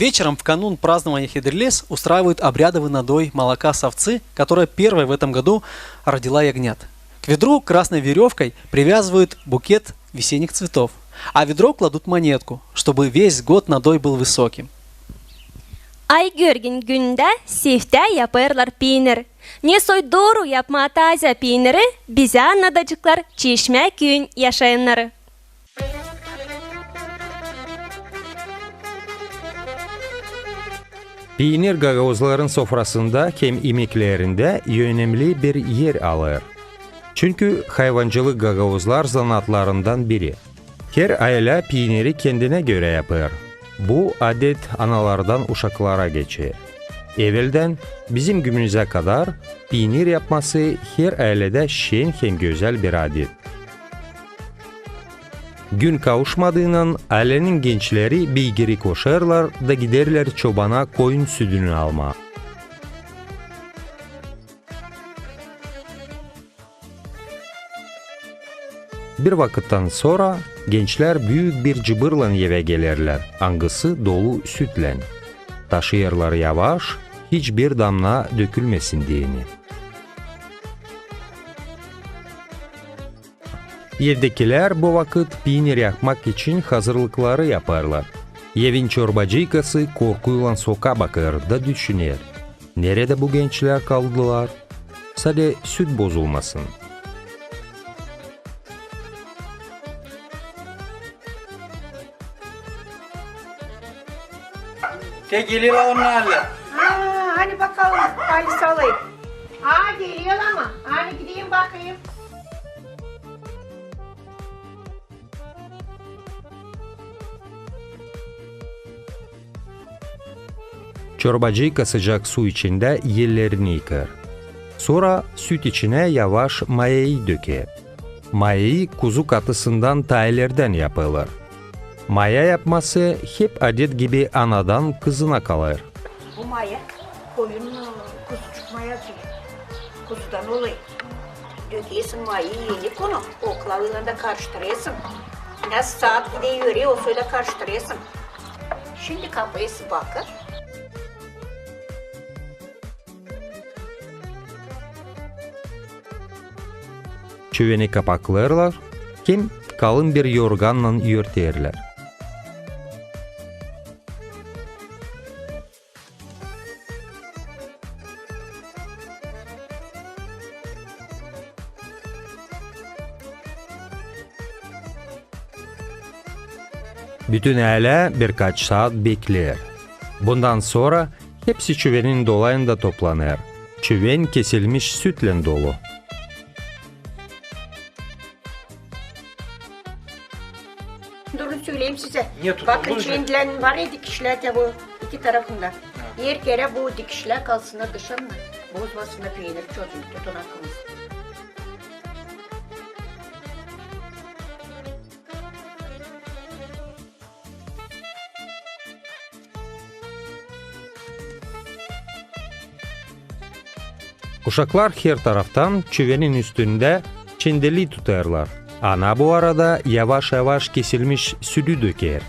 Вечером в канун празднования Хедерлес устраивают обрядовый надой молока с овцы, которая первой в этом году родила ягнят. К ведру красной веревкой привязывают букет весенних цветов, а в ведро кладут монетку, чтобы весь год надой был высоким. Ay görgün günde sifte yaparlar peynir. Ne soy doğru yapma taze peyniri, bize anladacıklar çeşme gün yaşayanları. Peynir gagavuzların sofrasında hem yemeklerinde önemli bir yer alır. Çünkü hayvancılık gagavuzlar zanatlarından biri. Her aile peyniri kendine göre yapar. Bu adet analardan uşaklara geçer. Evvelden bizim günümüze kadar peynir yapması her ailede şen hem güzel bir adet. Gün kavuşmadığından ailenin gençleri beygiri koşarlar da giderler çobana koyun sütünü alma. Bir vakitten sonra gençler büyük bir cıbırla eve gelirler, angısı dolu sütle. Taşıyırlar yavaş, hiçbir damla dökülmesin diyeni. Evdekiler bu vakit peynir yakmak için hazırlıkları yaparlar. Evin çorbacıkası korkuyla sokağa bakar da düşünür. Nerede bu gençler kaldılar? Sadece süt bozulmasın. Geliyor onlarla. Hani bakalım. Haydi salayım. Geliyor ama. Hani gideyim bakayım. Çorbacı sıcak su içinde yerlerini yıkar. Sonra süt içine yavaş mayayı döker. Mayayı kuzu katısından tayelerden yapılır. Maya yapması hep adet gibi anadan kızına kalır. Bu maya koyunun kuzucuk mayası. Kuzudan olayı. Döküyorsun mayayı yenik onu. Oklavıyla da karıştırıyorsun. Nasıl saat gidiyor o suyla karıştırıyorsun. Şimdi kapıyısı bakır. Çöveni kapaklarlar, kim kalın bir yorganla örterler. Bütün aile birkaç saat bekler. Bundan sonra hepsi çövenin dolayında toplanır. Çöven kesilmiş sütle dolu. Durun söyleyeyim size. Niye tutun? Bakın şimdilen var ya dikişler de bu iki tarafında. Bir kere bu dikişler kalsın dışarı mı? Bozmasına peynir çözüm tutun aklınız. Uşaklar her taraftan çövenin üstünde çendeli tutarlar. Ana bu arada yavaş yavaş kesilmiş sütü döker.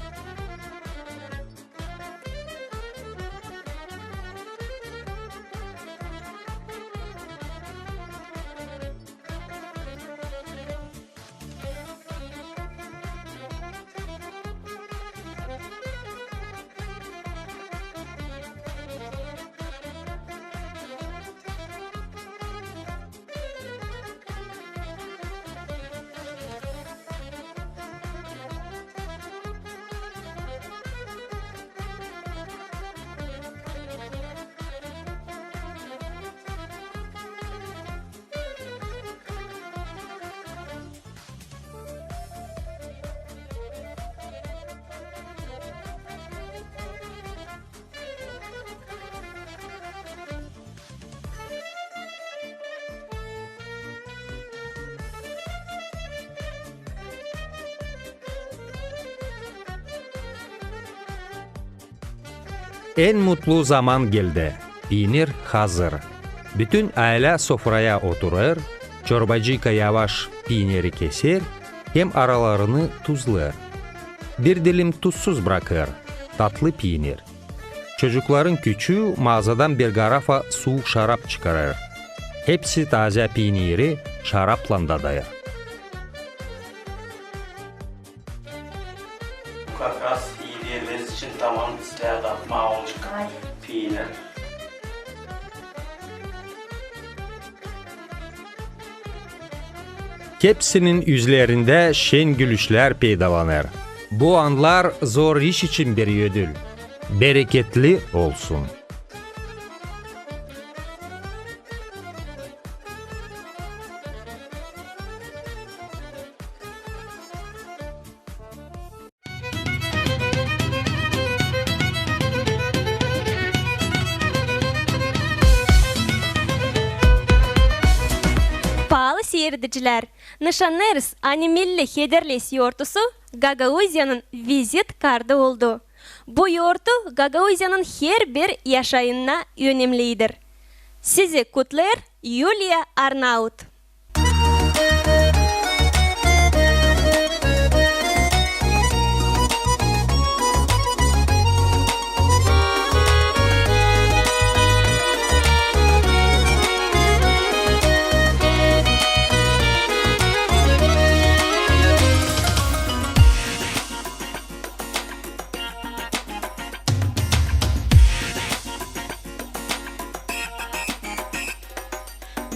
En mutlu zaman geldi. Peynir hazır. Bütün aile sofraya oturur. Çorbacıka yavaş peyniri keser. Hem aralarını tuzlar. Bir dilim tuzsuz bırakır. Tatlı peynir. Çocukların küçüğü mağazadan bir garafa soğuk şarap çıkarır. Hepsi taze peyniri şarapla dadayır. Bu kakras iyi değerleriniz için tamam isteğe dağıtma olacak. Peynir. Hepsinin yüzlerinde şen gülüşler peydalanır. Bu anlar zor iş için bir ödül. Bereketli olsun. Pahalı seyrediciler, nişanlarız animilli Hederles yortusu Gagauzya'nın vizit kartı oldu. Bu yortu Gagauzya'nın her bir yaşayınına önemlidir. Sizi kutlar Yulia Arnaut.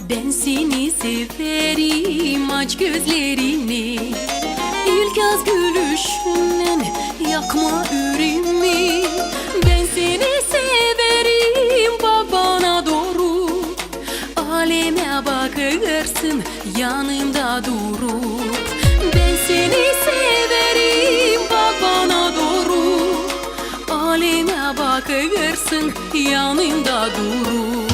Ben seni severim, aç gözlerini. İlk az gülüşünden yakma yüreğimi. Ben seni severim, bak bana doğru. Aleme bakırsın yanımda durup. Ben seni severim, bak bana doğru. Aleme bakırsın yanımda durup.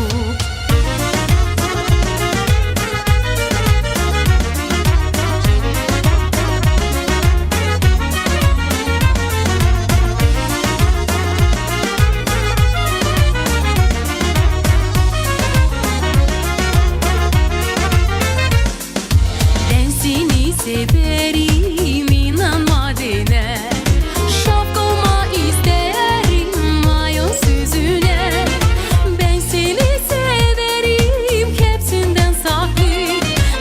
Severim inanma dene. Şapkama isterim ayın sözüne. Ben seni severim hepsinden saklı.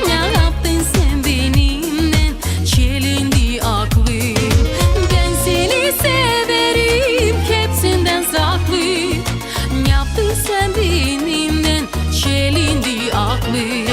Ne yaptın sen benimle çelindi aklım. Ben seni severim hepsinden saklı. Ne yaptın sen benimle çelindi aklım.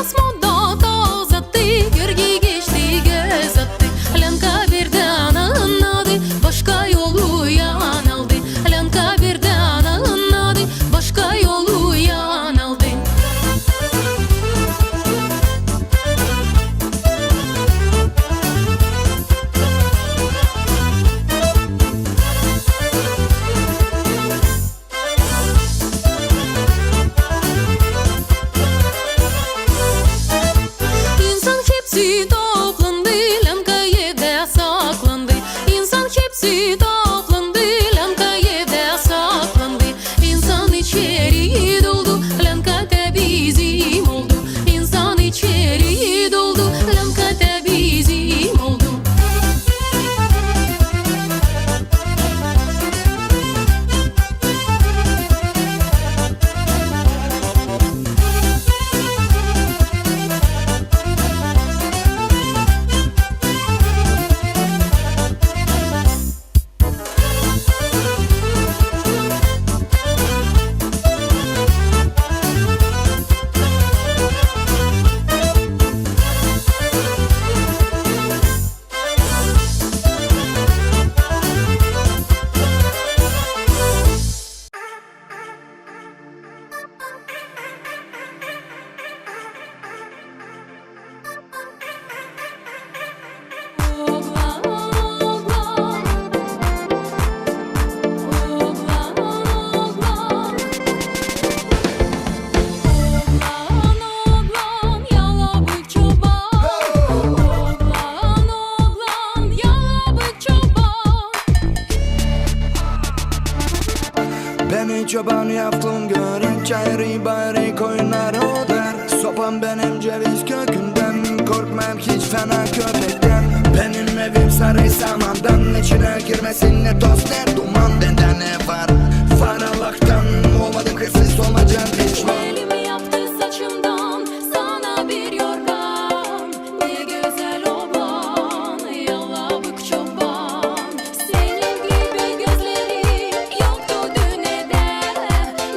biraz moda da uzattı. Görgi geçti göz attı. Alanka birden anladı, başka yolu yan aldı. Alanka birden anladı, başka yolu yan aldı. İnsan hepsi toplandı, Lemkayev'de saklandı. İnsan hepsi toplandı, Lemkayev'de saklandı. İnsan içeri doldu, Lemkayev'de bizim oldu. İnsan içeri doldu, Lemkayev'de bizim oldu. Beni çoban yaptın görün, çayırı bari koyunlar olar. Sopam benim ceviz kökünden, korkmam hiç fena köpekten. Benim evim sarı samandan, içine girmesin ne toz ne duman. Bende ne var? Faralaktan olmadım kızsız olmacan pişman. Elimi yaptı saçımdan, sana bir yorgan. Ne güzel oban, yalabık çoban. Senin gibi gözlerin yoktu dünyada.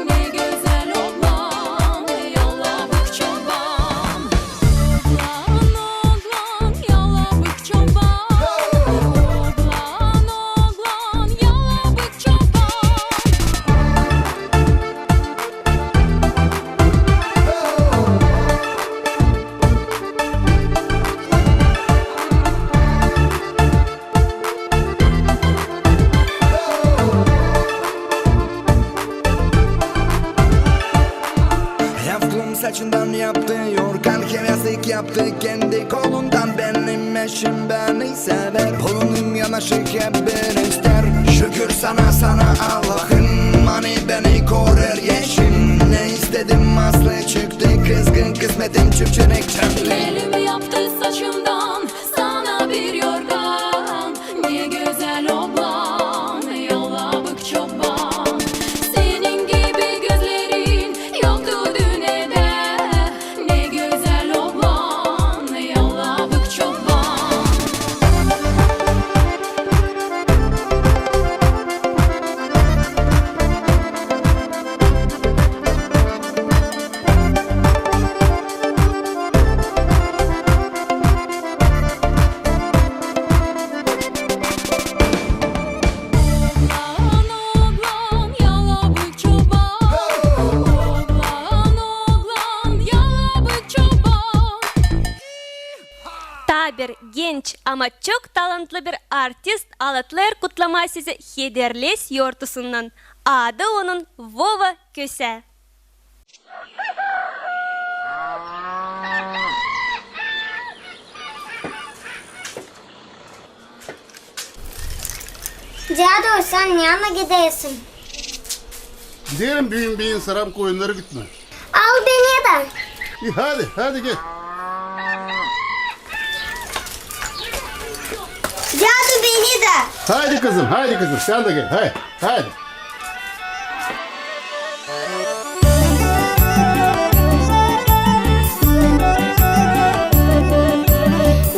Ne güzel oban, yalabık çoban. Oğlan oğlan, yalabık çoban. Oğlan oğlan, yalabık çoban. Yaptım saçından yaptı, yorgan kemyasık yaptı kendi kolundan. Benim eşim beni sever, polunum yanaşık hep beni ister. Şükür sana Allah'ın, mani beni korur yeşim. Ne istedim aslı çıktı, kızgın kısmetim çöpçürek çöplü. Elimi yaptı saçımdan, sana bir yorgan. Ne güzel oban, yalabık çoban. Senin gibi gözlerin yoktu dünyada. Ne güzel oban, yalabık çoban. Oğlan yalabık çoban. Oğlan yalabık çoban. Tabir genç ama çok talantlı bir artist Alatlar kutlama sizi Hederles yortusundan. Adı onun Vova Köse. Cado sen yana gidesin. Gidelim büyün beyin saram koyunları gitme. Al beni de. İyi hadi gel. Cado beni de. Haydi kızım sen de gel. Haydi.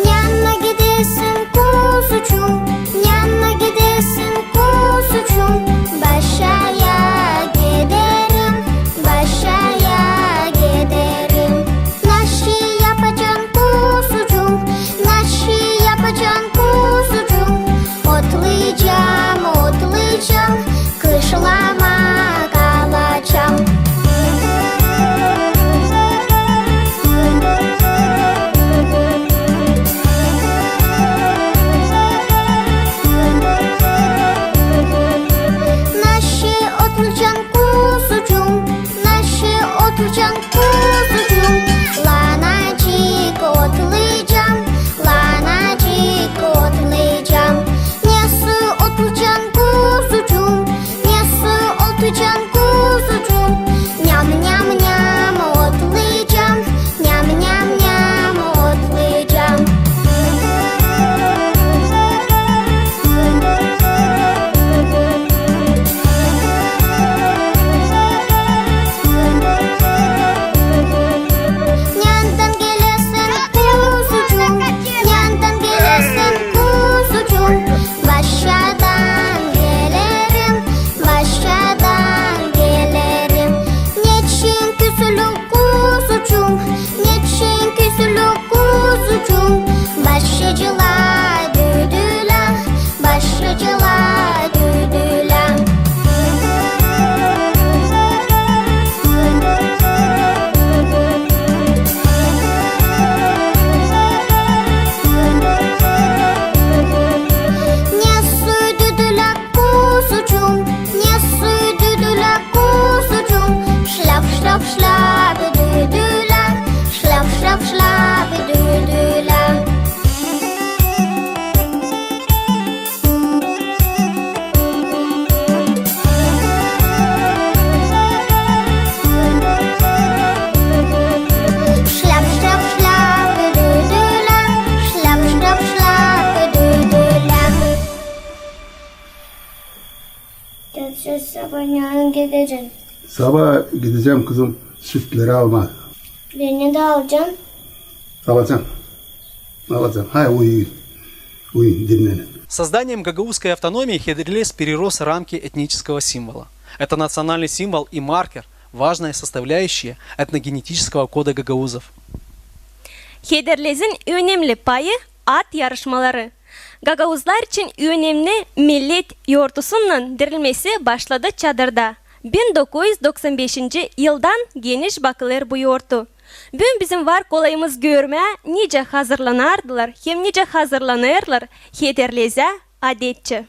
Yanına gidesin kuzucuğum. Yanına gidesin kuzucuğum. Başaya giderim. Başaya giderim. Naşı yarın gideceğim. Sabah gideceğim kızım sütleri alma. Beni de alacağım. Alacağım. Hay uyuyun. Uyuyun dinlenin. Созданием гагаузской автономии Хедерлес перерос рамки этнического символа. Это национальный символ и маркер, важная составляющая этногенетического кода гагаузов. Hederlez'in önemli payı at yarışmaları. Gagauzlar için önemli millet yortusunun dirilmesi başladı çadırda. 1995 yıldan geniş bakılır bu yortu. Bugün bizim var kolayımız görmeye nice hazırlanardılar, hem nice hazırlanırlar Hederlez'e adetçi.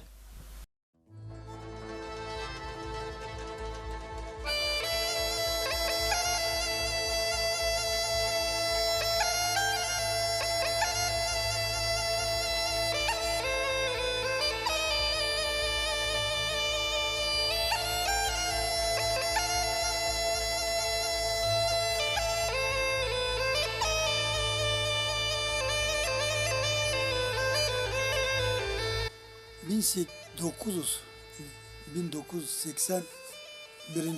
...1981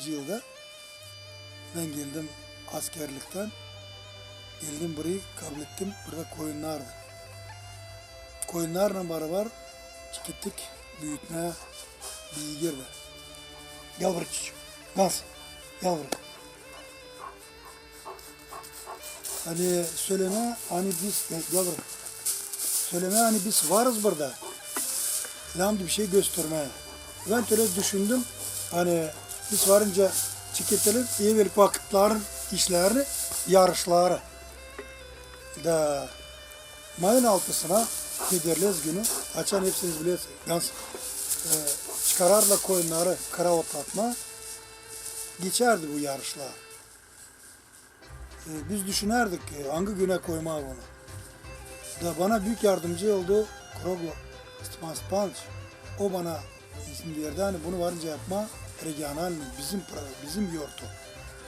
yılda ben geldim askerlikten. Geldim burayı kabul ettim. Burada koyunlardı. Koyunlarla beraber gittik büyütmeye bir girdi. Gel buraya çocuğum. Nasıl? Gel buraya. Hani söyleme hani biz gel buraya. Söyleme hani biz varız burada. Lan bir şey göstermeye. Ben öyle düşündüm. Hani biz varınca çeketelim evvel vakitlerin işlerini, yarışları. Da mayın altısına Hederlez günü açan hepsiniz biliyorsunuz. Çıkararla koyunları kara otlatma geçerdi bu yarışlar. Biz düşünerdik hangi güne koyma bunu. Da bana büyük yardımcı oldu Kroglo Spanç. O bana izin verdi. Hani bunu varınca yapma regional bizim yortu.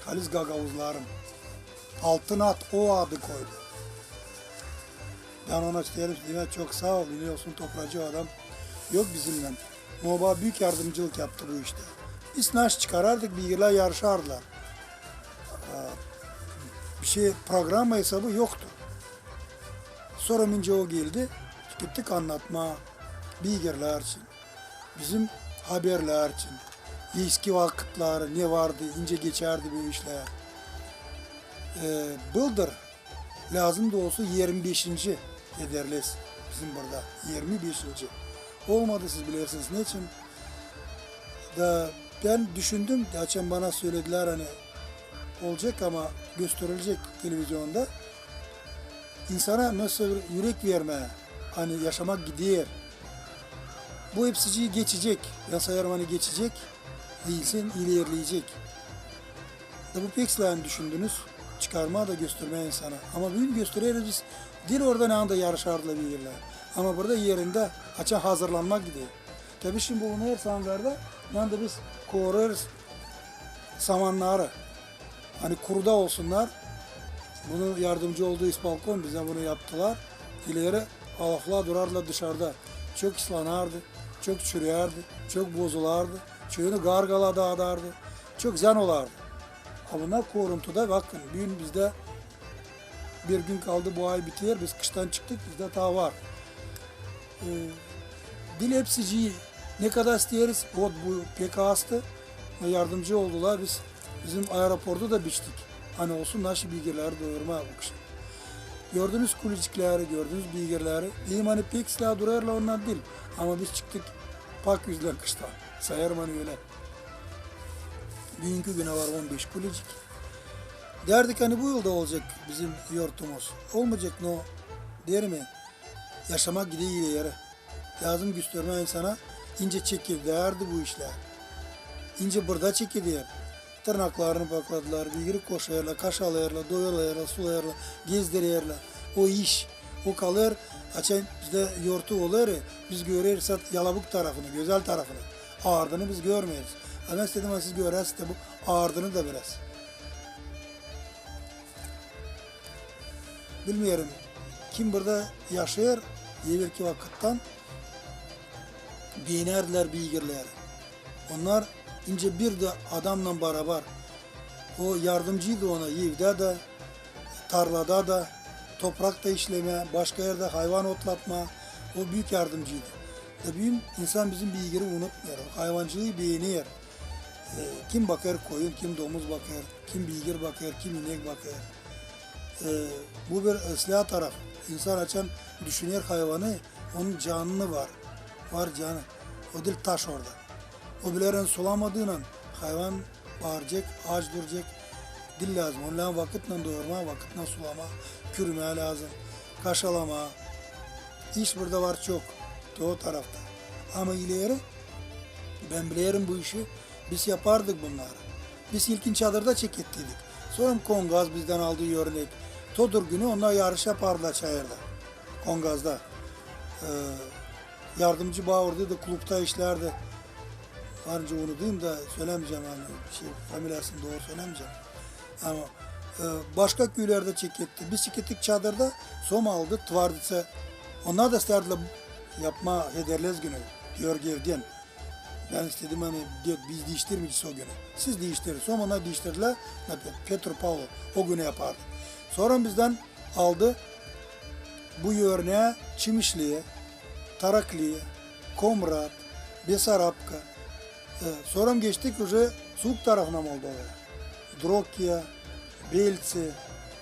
Kalis Gagavuzların. Altın at o adı koydu. Ben ona isterim demek çok sağ ol. Biliyorsun topracı adam. Yok bizimle. Moba büyük yardımcılık yaptı bu işte. Biz naş çıkarardık, bilgiler yarışardılar. Bir şey program hesabı yoktu. Sonra mince o geldi. Gittik anlatma, bilgiler için. Bizim haberler için. Eski vakitler ne vardı, ince geçerdi bu işler. Bıldır. Lazım da olsa 25. Hederlez bizim burada. 25. Olmadı siz bilirsiniz. Ne için? Da ben düşündüm. Geçen bana söylediler hani olacak ama gösterilecek televizyonda. İnsana nasıl yürek vermeye, hani yaşamak gidiyor. Bu hepsi geçecek. Ben sayarım hani geçecek. Değilsin ilerleyecek. Da bu pek silahını düşündünüz. Çıkarma da göstermeye insana. Ama bugün gösteriyoruz biz. Dil orada ne anda yarışardılar bilirler. Ama burada yerinde açan hazırlanmak gidiyor. Tabii şimdi bunu her sangarda yanında biz koruyoruz samanları. Hani kuruda olsunlar. Bunun yardımcı olduğu İsbalkon bize bunu yaptılar. İleri alafla durarlar dışarıda. Çok ıslanardı, çok çürüyerdi, çok bozulardı. Çöyünü gargala dağıdardı. Çok zen olardı. Bunlar koruntuda bakın bugün bizde bir gün kaldı bu ay bitiyor. Biz kıştan çıktık bizde daha var. Dil hepsici ne kadar isteyeriz o bu pek astı. Yardımcı oldular bizim aeroportu da biçtik. Hani olsun nasıl bilgileri doyurma bu kışın. Gördünüz kulicikleri, gördünüz bilgileri. Diyeyim hani pek silah durarlar onlar değil. Ama biz çıktık pak yüzle kıştan. Sayarım hani öyle. Bugünkü güne var 15 kulicik. Derdik hani bu yılda olacak bizim yortumuz. Olmayacak ne o? Der mi? Yaşamak gidiyor yere. Lazım gösterme insana. İnce çekir derdi bu işler. İnce burada çekir der. Tırnaklarını bakladılar, bilgirik koşarlar, kaşalayarlar, doyalayarlar, sulayarlar, gezdirirler. O iş, o kalır. Açan bizde yortu olur ya, biz görürüz Yalabuk tarafını, güzel tarafını. Ağırdını biz görmeyiz. Ben istedim ama siz görürsünüz de bu ağırdını da biraz. Bilmiyorum, kim burada yaşıyor, evvelki vakittan binerdiler bilgileri. Onlar İnce bir de adamla beraber o yardımcıydı ona evde de, tarlada da, toprakta işleme, başka yerde hayvan otlatma, o büyük yardımcıydı. Tabii insan bizim bilgileri unutmuyor. Hayvancılığı beğeniyor. Kim bakar koyun, kim domuz bakar, kim beygir bakar, kim inek bakar. Bu bir ıslah taraf. İnsan açan düşünür hayvanı, onun canını var. Var canı. O dil taş orada. O bilerin sulamadığıyla hayvan bağıracak, ağaç duracak. Dil lazım. Onların vakitle doyurma, vakitle sulama, kürme lazım. Kaşalama. İş burada var çok. Doğu tarafta. Ama ileri ben bilirim bu işi. Biz yapardık bunları. Biz ilkin çadırda çekettiydik. Sonra Kongaz bizden aldığı örnek. Todur günü onlar yarış yapardılar çayırda. Kongaz'da. Yardımcı bağırdı da kulüpte işlerdi. Varınca onu diyeyim de söylemeyeceğim yani familyasını doğru söylemeyeceğim. Ama başka köylerde çeketti. Biz çekettik çadırda. Som aldı, tıvardısa. Onlar da isterdiler yapma ederlez günü. Görgevden. Ben istedim hani biz değiştirmeyeceğiz o günü. Siz değiştirin. Sonra onlar değiştirdiler. Petropavlo o günü yapardı. Sonra bizden aldı bu örneğe Çimişli'ye, Tarakli'ye, Komrat, Besarabka. Sonra geçtik Soğuk tarafına Moldova'ya. Drokya, Belci,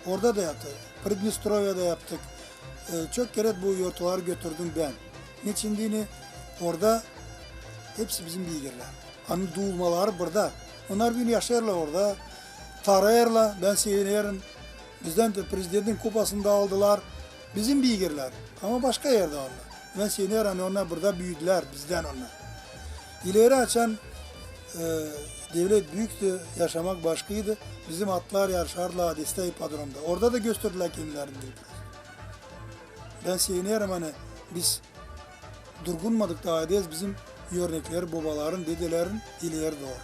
orada da yaptık. Pridnestrov'da yaptık. Çok kere bu yurtları götürdüm ben. Niçin dini? Orada hepsi bizim bilgiler. Hani doğulmaları burada. Onlar bir yaşarlar orada. Tarayarlar. Ben sevinirim. Bizden de prezidentin kupasını da aldılar. Bizim bilgiler. Ama başka yerde onlar. Ben sevinirim. Hani onlar burada büyüdüler. Bizden onlar. İleri açan devlet büyüktü. Yaşamak başkaydı. Bizim atlar yarışarlar Adeste İpodrom'da. Orada da gösterdiler kendilerini. Ben sevinirim hani biz durgunmadık daha edeyiz. Bizim örnekleri babaların, dedelerin ileri doğru.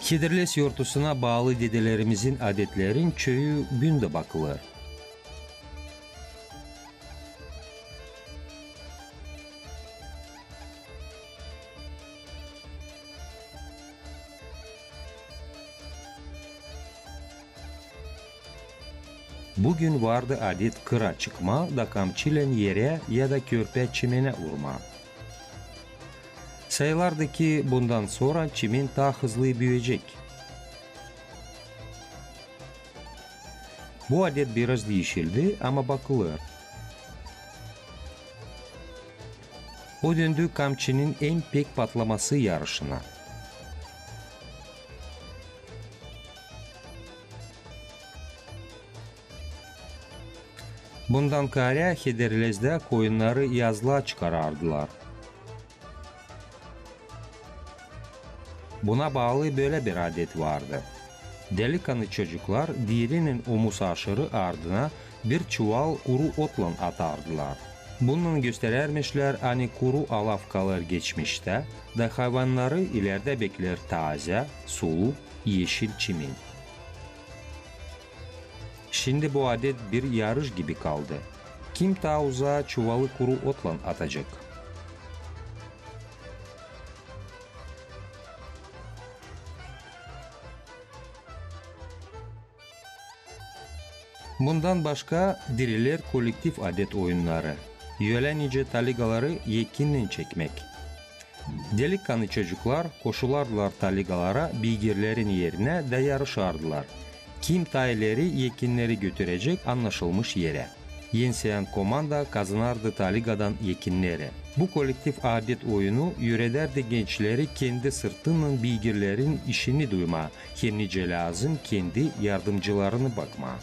Kederles yurtusuna bağlı dedelerimizin adetlerin köyü günde bakılır. Bugün vardı adet kıra çıkma da kamçilen yere ya da körpe çimene vurma. Sayılardı ki bundan sonra çimin daha hızlı büyüyecek. Bu adet biraz değişildi ama bakılır. O döndü kamçının en pek patlaması yarışına. Bundan kare Hederlez'de koyunları yazlığa çıkarardılar. Buna bağlı böyle bir adet vardı. Delikanlı çocuklar diğerinin omuz aşırı ardına bir çuval kuru otla atardılar. Bunun gösterermişler hani kuru alafkalar geçmişte da hayvanları ileride bekler taze, sulu, yeşil çimin. Şimdi bu adet bir yarış gibi kaldı. Kim daha uzağa çuvalı kuru otla atacak? Bundan başka diriler kolektif adet oyunları. Yölenice taligaları yekinle çekmek. Delikanlı çocuklar koşulardılar taligalara beygirlerin yerine de yarışardılar. Kim tayileri yekinleri götürecek anlaşılmış yere. Yenseyen komanda kazanardı taligadan yekinleri. Bu kolektif adet oyunu yörederdi gençleri kendi sırtının beygirlerin işini duyma, her nice lazım kendi yardımcılarını bakma.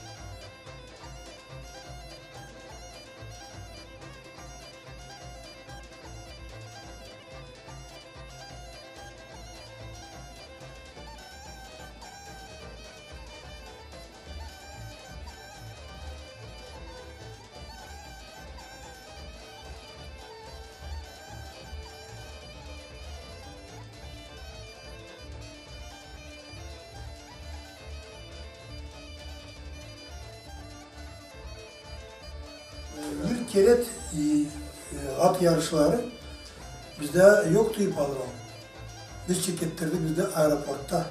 keret at yarışları bizde yoktu hipodrom. Biz çekettirdik bizde aeroportta.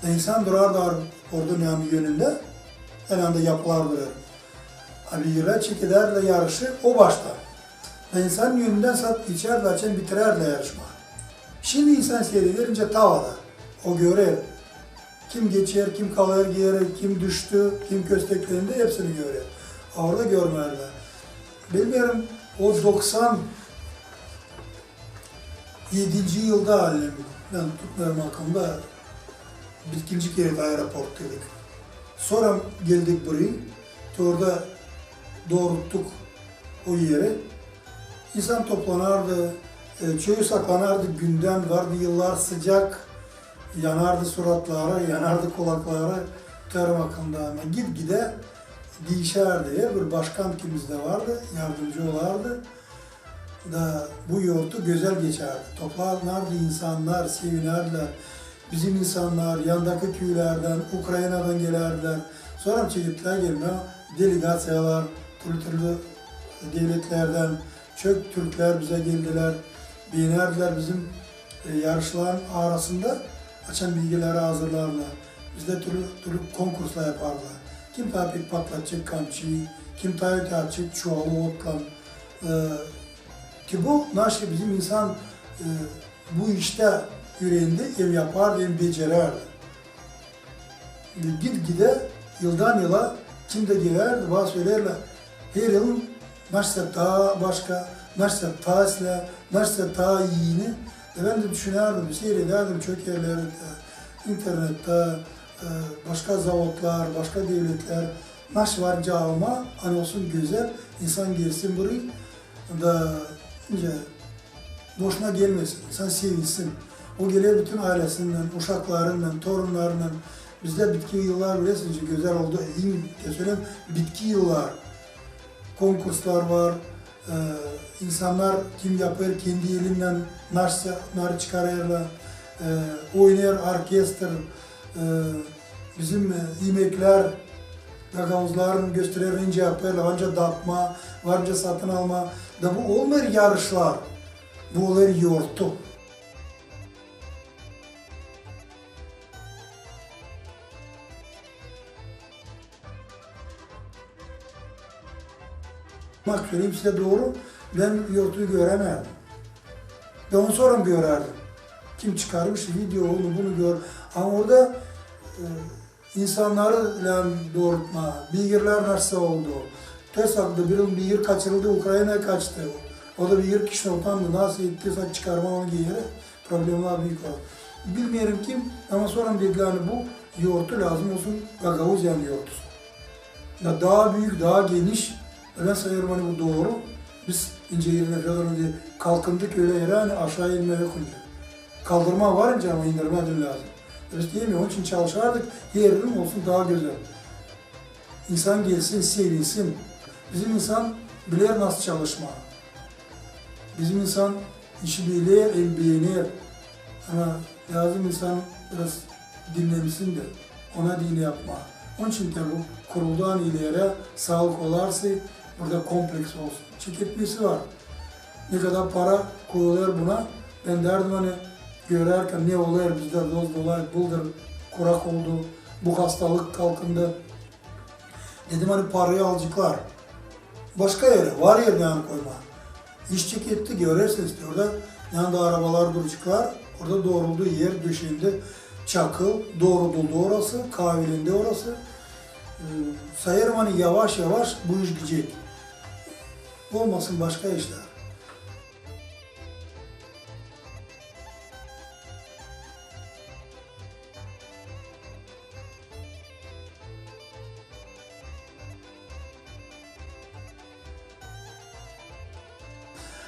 İnsan durardı ordunun yani yönünde, herhalde yapılar durar. Abiyeler çekilerle yarışı o başta. İnsan yönünden sat geçer zaten bitirerle yarışma. Şimdi insan seyredilince tavada. O görer. Kim geçer, kim kalır geri, kim düştü, kim kösteklerinde hepsini görer. Orada görmerler. Bilmiyorum o 97. yılda halim, ben tutmuyorum hakkında biz ikinci kere aeroporttaydık. Sonra geldik buraya, orada doğrulttuk o yere. İnsan toplanardı, çöğü saklanardı, gündem vardı, yıllar sıcak, yanardı suratları, yanardı kulakları, term hakkında ama gitgide değişerdi. Bir başkan kimizde vardı, yardımcı olardı. Da bu yoğurtu güzel geçerdi. Toplanardı insanlar, sevinerdiler. Bizim insanlar yandaki köylerden, Ukrayna'dan gelerdiler. Sonra çeşitler gelme, delegasyalar, türlü devletlerden, çok Türkler bize geldiler. Beğenerdiler bizim yarışların arasında açan bilgileri hazırlarlar. Bizde türlü konkurslar yaparlar. Kim tapik patlatacak kamçıyı, kim tayyip atacak çuvalı otla. Ki bu naşı bizim insan bu işte yüreğinde hem yapardı hem becererdi. Gitgide yıldan yıla kim de gelirdi, bazı söylerler. Her yılın naşsa daha başka, naşsa daha isla, naşsa daha iyini. Ben de düşünerdim, seyrederdim çok yerlerde, internette, başka zavodlar, başka devletler. Naş varınca alma, hani olsun güzel, insan gelsin buraya da boşuna gelmesin, insan sevilsin. O gelir bütün ailesinden, uşaklarından, torunlarından. Bizde bitki yıllar biliyorsunuz güzel oldu. İyi söyleyeyim, bitki yıllar. Konkurslar var. İnsanlar kim yapar kendi elinden nar çıkarırlar. Oynar orkestr. Bizim yemekler, gagavuzların gösterirince yaparlar. Varınca dağıtma, varınca satın alma. Da bu olmuyor yarışlar. Bu olur yoğurtu. Bak söyleyeyim size doğru, ben yoğurtuyu göremedim. Ben onu sonra görerdim. Kim çıkarmış video, onu bunu gör. Ama orada insanları doğrultma, bilgiler nasıl oldu. Ters aklı bir yer kaçırıldı, Ukrayna'ya kaçtı. O da bir yer kişi utandı, nasıl ettiyse çıkarma onu giyerek problemler büyük oldu. Bilmiyorum kim ama sonra dediler bu yoğurtu lazım olsun, Gagavuzyan yoğurtusu. Daha büyük, daha geniş. Ben sayıyorum hani bu doğru. Biz ince yerine kadar önce kalkındık öyle yere hani aşağı inmeye koyunca. Kaldırma varınca ama indirmedin lazım. Biz diyemiyor, onun için çalışardık. Yerim olsun daha güzel. İnsan gelsin, sevilsin. Bizim insan bilir nasıl çalışma. Bizim insan işi bilir, el beğenir. Ama lazım insan biraz dinlemişsin de ona dini yapma. Onun için de bu kuruldan ileri sağlık olarsa burada kompleks olsun. Çeketmesi var. Ne kadar para koyuyorlar buna. Ben derdim hani görerken ne oluyor bizde doz dolayı buldur, kurak oldu, bu hastalık kalkındı. Dedim hani parayı alacaklar. Başka yere, var yerde yani koyma. İş çeketti görürsünüz orada yanında arabalar duracaklar. Orada doğrulduğu yer döşeğinde çakıl, doğruldu orası, kahvelinde orası. Sayarım hani yavaş yavaş bu iş gidecek. Olmasın başka işler.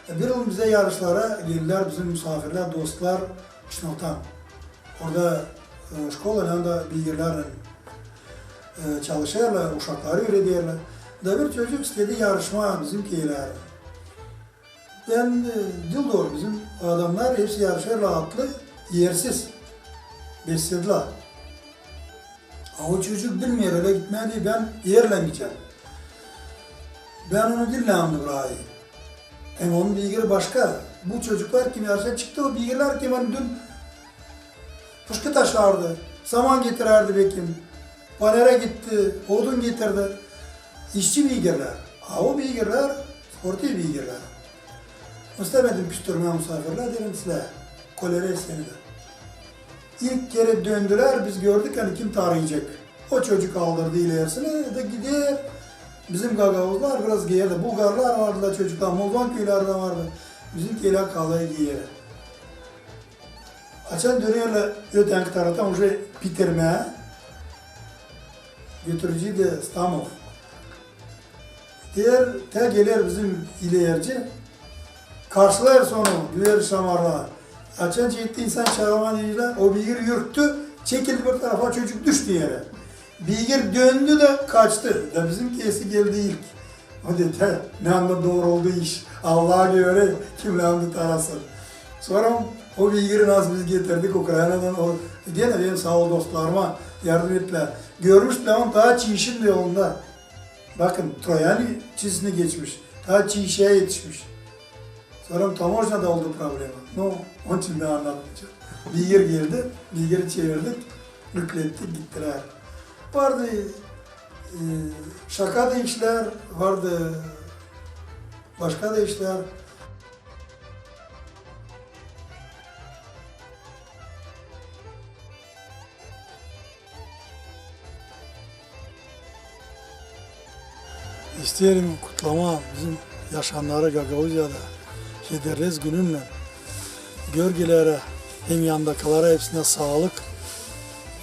Bir yıl bize yarışlara geldiler bizim misafirler, dostlar, Şnotan. Orada şkolalarında bilgilerle çalışırlar, uşakları öğretiyorlar. Da bir çocuk istedi yarışma bizimkiler. Ben dil doğru bizim adamlar hepsi yarışırlar atlı, yersiz. Beslediler. O çocuk bilmiyor öyle gitmedi, ben yerle gideceğim. Ben onu dinlemem burayı. Hem onun bilgileri başka. Bu çocuklar kim yarışa çıktı, o bilgiler kim hani dün fışkı taşlardı, saman getirirdi bekim, panere gitti, odun getirdi. İşçi bilgiler. Ha o bilgiler, sportif bilgiler. İstemedim küstürmeye misafirler, derim size, kolere seni de. İlk kere döndüler, biz gördük hani kim tarayacak. O çocuk aldırdı ilerisine de gider. Bizim gagavuzlar biraz giyerdi. Bulgarlar vardı da çocuklar, Moldovan köylerde vardı. Bizim köyler kalaya giyer. Açan dönüyorlar ötenki taraftan o şey bitirmeye. Götürücü de Stamov. Diğer tek gelir bizim ileyerci. Karşılar sonu, güver şamarlar. Açan ciddi insan çağırma deyiciler, o bilgir yürüttü, çekildi bir tarafa, çocuk düştü yere. Bilgir döndü de kaçtı. Ya bizim kesi geldi ilk. O dedi, ne anda doğru oldu iş. Allah'a göre kim ne anda tarasın. Sonra o bilgiri nasıl biz getirdik Ukrayna'dan. O gene benim sağ ol dostlarıma yardım ettiler. Görmüşler ama daha çiğişin de yolunda. Bakın Troyani çizini geçmiş. Daha çiğişeye yetişmiş. Sonra Tamorca'da oldu problemi. No, onun için ben anlatmayacağım. Bilgir geldi, bilgiri çevirdik, yüklettik, gittiler. Vardı şaka da işler, vardı başka da işler. İsterim kutlama bizim yaşanları Gagavuzya'da. Kederlez gününle gölgelere hem yandakilara hepsine sağlık,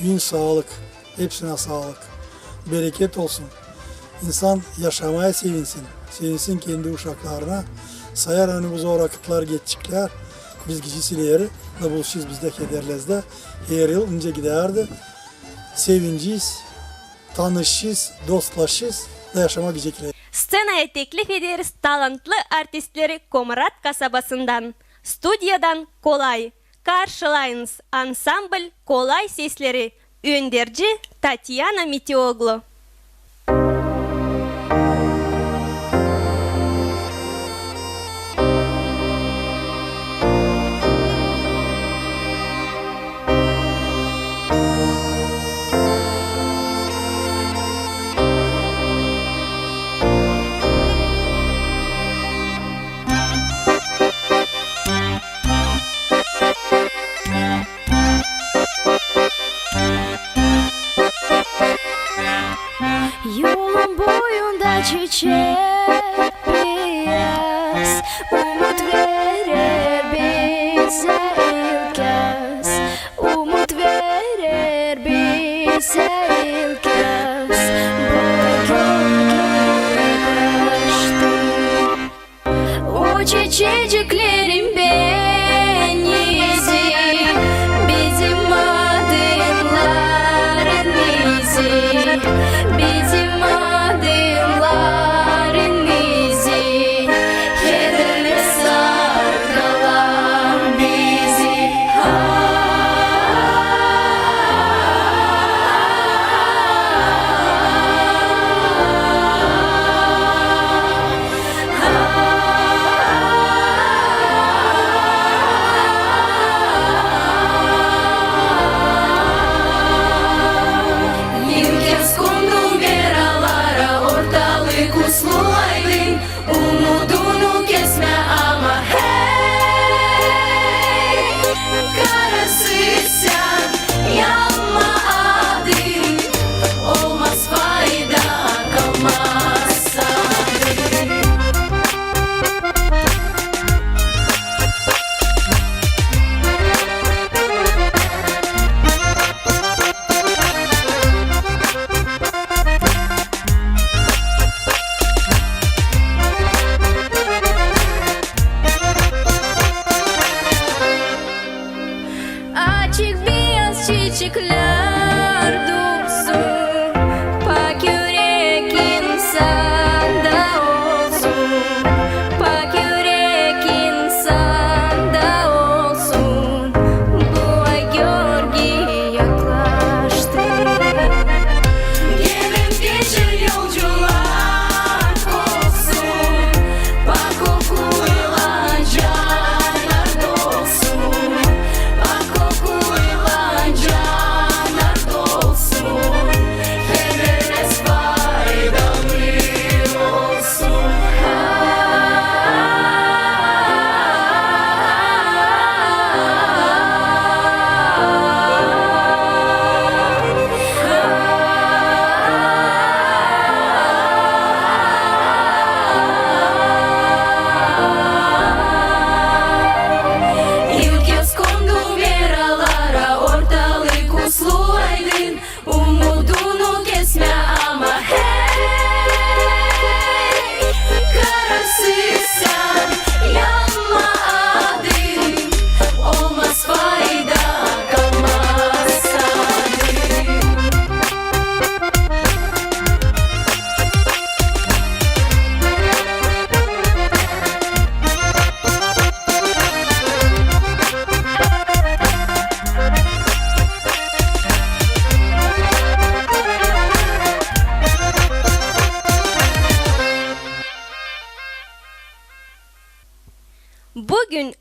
gün sağlık, hepsine sağlık, bereket olsun. İnsan yaşamaya sevinsin, sevinsin kendi uşaklarına. Sayar hani bu zor vakitler geçecekler. Biz gecesileri de buluşuz bizde Kederlez'de. Her yıl önce giderdi. Sevinciyiz, tanışız, dostlaşız da yaşama gidecekler. Scenaya teklif ederiz talantlı artistleri Komurat kasabasından. Stüdyodan Kolay. Karşılayınız ansambl Kolay sesleri. Önderici Tatyana Mitioglu. Yeah.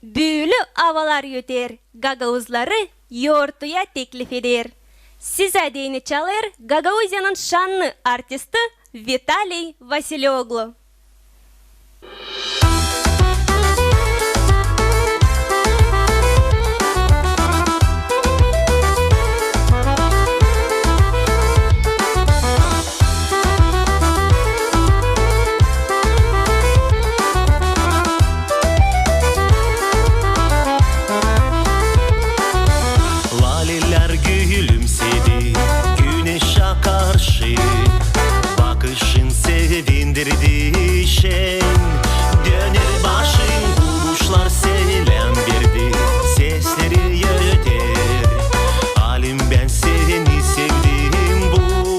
büyülü avalar yüter, Gagauzları yoğurtuya teklif eder. Size deyini çalır Gagauzya'nın şanlı artisti Vitaliy Vasilyoglu. Laleler gülümsedi güneşe karşı, bakışın sevindirdi şen. Döner başın bulmuşlar selam verdi, sesleri yeter. Halim ben seni sevdim bu,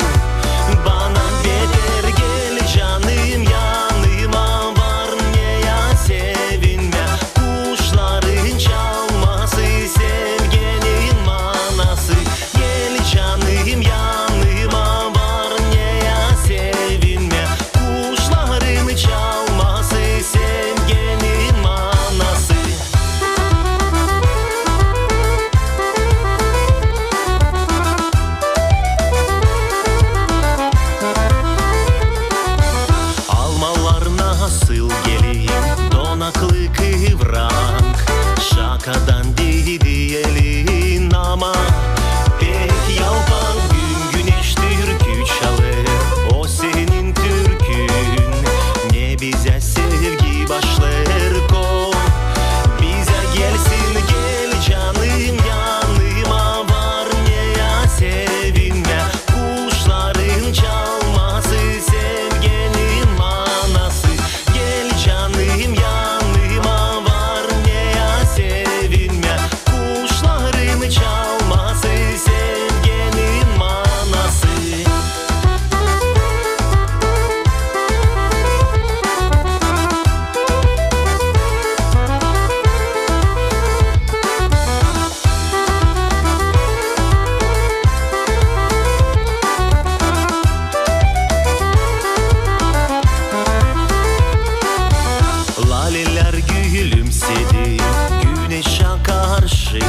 bana beter gel canım yanıma var ne ya sevinme. Kuşların çalması sevgenin manası, gel canım yanıma var ne ya sevinme. Kuşların çalması sevgenin manası. Almalar nasıl geleyim, donaklı kıvrak. Şakadan dedi elin ama pek yalpan gün güneş türkü çalır. O senin türkün, ne bize sevgi başlar ko. Bize gelsin gel canım yanıma var ne ya sevinme. Kuşların çalması sevgenin manası, gel canım yanıma var ne ya sevinme. Kuşların çalması sevgenin manası. Laleler gülümsedi güneşe karşı,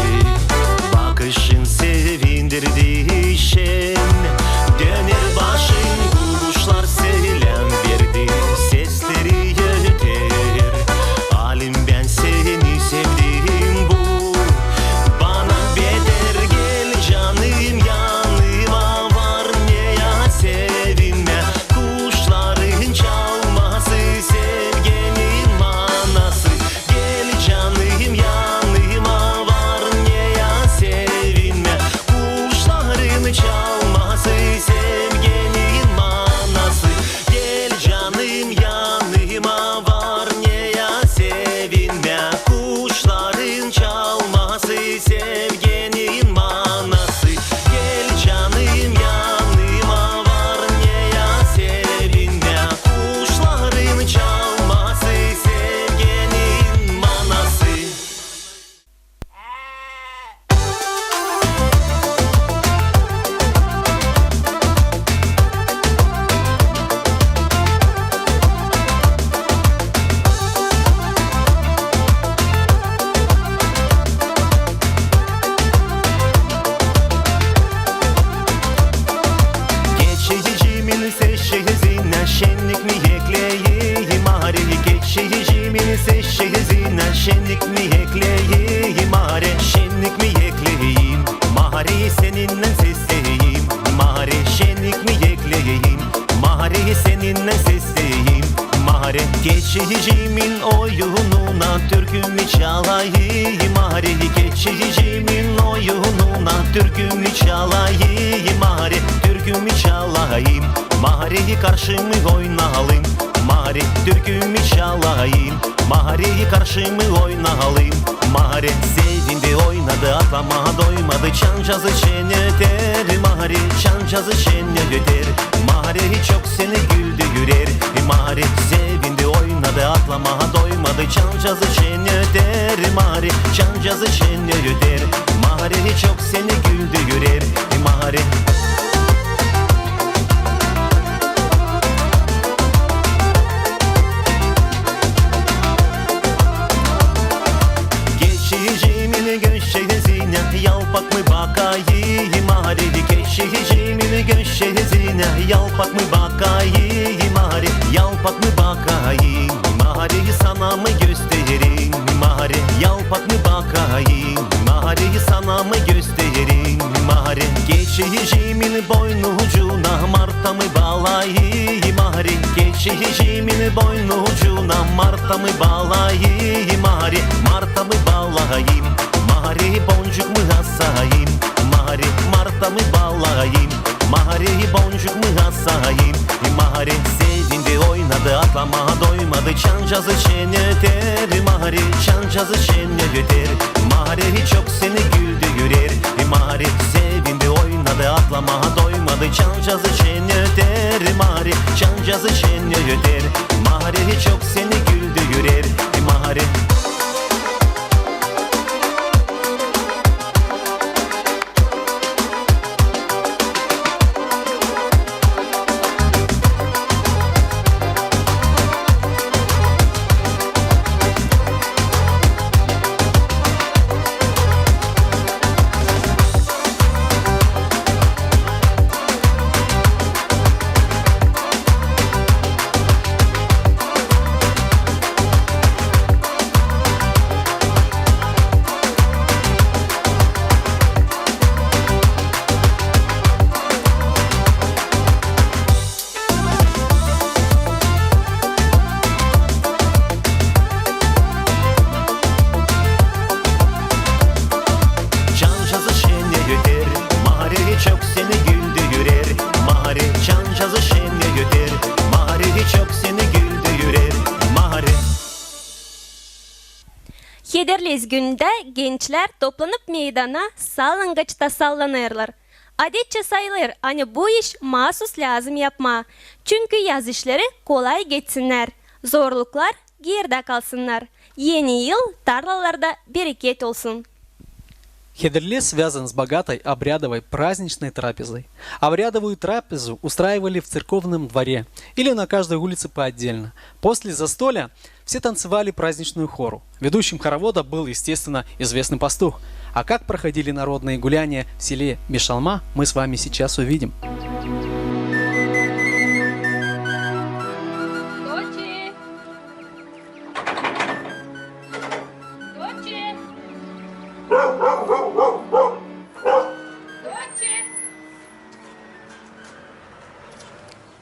bakışın sevindirdi şen. Döner başın bulmuşlar selam verdi, sesleri yeter. Halim ben seni sevdim bu, bana beter gel canım yanıma var ne ya sevinme. Kuşların çalması sevgenin manası, gel canım yanıma var ne ya sevinme. Kuşların çalması sevgenin manası, gel canım yanıma var ne ya sevinme. Kuşların çalması sevgenin manası, gel canım yanıma var ne ya sevinme. Kuşların çalması sevgenin manası. Geçicimin seçizine şenlik mi ekleyeyim are. Geçicimin seçizine şenlik mi ekleyeyim are. Şenlik mi ekleyeyim mare, seninle seseyim mare. Şenlik mi ekleyeyim mare, seninle seseyim mare. Geçicimin oyununa türkümü çalayım mare. Geçicimin oyununa türkümü çalayım mare. Türkümü çalayım mare, karşımı oynayalım mare. Türkümü çalayım mare, karşımı oynayalım mare. Sevindi oynadı atlama doymadı, çancazı çene öter mare. Çancazı çene öter mare, çok seni güldü yürer mare. Sevindi oynadı atlama doymadı, çancazı çene öter mare. Çancazı çene öter mare, çok seni güldü yürer mare. Yalpak mı bakayım Mari keşişimini göşezine Yalpak mı bakayım Mari Yalpak mı bakayım Mari sana mı göstereyim Mari Yalpak mı bakayım Mari sana mı göstereyim Mari keşişimin boynucuna Marta mı bağlayayım Mari keşişimin boynucuna Marta mı bağlayayım Mari Marta mı bağlayayım Mari boncuk mu asayım Mari Marta mı bağlayayım Mari boncuk mu asayım Mari sevdiğinde oynadı atlama doymadı Çancazı şen öter Mari çancazı şen öter Mari çok seni güldürür Mari sevdiğinde oynadı atlama doymadı Çancazı şen öter Mari çancazı şen öter Mari çok seni güldürür Mari Kederliz günde gençler toplanıp meydana salıngaçta sallanırlar. Adetçe sayılır, hani bu iş mahsus lazım yapma. Çünkü yaz işleri kolay geçsinler. Zorluklar geride kalsınlar. Yeni yıl tarlalarda bereket olsun. Хедерлес связан с богатой обрядовой праздничной трапезой. Обрядовую трапезу устраивали в церковном дворе или на каждой улице по отдельно. После застолья все танцевали праздничную хору. Ведущим хоровода был, естественно, известный пастух. А как проходили народные гуляния в селе Бешалма, мы с вами сейчас увидим.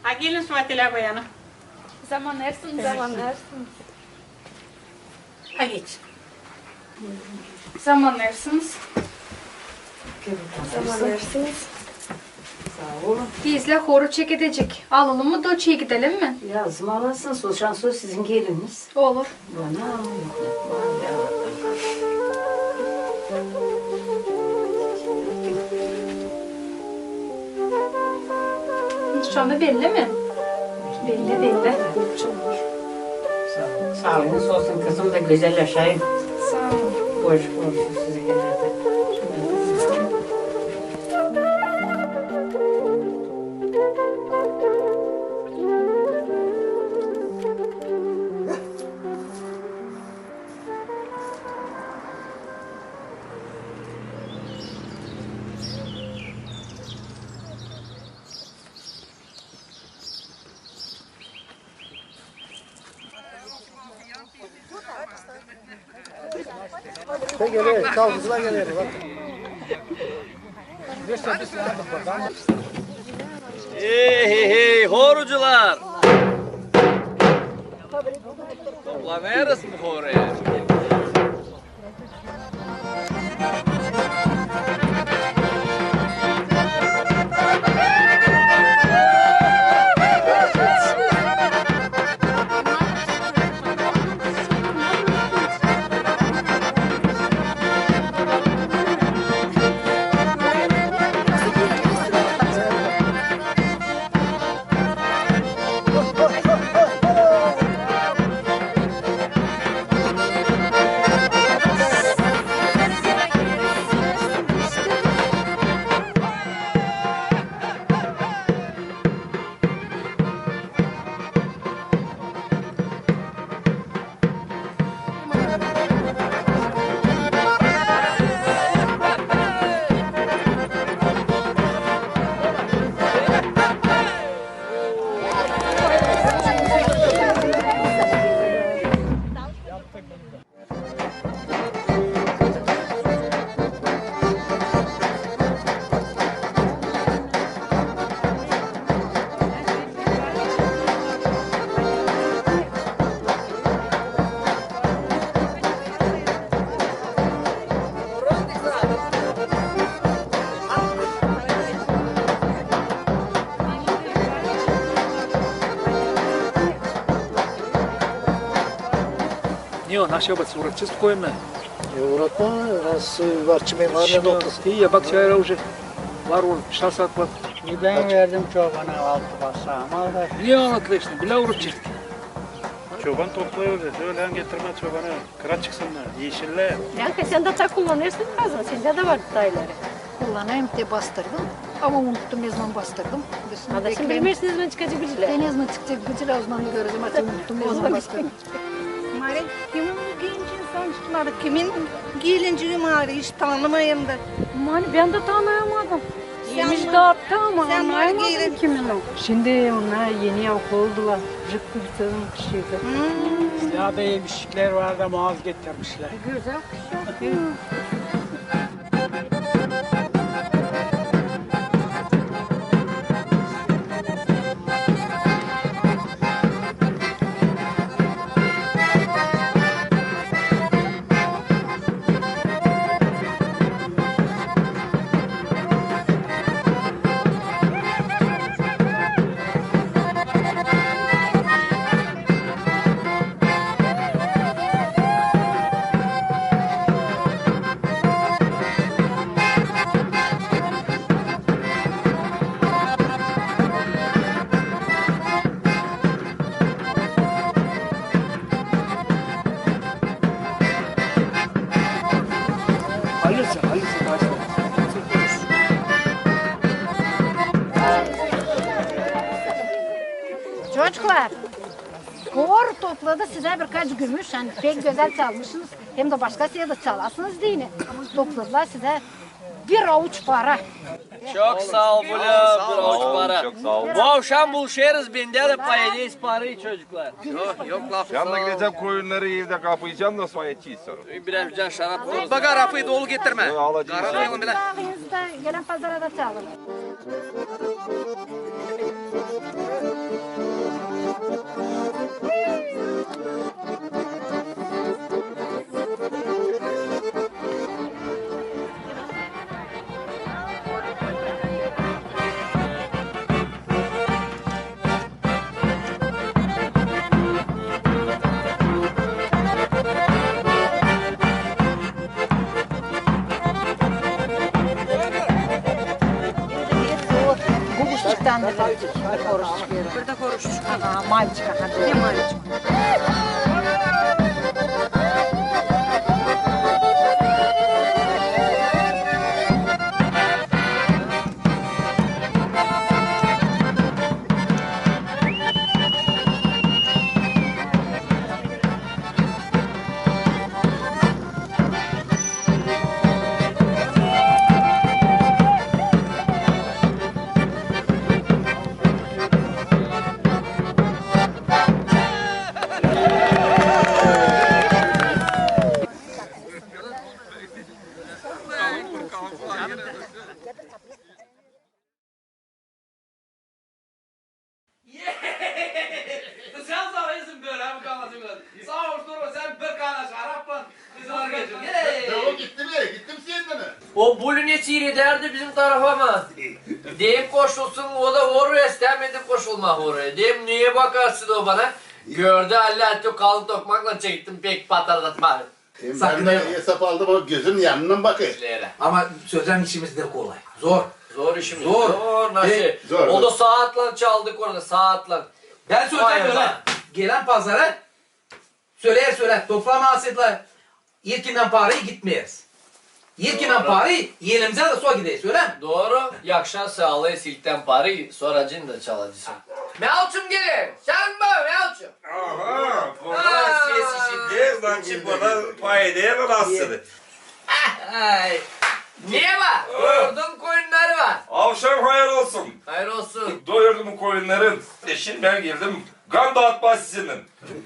Ha gelin Suati'yle koyanım. Zaman ersin, zaman ersin. Ha geç. Zaman ersiniz. Zaman ersiniz. Sağ olun. Bizle horu çekecek. Alalım mı Doçi'ye gidelim mi? Yazım alasın. Şansı sizin geliniz. Olur. Bana Nişanı belli mi? Belli belli. Sağlığınız olsun kızım da güzel yaşayın. Sağ olun. Boş olsun size genelde. Geliyor, çalgıcılar geliyor bak. Hey horucular. Toplanıyoruz bu horaya. naša bac uğratacağız koyma. Uğratma, nasıl var çimeğin var ne noktası? İyi ya bak çayra уже var oğlum, şahsat var. Ben verdim çobana 6 basa ama da. Niye anlatıyorsun? Bile uğratacağız. Çoban topluyor öyle getirme çobanı. Kıra çıksınlar, yeşiller. Lanka sen de tak kullanırsın kazan. Sende de var detayları. Kullanayım diye bastırdım. Ama unuttum ne zaman bastırdım. Adasın bilmezsiniz ben çıkacak biciler. Ben ne zaman çıkacak biciler o zaman göreceğim. Hatta unuttum ne zaman bastırdım. Mari, kimin genç insan çıkmadı? Kimin gelinciği Mari hiç tanımayayım da. Mani ben de tanıyamadım. Yemiş Sen dağıttı ama sen anlayamadım kimin o. Şimdi onlar yeni yapı oldular. Rıkkırtığın kışıydı. Ya da yemişlikler var da mağaz getirmişler. Güzel kış. Çocuklar, kor topladı size birkaç gümüş, hani pek güzel çalmışsınız, hem de başkasıya da çalasınız diye topladılar size bir avuç para. Çok sağ ol Bulya, bir avuç para. Çok sağ ol. Bu akşam buluşuruz bende de paylaşırız parayı çocuklar. Yok laf. Yanına gideceğim koyunları evde kapayacağım da sonra içeceğiz sonra. Biraz can şarap koy. Bak arafayı dolu getirme. Alacağım. Dağınızda gelen pazara da çalın. Guguşçuktan da bir koruşçuk verin. Burada koruşçuk. Ha, malçıka hadi. Ne malçık? Sen sarıyorsun böyle mi kalasın? Sağ ol durma sen bir kana şarapla kızlar geçin. O gitti mi? Gittim seninle mi? O bulun esiri derdi bizim tarafa mı? Deyim koşulsun o da oraya istemedim koşulmak oraya. Deyim niye bakarsın o bana? Gördü Allah'ı kalın tokmakla çektim pek patırdatmadı. Ben de hesap aldım o gözün yanından bakayım. Ama sözlen işimiz de kolay. Zor. Zor işimiz. Zor. Zor nasıl? Zor. O da saatle çaldık orada saatle. Ben sözlen böyle. Gelen pazara söyler toplama asitler. İlkinden parayı gitmeyiz. İlkinden parayı yenimize de sonra gideyiz öyle mi? Doğru. Yakşan sağlayı silkten parayı sonracın da çalacaksın. Melçum gelir. Sen mi Melçum? Aha. Burada ses işindeyiz lan ki bana paydaya da rastladı. Ay. Niye var? Doyurdum koyunları var. Avşam hayır olsun. Hayır olsun. Doyurdum koyunların. Şimdi ben geldim. Kan dağıtma sizinin.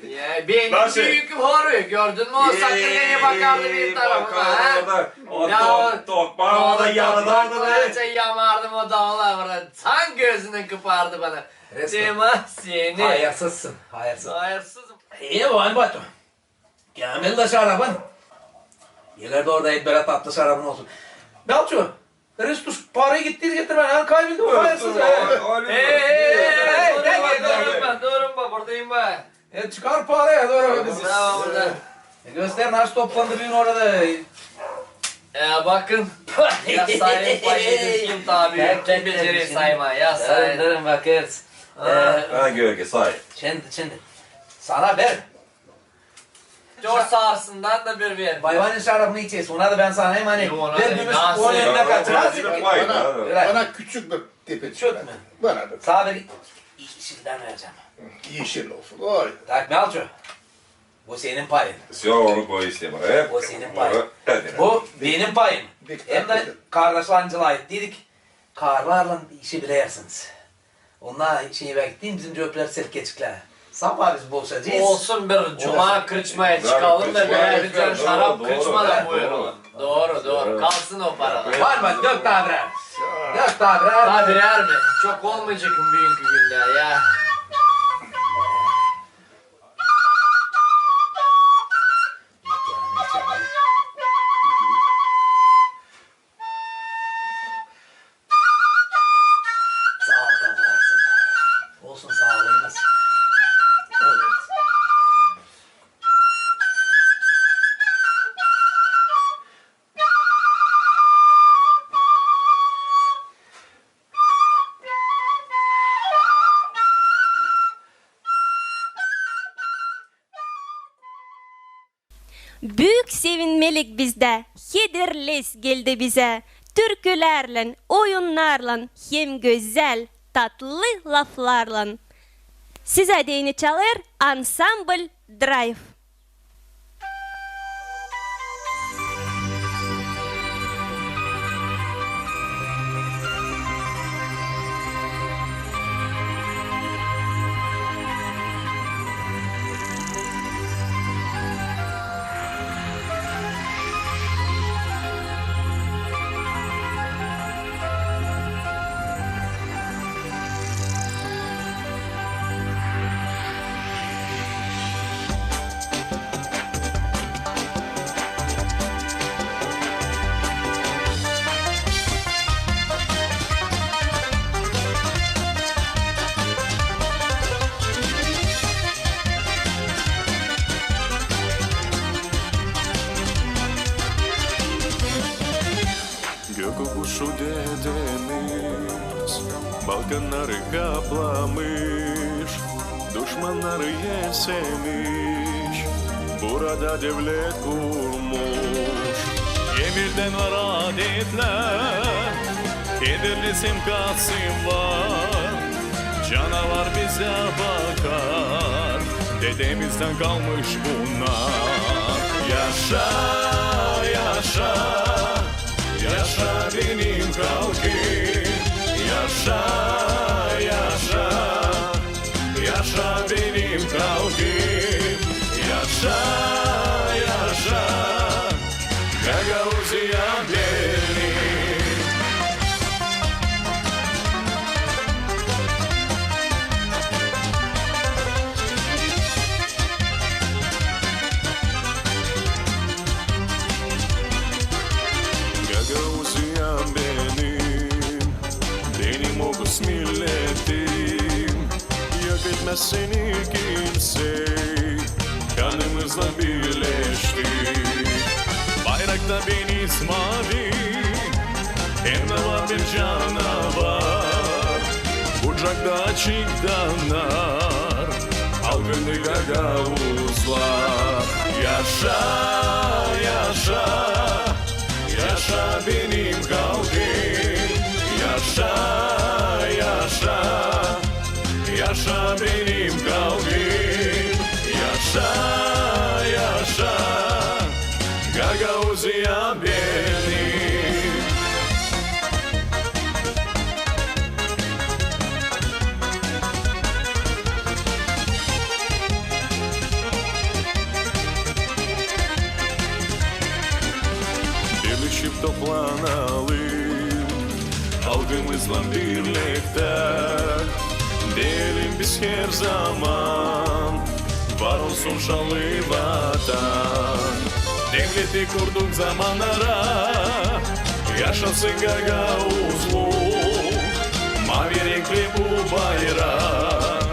Ya benim büyük horu gördün mü o sakıncaya bakardı bir tarafına ha? O tokmağı da yanıdardı be. Yamardım o dağlar burada. Tam gözünü kıpardı bana. Dema seni. Hayırsızsın. Hayırsız. Hayırsızım. İyi bu hani Batu. Kamil de şarabın. Gelir de orada etbere tatlı şarabın olsun. Belçu. Ristus parayı gittiydi getirmen. Yani kaybildi bu hayırsız. Durun ben buradayım ben. Çıkar parayı doğru bizi. Tamam burada. Göster nasıl toplandı bugün orada. Bakın. Ya sayın payı kim tabi? Kim becerir sayma? Ya sayın. Durun bakırız. Ha gölge say. Şimdi. Sana ver. Dört sağırsından da bir ver. Bayvanın şarabını içeceğiz. Ona da ben sana hem hani. Ona Ben da gümüş nasıl? 10 eline kaçırmaz. Bana küçük bir tipi. Süt mü? Bana da Sana bir yeşilden vereceğim. yeşil olsun. Oy. Tak Melço. Bu senin payın. Все, onu koy işte bana. Bu senin payın. Bu benim payım. Hem de kardeşlancıla ait dedik. Karlarla işi bilersiniz. Onlar şeyi bekleyin bizim cöpler serkeçikler. Sabah biz bolsacağız. Olsun bir cuma kırçmaya çıkalım da bir can şarap kırçmadan buyurun. Doğru. Kalsın o paralar. Var mı? Dök daha birer. Dök daha birer. Daha birer mi? Çok olmayacak mı bugünkü günde ya? Olsun sağlayınız. Büyük sevinmelik bizde, Hederles geldi bize. Türkülerle, oyunlarla, hem güzel, tatlı laflarla. Size deyini çalır Ensemble Drive. Gökokuşu dedemiz Balkanları kaplamış Düşmanları yesemiş Burada devlet kurmuş Emirden var adetler Kederlisim Kasım var Canavar bize bakar Dedemizden kalmış bunlar Yaşa, yaşa Yaşa benim kalkın, yaşa, yaşa, yaşa benim kalkın, yaşa, yaşa, Gagauziya benim. Gagauziyam benim Oğuz milletim. Yok etmez seni kimse, kanımızla birleştik. Bayrakta deniz mavi, hem de var bir canavar. Bucakta açık danar, algınlı Gagauzlar. Yaşa, yaşa, yaşa benim kalbim, yaşa, yaşa, yaşa benim kalbim, yaşa, yaşa, Gagauziya benim. Birleşip toplanalım, halkımızla birlikte. Diyelim biz her zaman, var olsun şanlı vatan. Devleti kurduk zamanlara, yaşasın Gagauzluk. Mavi renkli bu bayrak,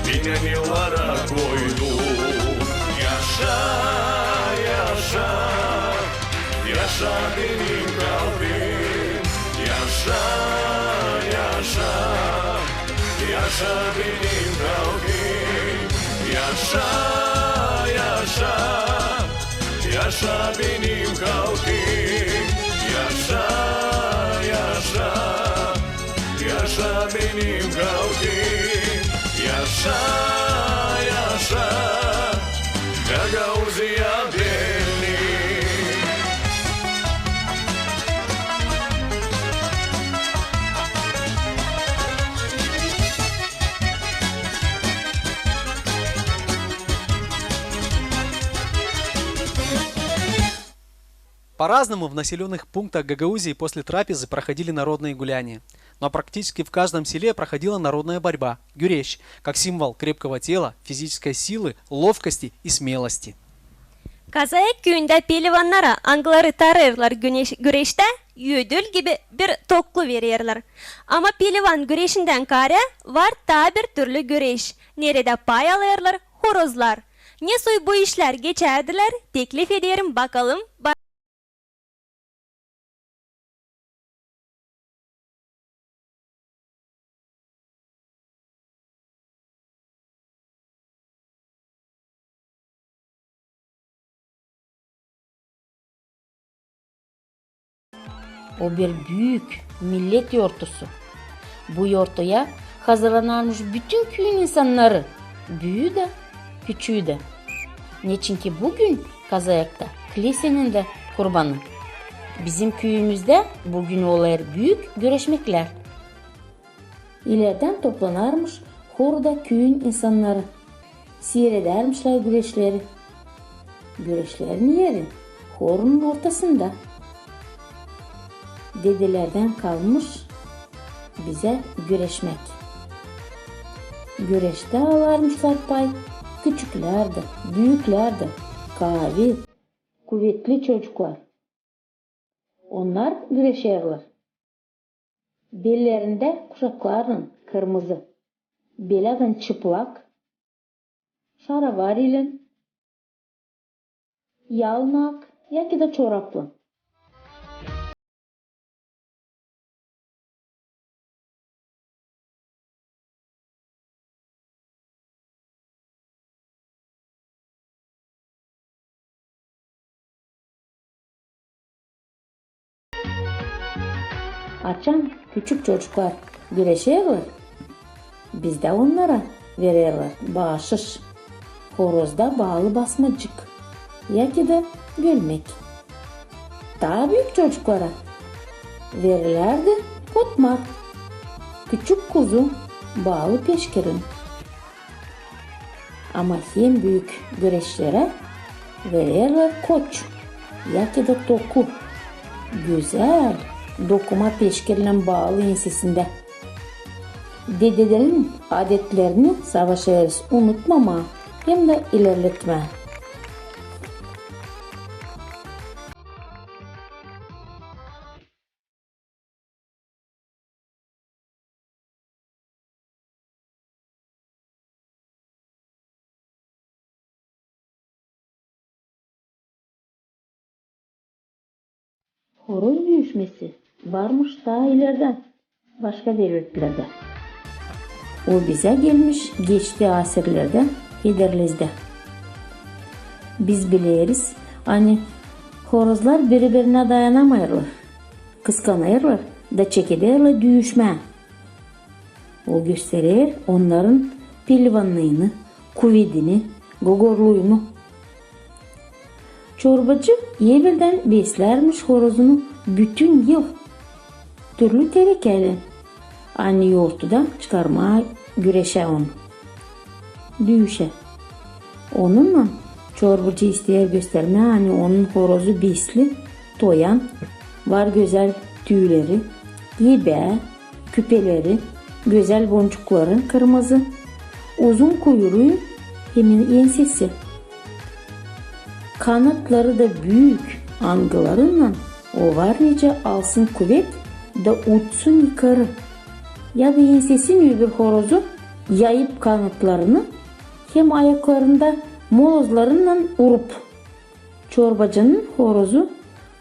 binen yıllara koyduk. Yaşa, Yaşa benim kalbim, yaşa, yaşa. Yaşa benim kalbim, yaşa, yaşa. Yaşa benim kalbim, yaşa, yaşa. Yaşa benim kalbim, yaşa, yaşa. Gagauziya belli. По-разному в населенных пунктах Гагаузии после трапезы проходили народные гуляния. Но практически в каждом селе проходила народная борьба – гюрещ, как символ крепкого тела, физической силы, ловкости и смелости. Kazayek köyünde pehlivanlara angları tararlar güreşte yüdül gibi bir toklu verirler. Ama pehlivan güreşinden kare var ta bir türlü güreş. Nerede pay alırlar? Horozlar. Ne soy bu işler geçerdiler? Teklif ederim bakalım. O bir büyük millet yortusu. Bu yortuya hazırlanmış bütün köyün insanları, büyüğü de, küçüğü de. Niçin ki bugün Kazayak'ta kilisenin de kurbanı. Bizim köyümüzde bugün olur büyük güreşmekler. İleriden toplanarmış horda köyün insanları. Seyredermişler güreşleri. Güreşlerin yeri horun ortasında. Dedelerden kalmış bize güreşmek. Güreşte alarmışlar pay. Küçükler de, büyükler de, kavi, kuvvetli çocuklar. Onlar güreşerler. Bellerinde kuşakların kırmızı, beladan çıplak, şaravar ile, yalnak ya ki da çoraplı. Açan küçük çocuklar güreşirler. Biz de onlara verirler bağışış. Horozda bağlı basmacık. Ya ki de gülmek. Daha büyük çocuklara verirlerdi potmak. Küçük kuzu bağlı peşkirin. Ama hem büyük güreşlere verirler koç. Ya ki de toku. Güzel dokuma peşkirle bağlı ensesinde. Dedelerin adetlerini savaşırız unutmama hem de ilerletme. Horoz büyüşmesi varmış daha ileriden, başka devletlerde. O bize gelmiş geçti asırlarda Hederlez'de. Biz biliriz, hani horozlar birbirine dayanamayırlar, kıskanırlar da çekederler düğüşme. O gösterir onların pehlivanlığını, kuvvetini, gogorluğunu. Çorbacı evvelden beslermiş horozunu bütün yıl. Türlü terekeyle. Anne yoğurtudan çıkarmaya güreşe onu. Düğüşe. Onunla çorbacı isteyer gösterme hani onun horozu besli, toyan, var güzel tüyleri, yebe, küpeleri, güzel boncukları kırmızı, uzun kuyruğu, hemen ensesi. Kanatları da büyük angılarınla o var nece alsın kuvvet da uçsun yukarı. Ya da ensesin öbür horozu yayıp kanatlarını hem ayaklarında molozlarınla urup. Çorbacının horozu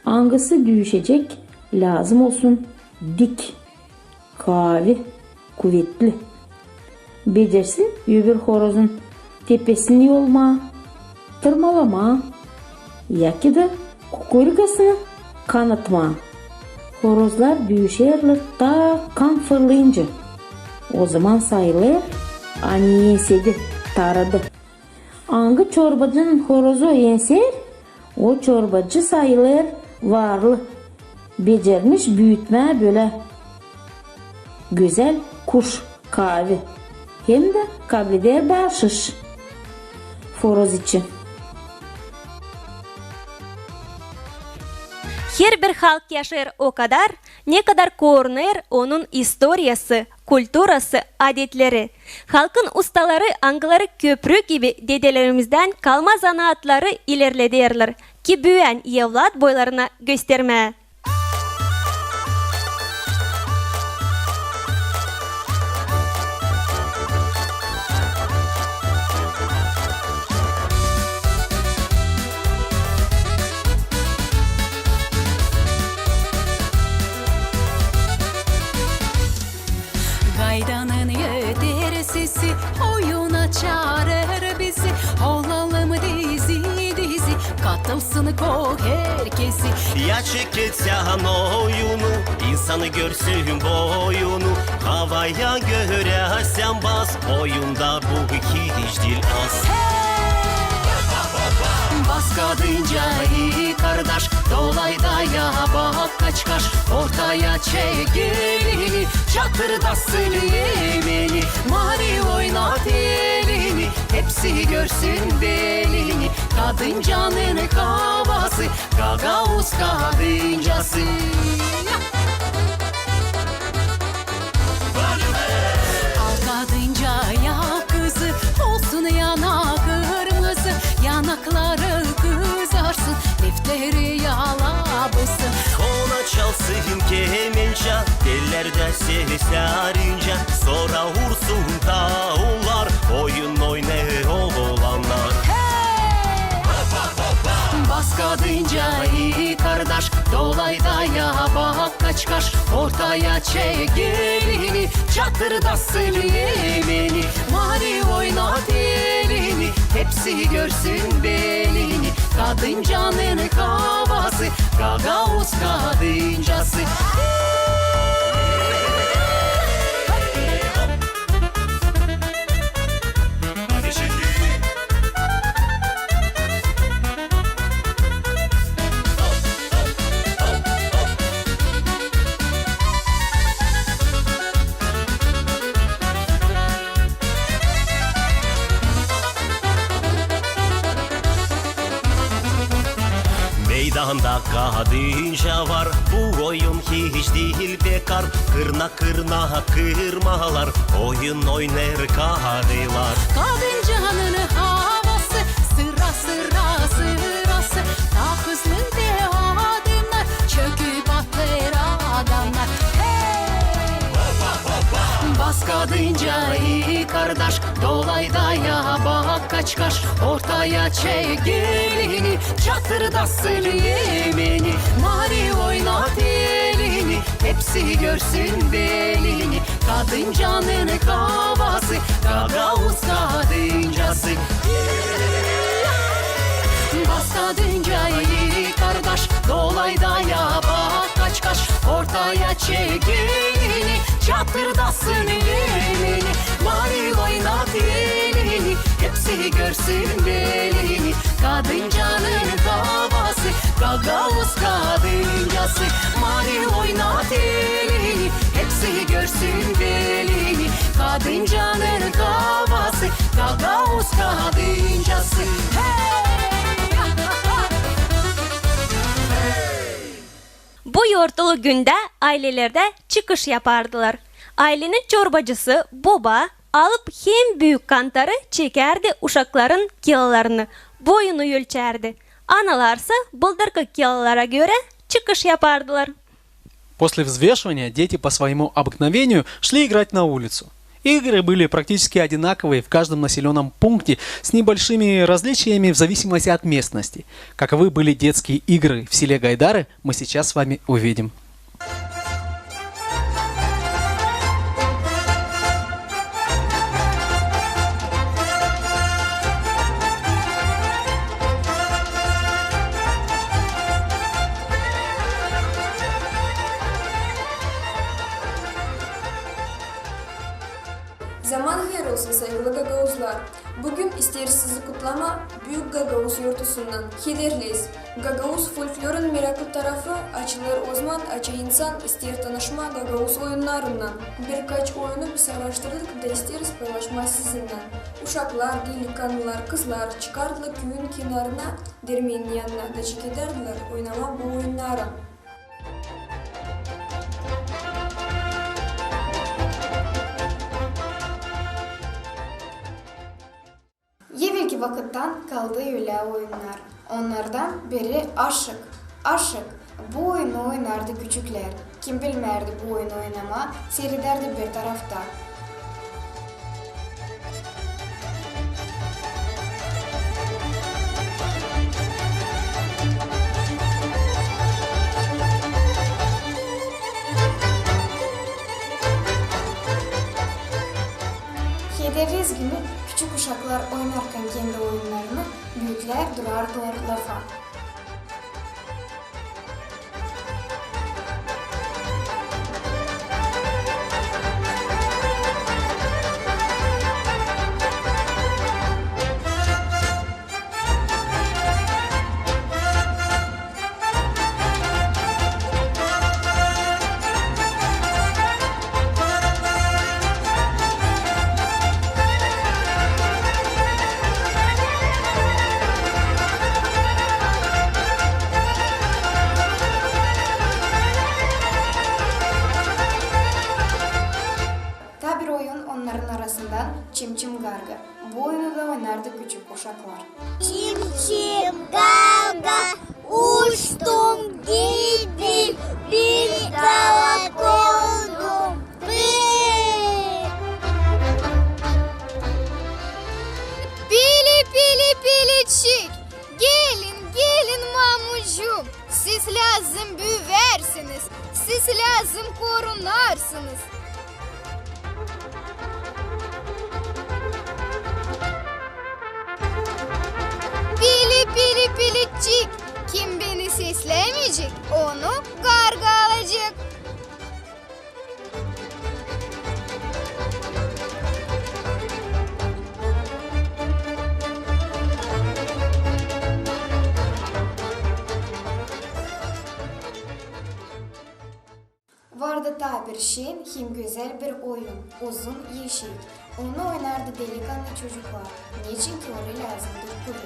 Hangisi düşecek? Lazım olsun dik, kavi, kuvvetli. Becersin öbür horozun tepesini yolma, tırmalama, yaki da kukurgasını kanatma. Horozlar düşerler ta kan fırlayınca. O zaman sayılır ani yensedi, taradı. Hangi çorbacının horozu yenser, o çorbacı sayılır varlı. Becermiş büyütme böyle güzel kuş kavi. Hem de kabreder bahşiş horoz için. Her bir halk yaşar o kadar, ne kadar korunur onun istoriyası, kulturası, adetleri. Halkın ustaları, angıları köprü gibi dedelerimizden kalma zanaatları ilerlederler ki büyüyen evlat boylarına gösterme. Gaydanın yeter sesi oyuna çağırır bizi. Olalım dizi dizi katılsın kok herkesi. Ya çeketsen oyunu, insanı görsün boyunu. Havaya göre sen bas, oyunda bu hiç değil az. Bas kadınca iyi kardeş, dolayda ya bak kaç kaş. Ortaya çek elini, çatırdasın yemeni. Mari oynat elini, hepsi görsün belini. Kadıncanın kavası, gagavuz kadıncası. Al kadınca ya kızı, olsun yana kırmızı. Yanakları kızarsın, defteri yalabısın. Ona çalsın kemença, dillerde seslerince. Sonra vursun davullar, oyun oynar oğlanlar. Bas kadınca iyi kardeş, dolayda ya bak kaç kaş. Ortaya çek elini, çatırdasın yemeni. Mari oynat elini, hepsi görsün belini. Kadıncanın kavası, gagavuz kadıncası. Meydanda kadınca var, bu oyun hiç değil bekar. Kırna kırna kırmalar, oyun oynar kadılar. Kadıncanın havası, sıra sıra sırası. Daha hızlı de adımlar, çöküp atlar adamlar. Bas kadınca iyi kardeş, dolayda ya bak kaç kaş. Ortaya çek elini, çatırdasın yemeni. Mari oynat elini, hepsi görsün belini. Kadıncanın kavası, gagavuz kadıncası. Bas kadınca iyi kardeş, dolayda ya bak kaç kaş. Ortaya çek elini, çatırdasın yemeni. Mari oynat elini, hepsi görsün belini. Kadıncanın kavası, gagavuz kadıncası. Mari oynat elini, hepsi görsün belini. Kadıncanın kavası, gagavuz kadıncası. Bu yortulu günde ailelerde çıkış yapardılar. Ailenin çorbacısı baba alıp hem büyük kantarı çekerdi uşakların kilolarını, boyunu ölçerdi. Analarsa bıldırkı kilolara göre çıkış yapardılar. После взвешивания дети по своему обыкновению шли играть на улицу. Игры были практически одинаковые в каждом населенном пункте с небольшими различиями в зависимости от местности. Каковы были детские игры в селе Гайдары, мы сейчас с вами увидим. Zaman hayır olsun saygılı Gagavuzlar. Bugün isteriz sizi kutlama Büyük Gagavuz yurtusundan Hederliyiz. Gagavuz folklorun meraklı tarafı açılır ozman açı insan ister tanışma Gagavuz oyunlarından. Birkaç oyunu biz araştırdık da isteriz paylaşma sizinle. Uşaklar, delikanlılar, kızlar çıkardılar köyün kenarına dermenin yanına da çekederdiler oynama bu oyunları. Evvelki vakıttan kaldığı öyle oyunlar. Onlardan biri aşık. Aşık. Bu oyunu oynardı küçükler. Kim bilmerdi bu oyunu oynama, seyrederdi bir tarafta. Hederiz günü küçük uşaklar oynarken kendi oyunlarını, büyükler durardılar lafa. Onların arasından Çim Çim Garga. Bu oyunu da oynardı küçük uşaklar. Çim çim garga uçtum gittim bir dala koydum. Pili pili pilicik, gelin gelin mamucum. Siz lazım büyüversiniz, siz lazım korunarsınız. Pili pili pilicik, kim beni seslemeyecek, onu garga alacak. Vardı ta bir şen, hem güzel bir oyun, uzun yeşil. Onu oynardı delikanlı çocuklar. Niçin ki oraya lazımdı kuru.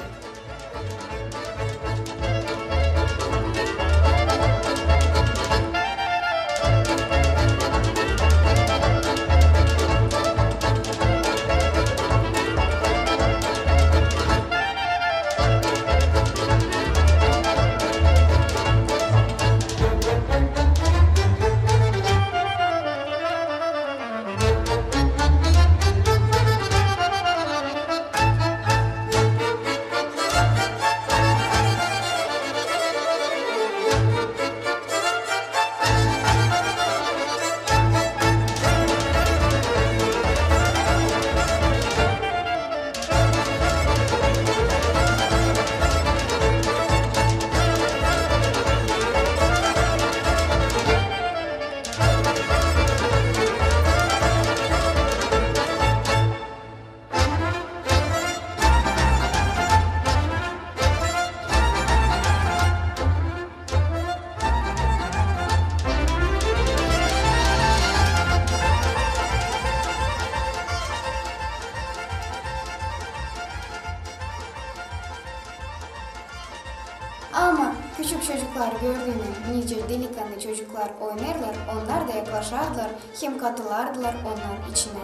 Ama küçük çocuklar gördüğünü nice delikanlı çocuklar oynarlar, onlar da yaklaşardılar, hem katılardılar onların içine.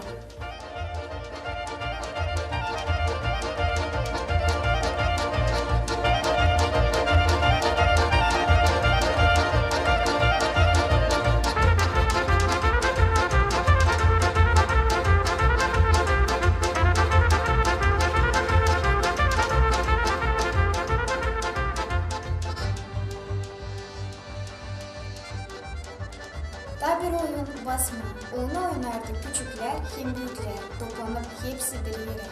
Tabi oyun basma. Onu oynardı küçükler hem büyükler. Toplanıp hepsi bir yere.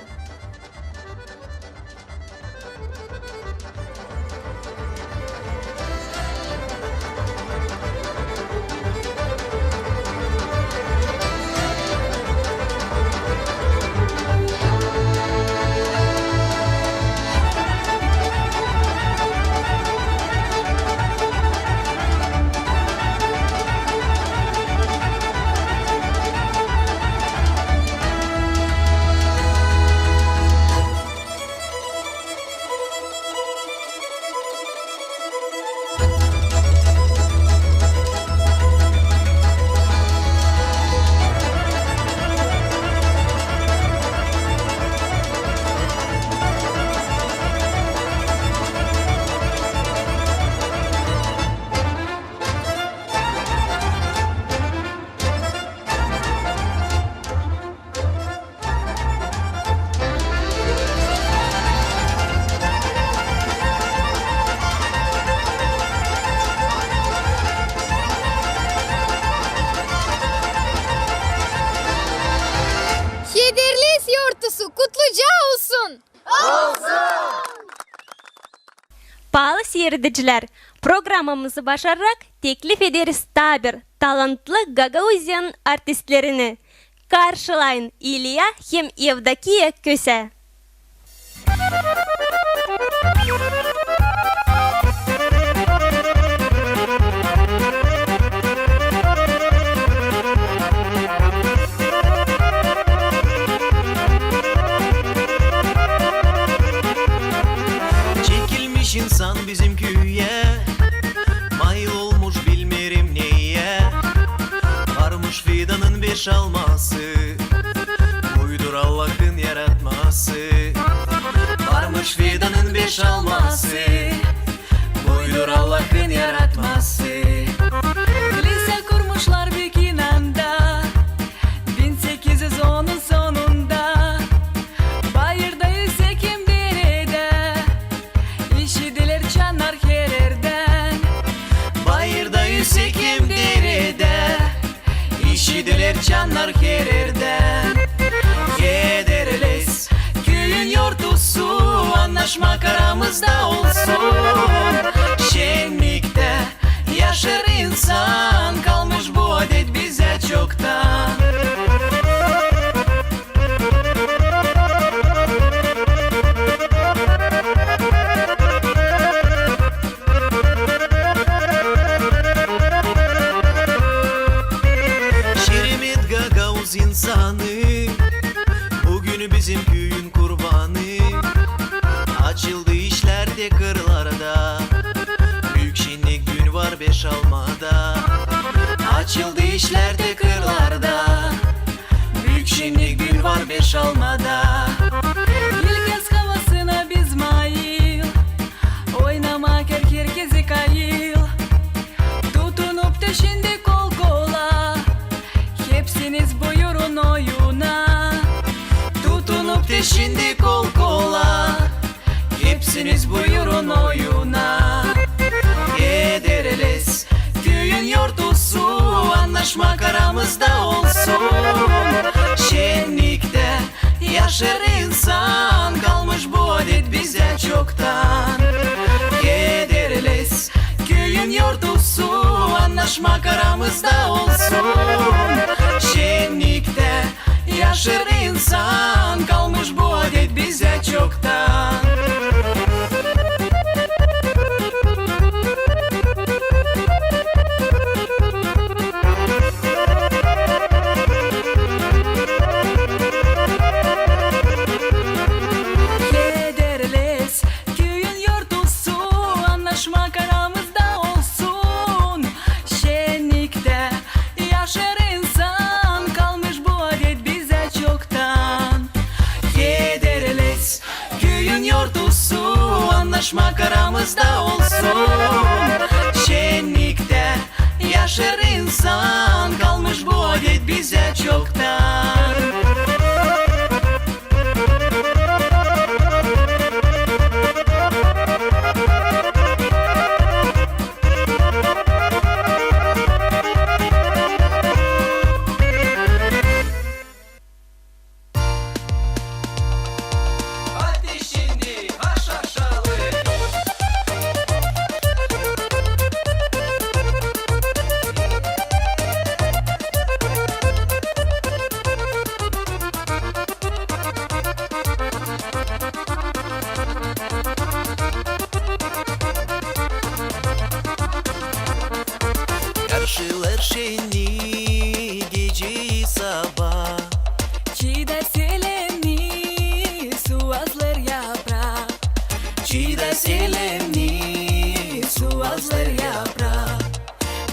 Kederlis yortusu kutluca olsun. Pahalı seyrediciler, programımızı başararak teklif ederiz tabir talantlı Gagauzya'nın artistlerini. Karşılayın İlya hem Evdokiya Köse. Çekilmiş insan bizim köye, mayıl olmuş bilmerim neye. Varmış fidanın beş alması, buydur Allah'ın yaratması. Varmış fidanın beş alması, buydur Allah'ın yaratması. Lise kurmuşlar Büyükİnan'da 1810'un sonunda. Bayırda yüzek kim derede, işidilir çanlar her yerden. Bayırda yüzek kim derede, işidilir çanlar her yerden. Gederles köyün yortusu, anlaşmak aramızda olsun. Şenlikte yaşar insan, kalmış bu adet bize çoktan. Şeremet Gagavuz insanı, bugün bizim köyün kurbanı. Açıldı işlerde kırlarda, büyük şenlik gün var beş almada. Açıldı işlerde kırlarda, büyük şenlik gün var beş almada. İlkez havasına biz mail, oynamak herkesi kayıl. Tutunup da şimdi kol kola, hepsiniz buyurun oyuna. Tutunup da şimdi kol kola, hepsiniz buyurun oyuna. Gederles köyün yortusu, anlaşmak aramızda olsun. Şenlikte yaşar insan, kalmış bu adet bize çoktan. Gederles köyün yortusu, anlaşmak aramızda olsun. Şenlikte yaşar insan, kalmış bu adet bize çoktan. Kederles köyün yortusu, anlaşmak aramızda olsun. Şenlikte yaşar insan, kalmış bu adet bize çoktan. Kederles köyün yortusu, anlaşmak aramızda olsun. Şenlikte yaşar insan, kalmış bu adet bize çoktan. Karşılar şenli geceyi sabah. Çiğde selemni su azlar yaprak. Çiğde selemni su azlar yaprak.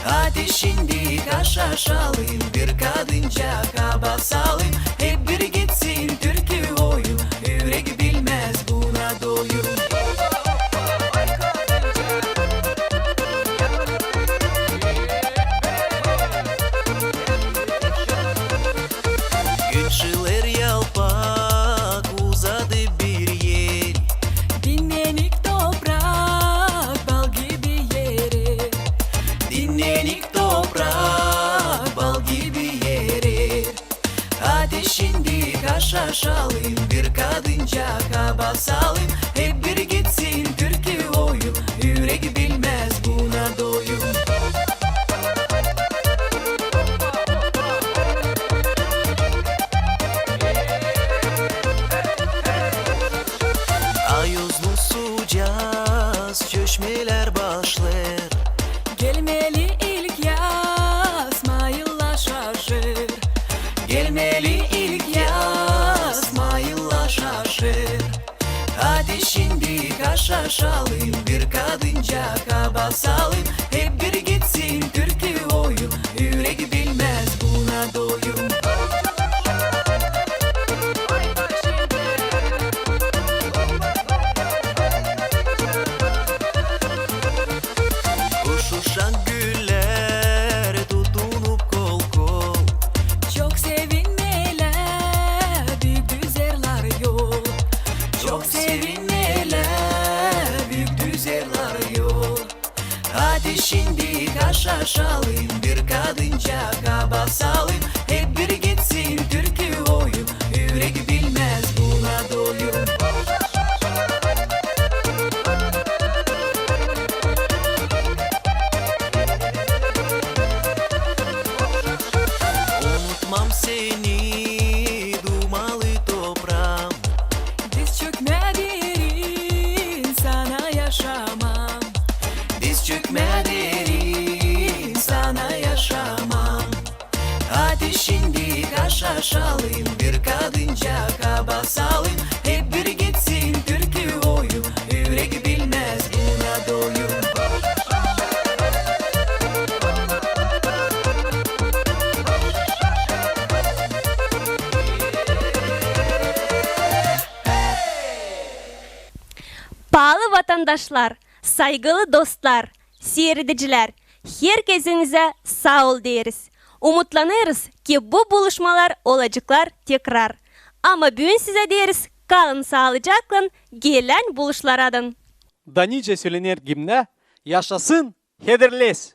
Hadi şimdi kaşaşalım, bir kadınca kaba salayım. Hep bir gitsin türkü oyu, yürek bilmez buna doyum. Günçüler yalpak uzadı bir yel. Dinlenik toprak bal gibi yeri. Dinlenik toprak bal gibi yeri. Hadi şimdi kaşaşalım, bir kadınca kaba salayım. Hep bir gitsin türkü oyu, yürek bilmez buna doyum. Ayozlu sucaz çöşmeler başlar. Gelmeli ilk yaz mayılla şaşır. Gelmeli ilk yaz mayılla şaşır. Hadi şimdi kaşaşalım, bir kadınca kaba salayım. Hep bir gitsin türkü oyu, yürek bilmez buna doyum. Uçuşan güller tutunup kol kol. Çok sevinmeler büyük düzerler yol. Çok sevinmeler, büyük düzerler yol. Hadi şimdi kaşaşalım, bir kadınca kaba salayım. Hep bir gitsin türkü oyu, yürek bilmez buna doyum. Unutmam seni dumalı toprağım. Diz çökmedirin sana yaşamam. Diz çökmedirin sana yaşamam. Hadi şimdi kaşaşalım, bir kadınca kaba salayım. Hep bir gitsin türkü oyu, yürek bilmez buna doyum. Pahalı vatandaşlar, saygılı dostlar, seyrediciler, herkesinize sağ ol deriz. Umutlanırız ki bu buluşmalar olacaklar tekrar. Ama bugün size deriz, kalın sağlıcakla, gelen buluşlardan. Da nice söylenir gimne, yaşasın Hederles.